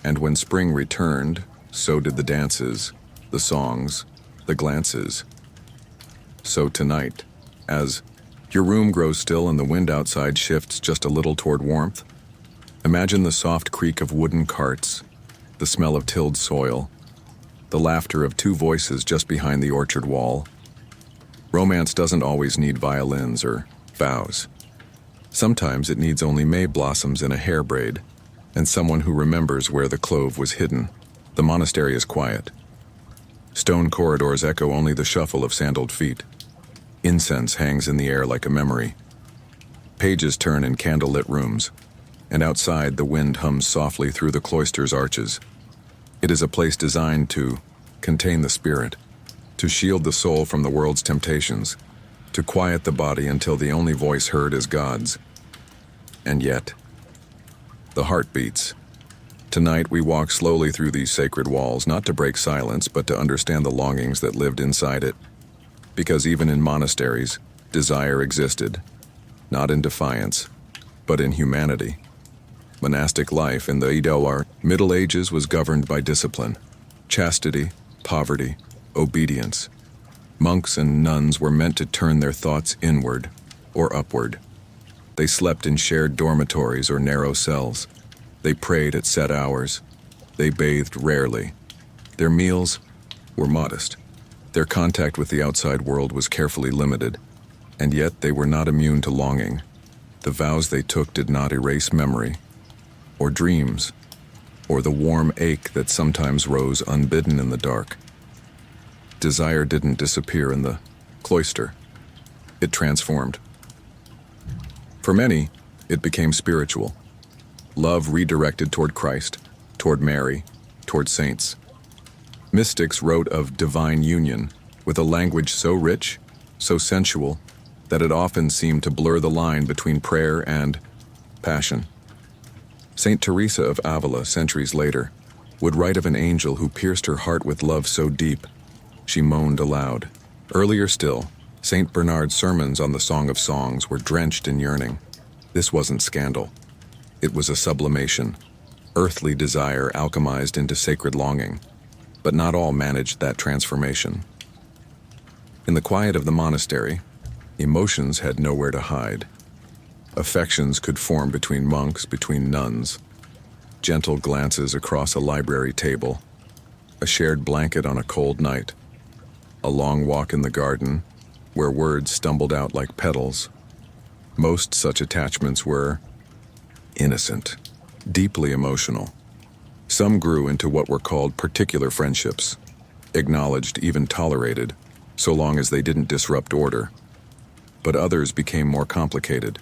And when spring returned, so did the dances, the songs, the glances. So tonight, as your room grows still and the wind outside shifts just a little toward warmth, imagine the soft creak of wooden carts, the smell of tilled soil, the laughter of 2 voices just behind the orchard wall. Romance doesn't always need violins or vows. Sometimes it needs only May blossoms in a hair braid, and someone who remembers where the clove was hidden. The monastery is quiet. Stone corridors echo only the shuffle of sandaled feet. Incense hangs in the air like a memory. Pages turn in candlelit rooms, and outside the wind hums softly through the cloister's arches. It is a place designed to contain the spirit, to shield the soul from the world's temptations, to quiet the body until the only voice heard is God's. And yet, the heart beats. Tonight we walk slowly through these sacred walls, not to break silence, but to understand the longings that lived inside it. Because even in monasteries, desire existed, not in defiance, but in humanity. Monastic life in the Idawar Middle Ages was governed by discipline, chastity, poverty, obedience. Monks and nuns were meant to turn their thoughts inward or upward. They slept in shared dormitories or narrow cells. They prayed at set hours. They bathed rarely. Their meals were modest. Their contact with the outside world was carefully limited, and yet they were not immune to longing. The vows they took did not erase memory. or dreams, or the warm ache that sometimes rose unbidden in the dark. Desire didn't disappear in the cloister. It transformed. For many, it became spiritual. Love redirected toward Christ, toward Mary, toward saints. Mystics wrote of divine union with a language so rich, so sensual, that it often seemed to blur the line between prayer and passion. Saint Teresa of Avila, centuries later, would write of an angel who pierced her heart with love so deep, she moaned aloud. Earlier still, Saint Bernard's sermons on the Song of Songs were drenched in yearning. This wasn't scandal. It was a sublimation, earthly desire alchemized into sacred longing, but not all managed that transformation. In the quiet of the monastery, emotions had nowhere to hide. Affections could form between monks, between nuns, gentle glances across a library table, a shared blanket on a cold night, a long walk in the garden where words stumbled out like petals. Most such attachments were innocent, deeply emotional. Some grew into what were called particular friendships, acknowledged, even tolerated, so long as they didn't disrupt order. But others became more complicated.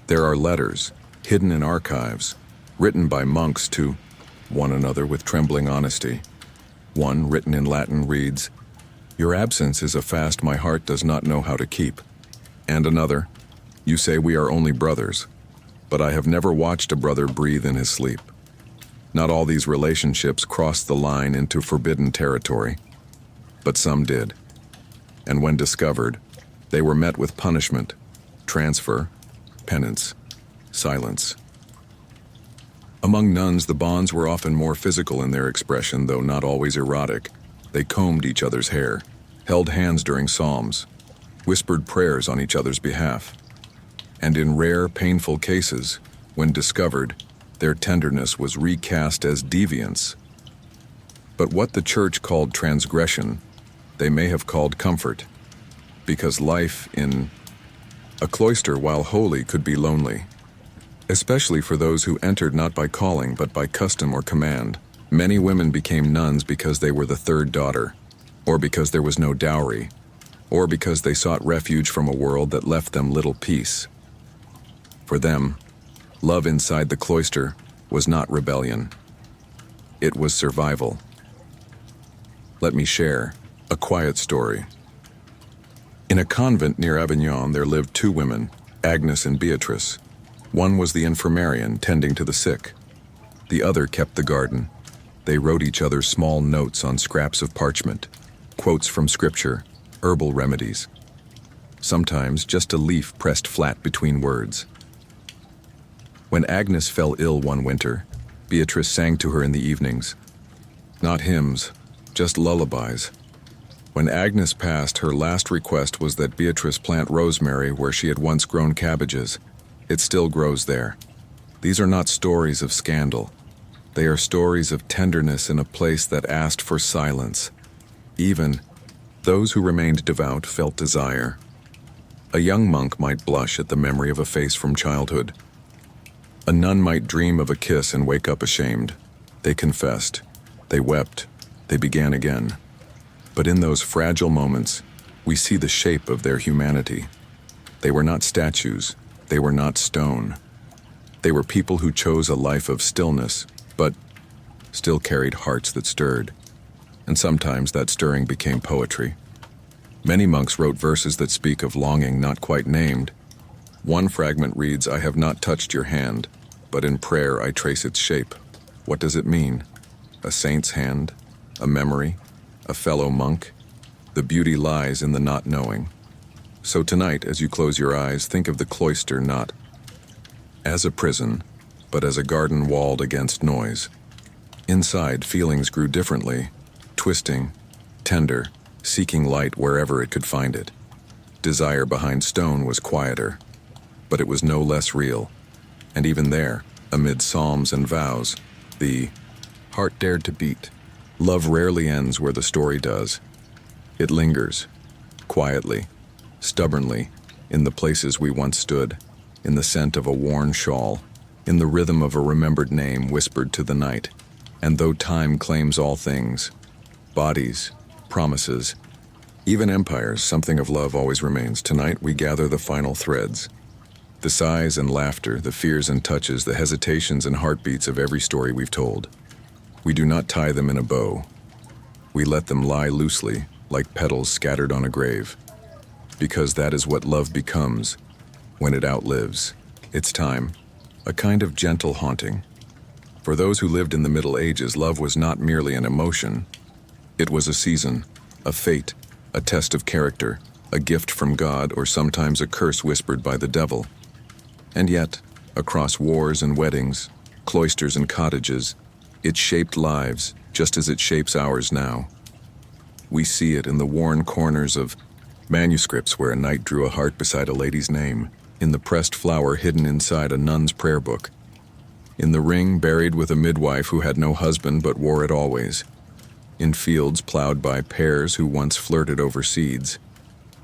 There are letters, hidden in archives, written by monks to one another with trembling honesty. One, written in Latin, reads, "Your absence is a fast my heart does not know how to keep." And another, "You say we are only brothers, but I have never watched a brother breathe in his sleep." Not all these relationships crossed the line into forbidden territory, but some did. And when discovered, they were met with punishment, transfer, penance, silence. Among nuns, the bonds were often more physical in their expression, though not always erotic. They combed each other's hair, held hands during psalms, whispered prayers on each other's behalf. And in rare, painful cases, when discovered, their tenderness was recast as deviance. But what the church called transgression, they may have called comfort, because life in a cloister, while holy, could be lonely, especially for those who entered not by calling but by custom or command. Many women became nuns because they were the third daughter, or because there was no dowry, or because they sought refuge from a world that left them little peace. For them, love inside the cloister was not rebellion. It was survival. Let me share a quiet story. In a convent near Avignon, there lived two women, Agnes and Beatrice. One was the infirmarian tending to the sick. The other kept the garden. They wrote each other small notes on scraps of parchment, quotes from scripture, herbal remedies. Sometimes just a leaf pressed flat between words. When Agnes fell ill one winter, Beatrice sang to her in the evenings. Not hymns, just lullabies. When Agnes passed, her last request was that Beatrice plant rosemary where she had once grown cabbages. It still grows there. These are not stories of scandal. They are stories of tenderness in a place that asked for silence. Even those who remained devout felt desire. A young monk might blush at the memory of a face from childhood. A nun might dream of a kiss and wake up ashamed. They confessed. They wept. They began again. But in those fragile moments, we see the shape of their humanity. They were not statues. They were not stone. They were people who chose a life of stillness, but still carried hearts that stirred. And sometimes that stirring became poetry. Many monks wrote verses that speak of longing not quite named. One fragment reads, "I have not touched your hand, but in prayer I trace its shape." What does it mean? A saint's hand? A memory? A fellow monk? The beauty lies in the not knowing. So tonight, as you close your eyes, think of the cloister not as a prison, but as a garden walled against noise. Inside, feelings grew differently, twisting, tender, seeking light wherever it could find it. Desire behind stone was quieter, but it was no less real. And even there, amid psalms and vows, the heart dared to beat. Love rarely ends where the story does. It lingers, quietly, stubbornly, in the places we once stood, in the scent of a worn shawl, in the rhythm of a remembered name whispered to the night. And though time claims all things, bodies, promises, even empires, something of love always remains. Tonight we gather the final threads. The sighs and laughter, the fears and touches, the hesitations and heartbeats of every story we've told. We do not tie them in a bow. We let them lie loosely, like petals scattered on a grave. Because that is what love becomes when it outlives its time, a kind of gentle haunting. For those who lived in the Middle Ages, love was not merely an emotion. It was a season, a fate, a test of character, a gift from God, or sometimes a curse whispered by the devil. And yet, across wars and weddings, cloisters and cottages, it shaped lives just as it shapes ours now. We see it in the worn corners of manuscripts where a knight drew a heart beside a lady's name, in the pressed flower hidden inside a nun's prayer book, in the ring buried with a midwife who had no husband but wore it always, in fields plowed by pairs who once flirted over seeds,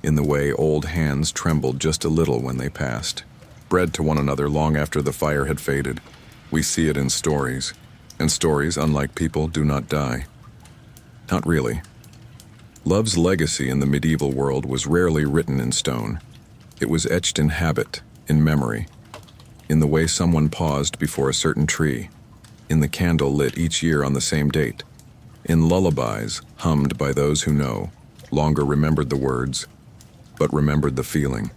in the way old hands trembled just a little when they passed, bred to one another long after the fire had faded. We see it in stories, and stories, unlike people, do not die. Not really. Love's legacy in the medieval world was rarely written in stone. It was etched in habit, in memory, in the way someone paused before a certain tree, in the candle lit each year on the same date, in lullabies hummed by those who no longer remembered the words, but remembered the feeling.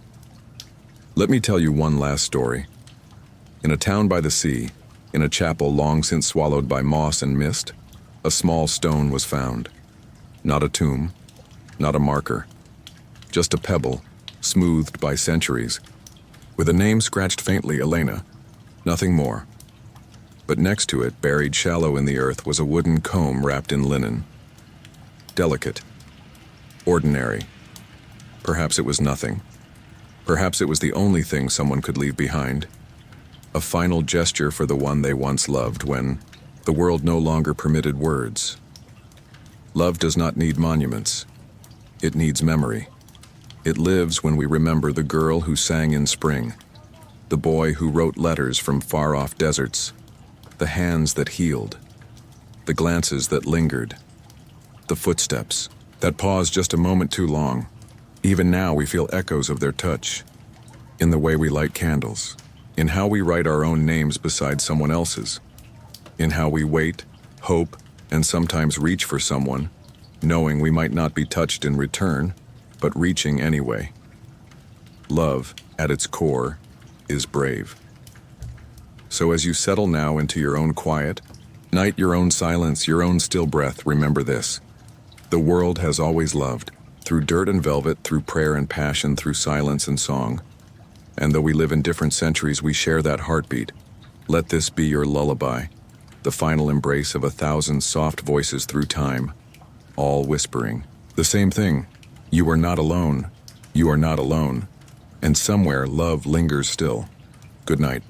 Let me tell you one last story. In a town by the sea, in a chapel long since swallowed by moss and mist, a small stone was found. Not a tomb, not a marker, just a pebble, smoothed by centuries, with a name scratched faintly, Elena, nothing more. But next to it, buried shallow in the earth, was a wooden comb wrapped in linen. Delicate, ordinary. Perhaps it was nothing. Perhaps it was the only thing someone could leave behind. A final gesture for the one they once loved when the world no longer permitted words. Love does not need monuments. It needs memory. It lives when we remember the girl who sang in spring, the boy who wrote letters from far-off deserts, the hands that healed, the glances that lingered, the footsteps that paused just a moment too long. Even now we feel echoes of their touch, in the way we light candles, in how we write our own names beside someone else's, in how we wait, hope, and sometimes reach for someone, knowing we might not be touched in return, but reaching anyway. Love, at its core, is brave. So as you settle now into your own quiet, night, your own silence, your own still breath, remember this. The world has always loved, through dirt and velvet, through prayer and passion, through silence and song. And though we live in different centuries, we share that heartbeat. Let this be your lullaby, the final embrace of 1,000 soft voices through time, all whispering the same thing. You are not alone. You are not alone. And somewhere love lingers still. Good night.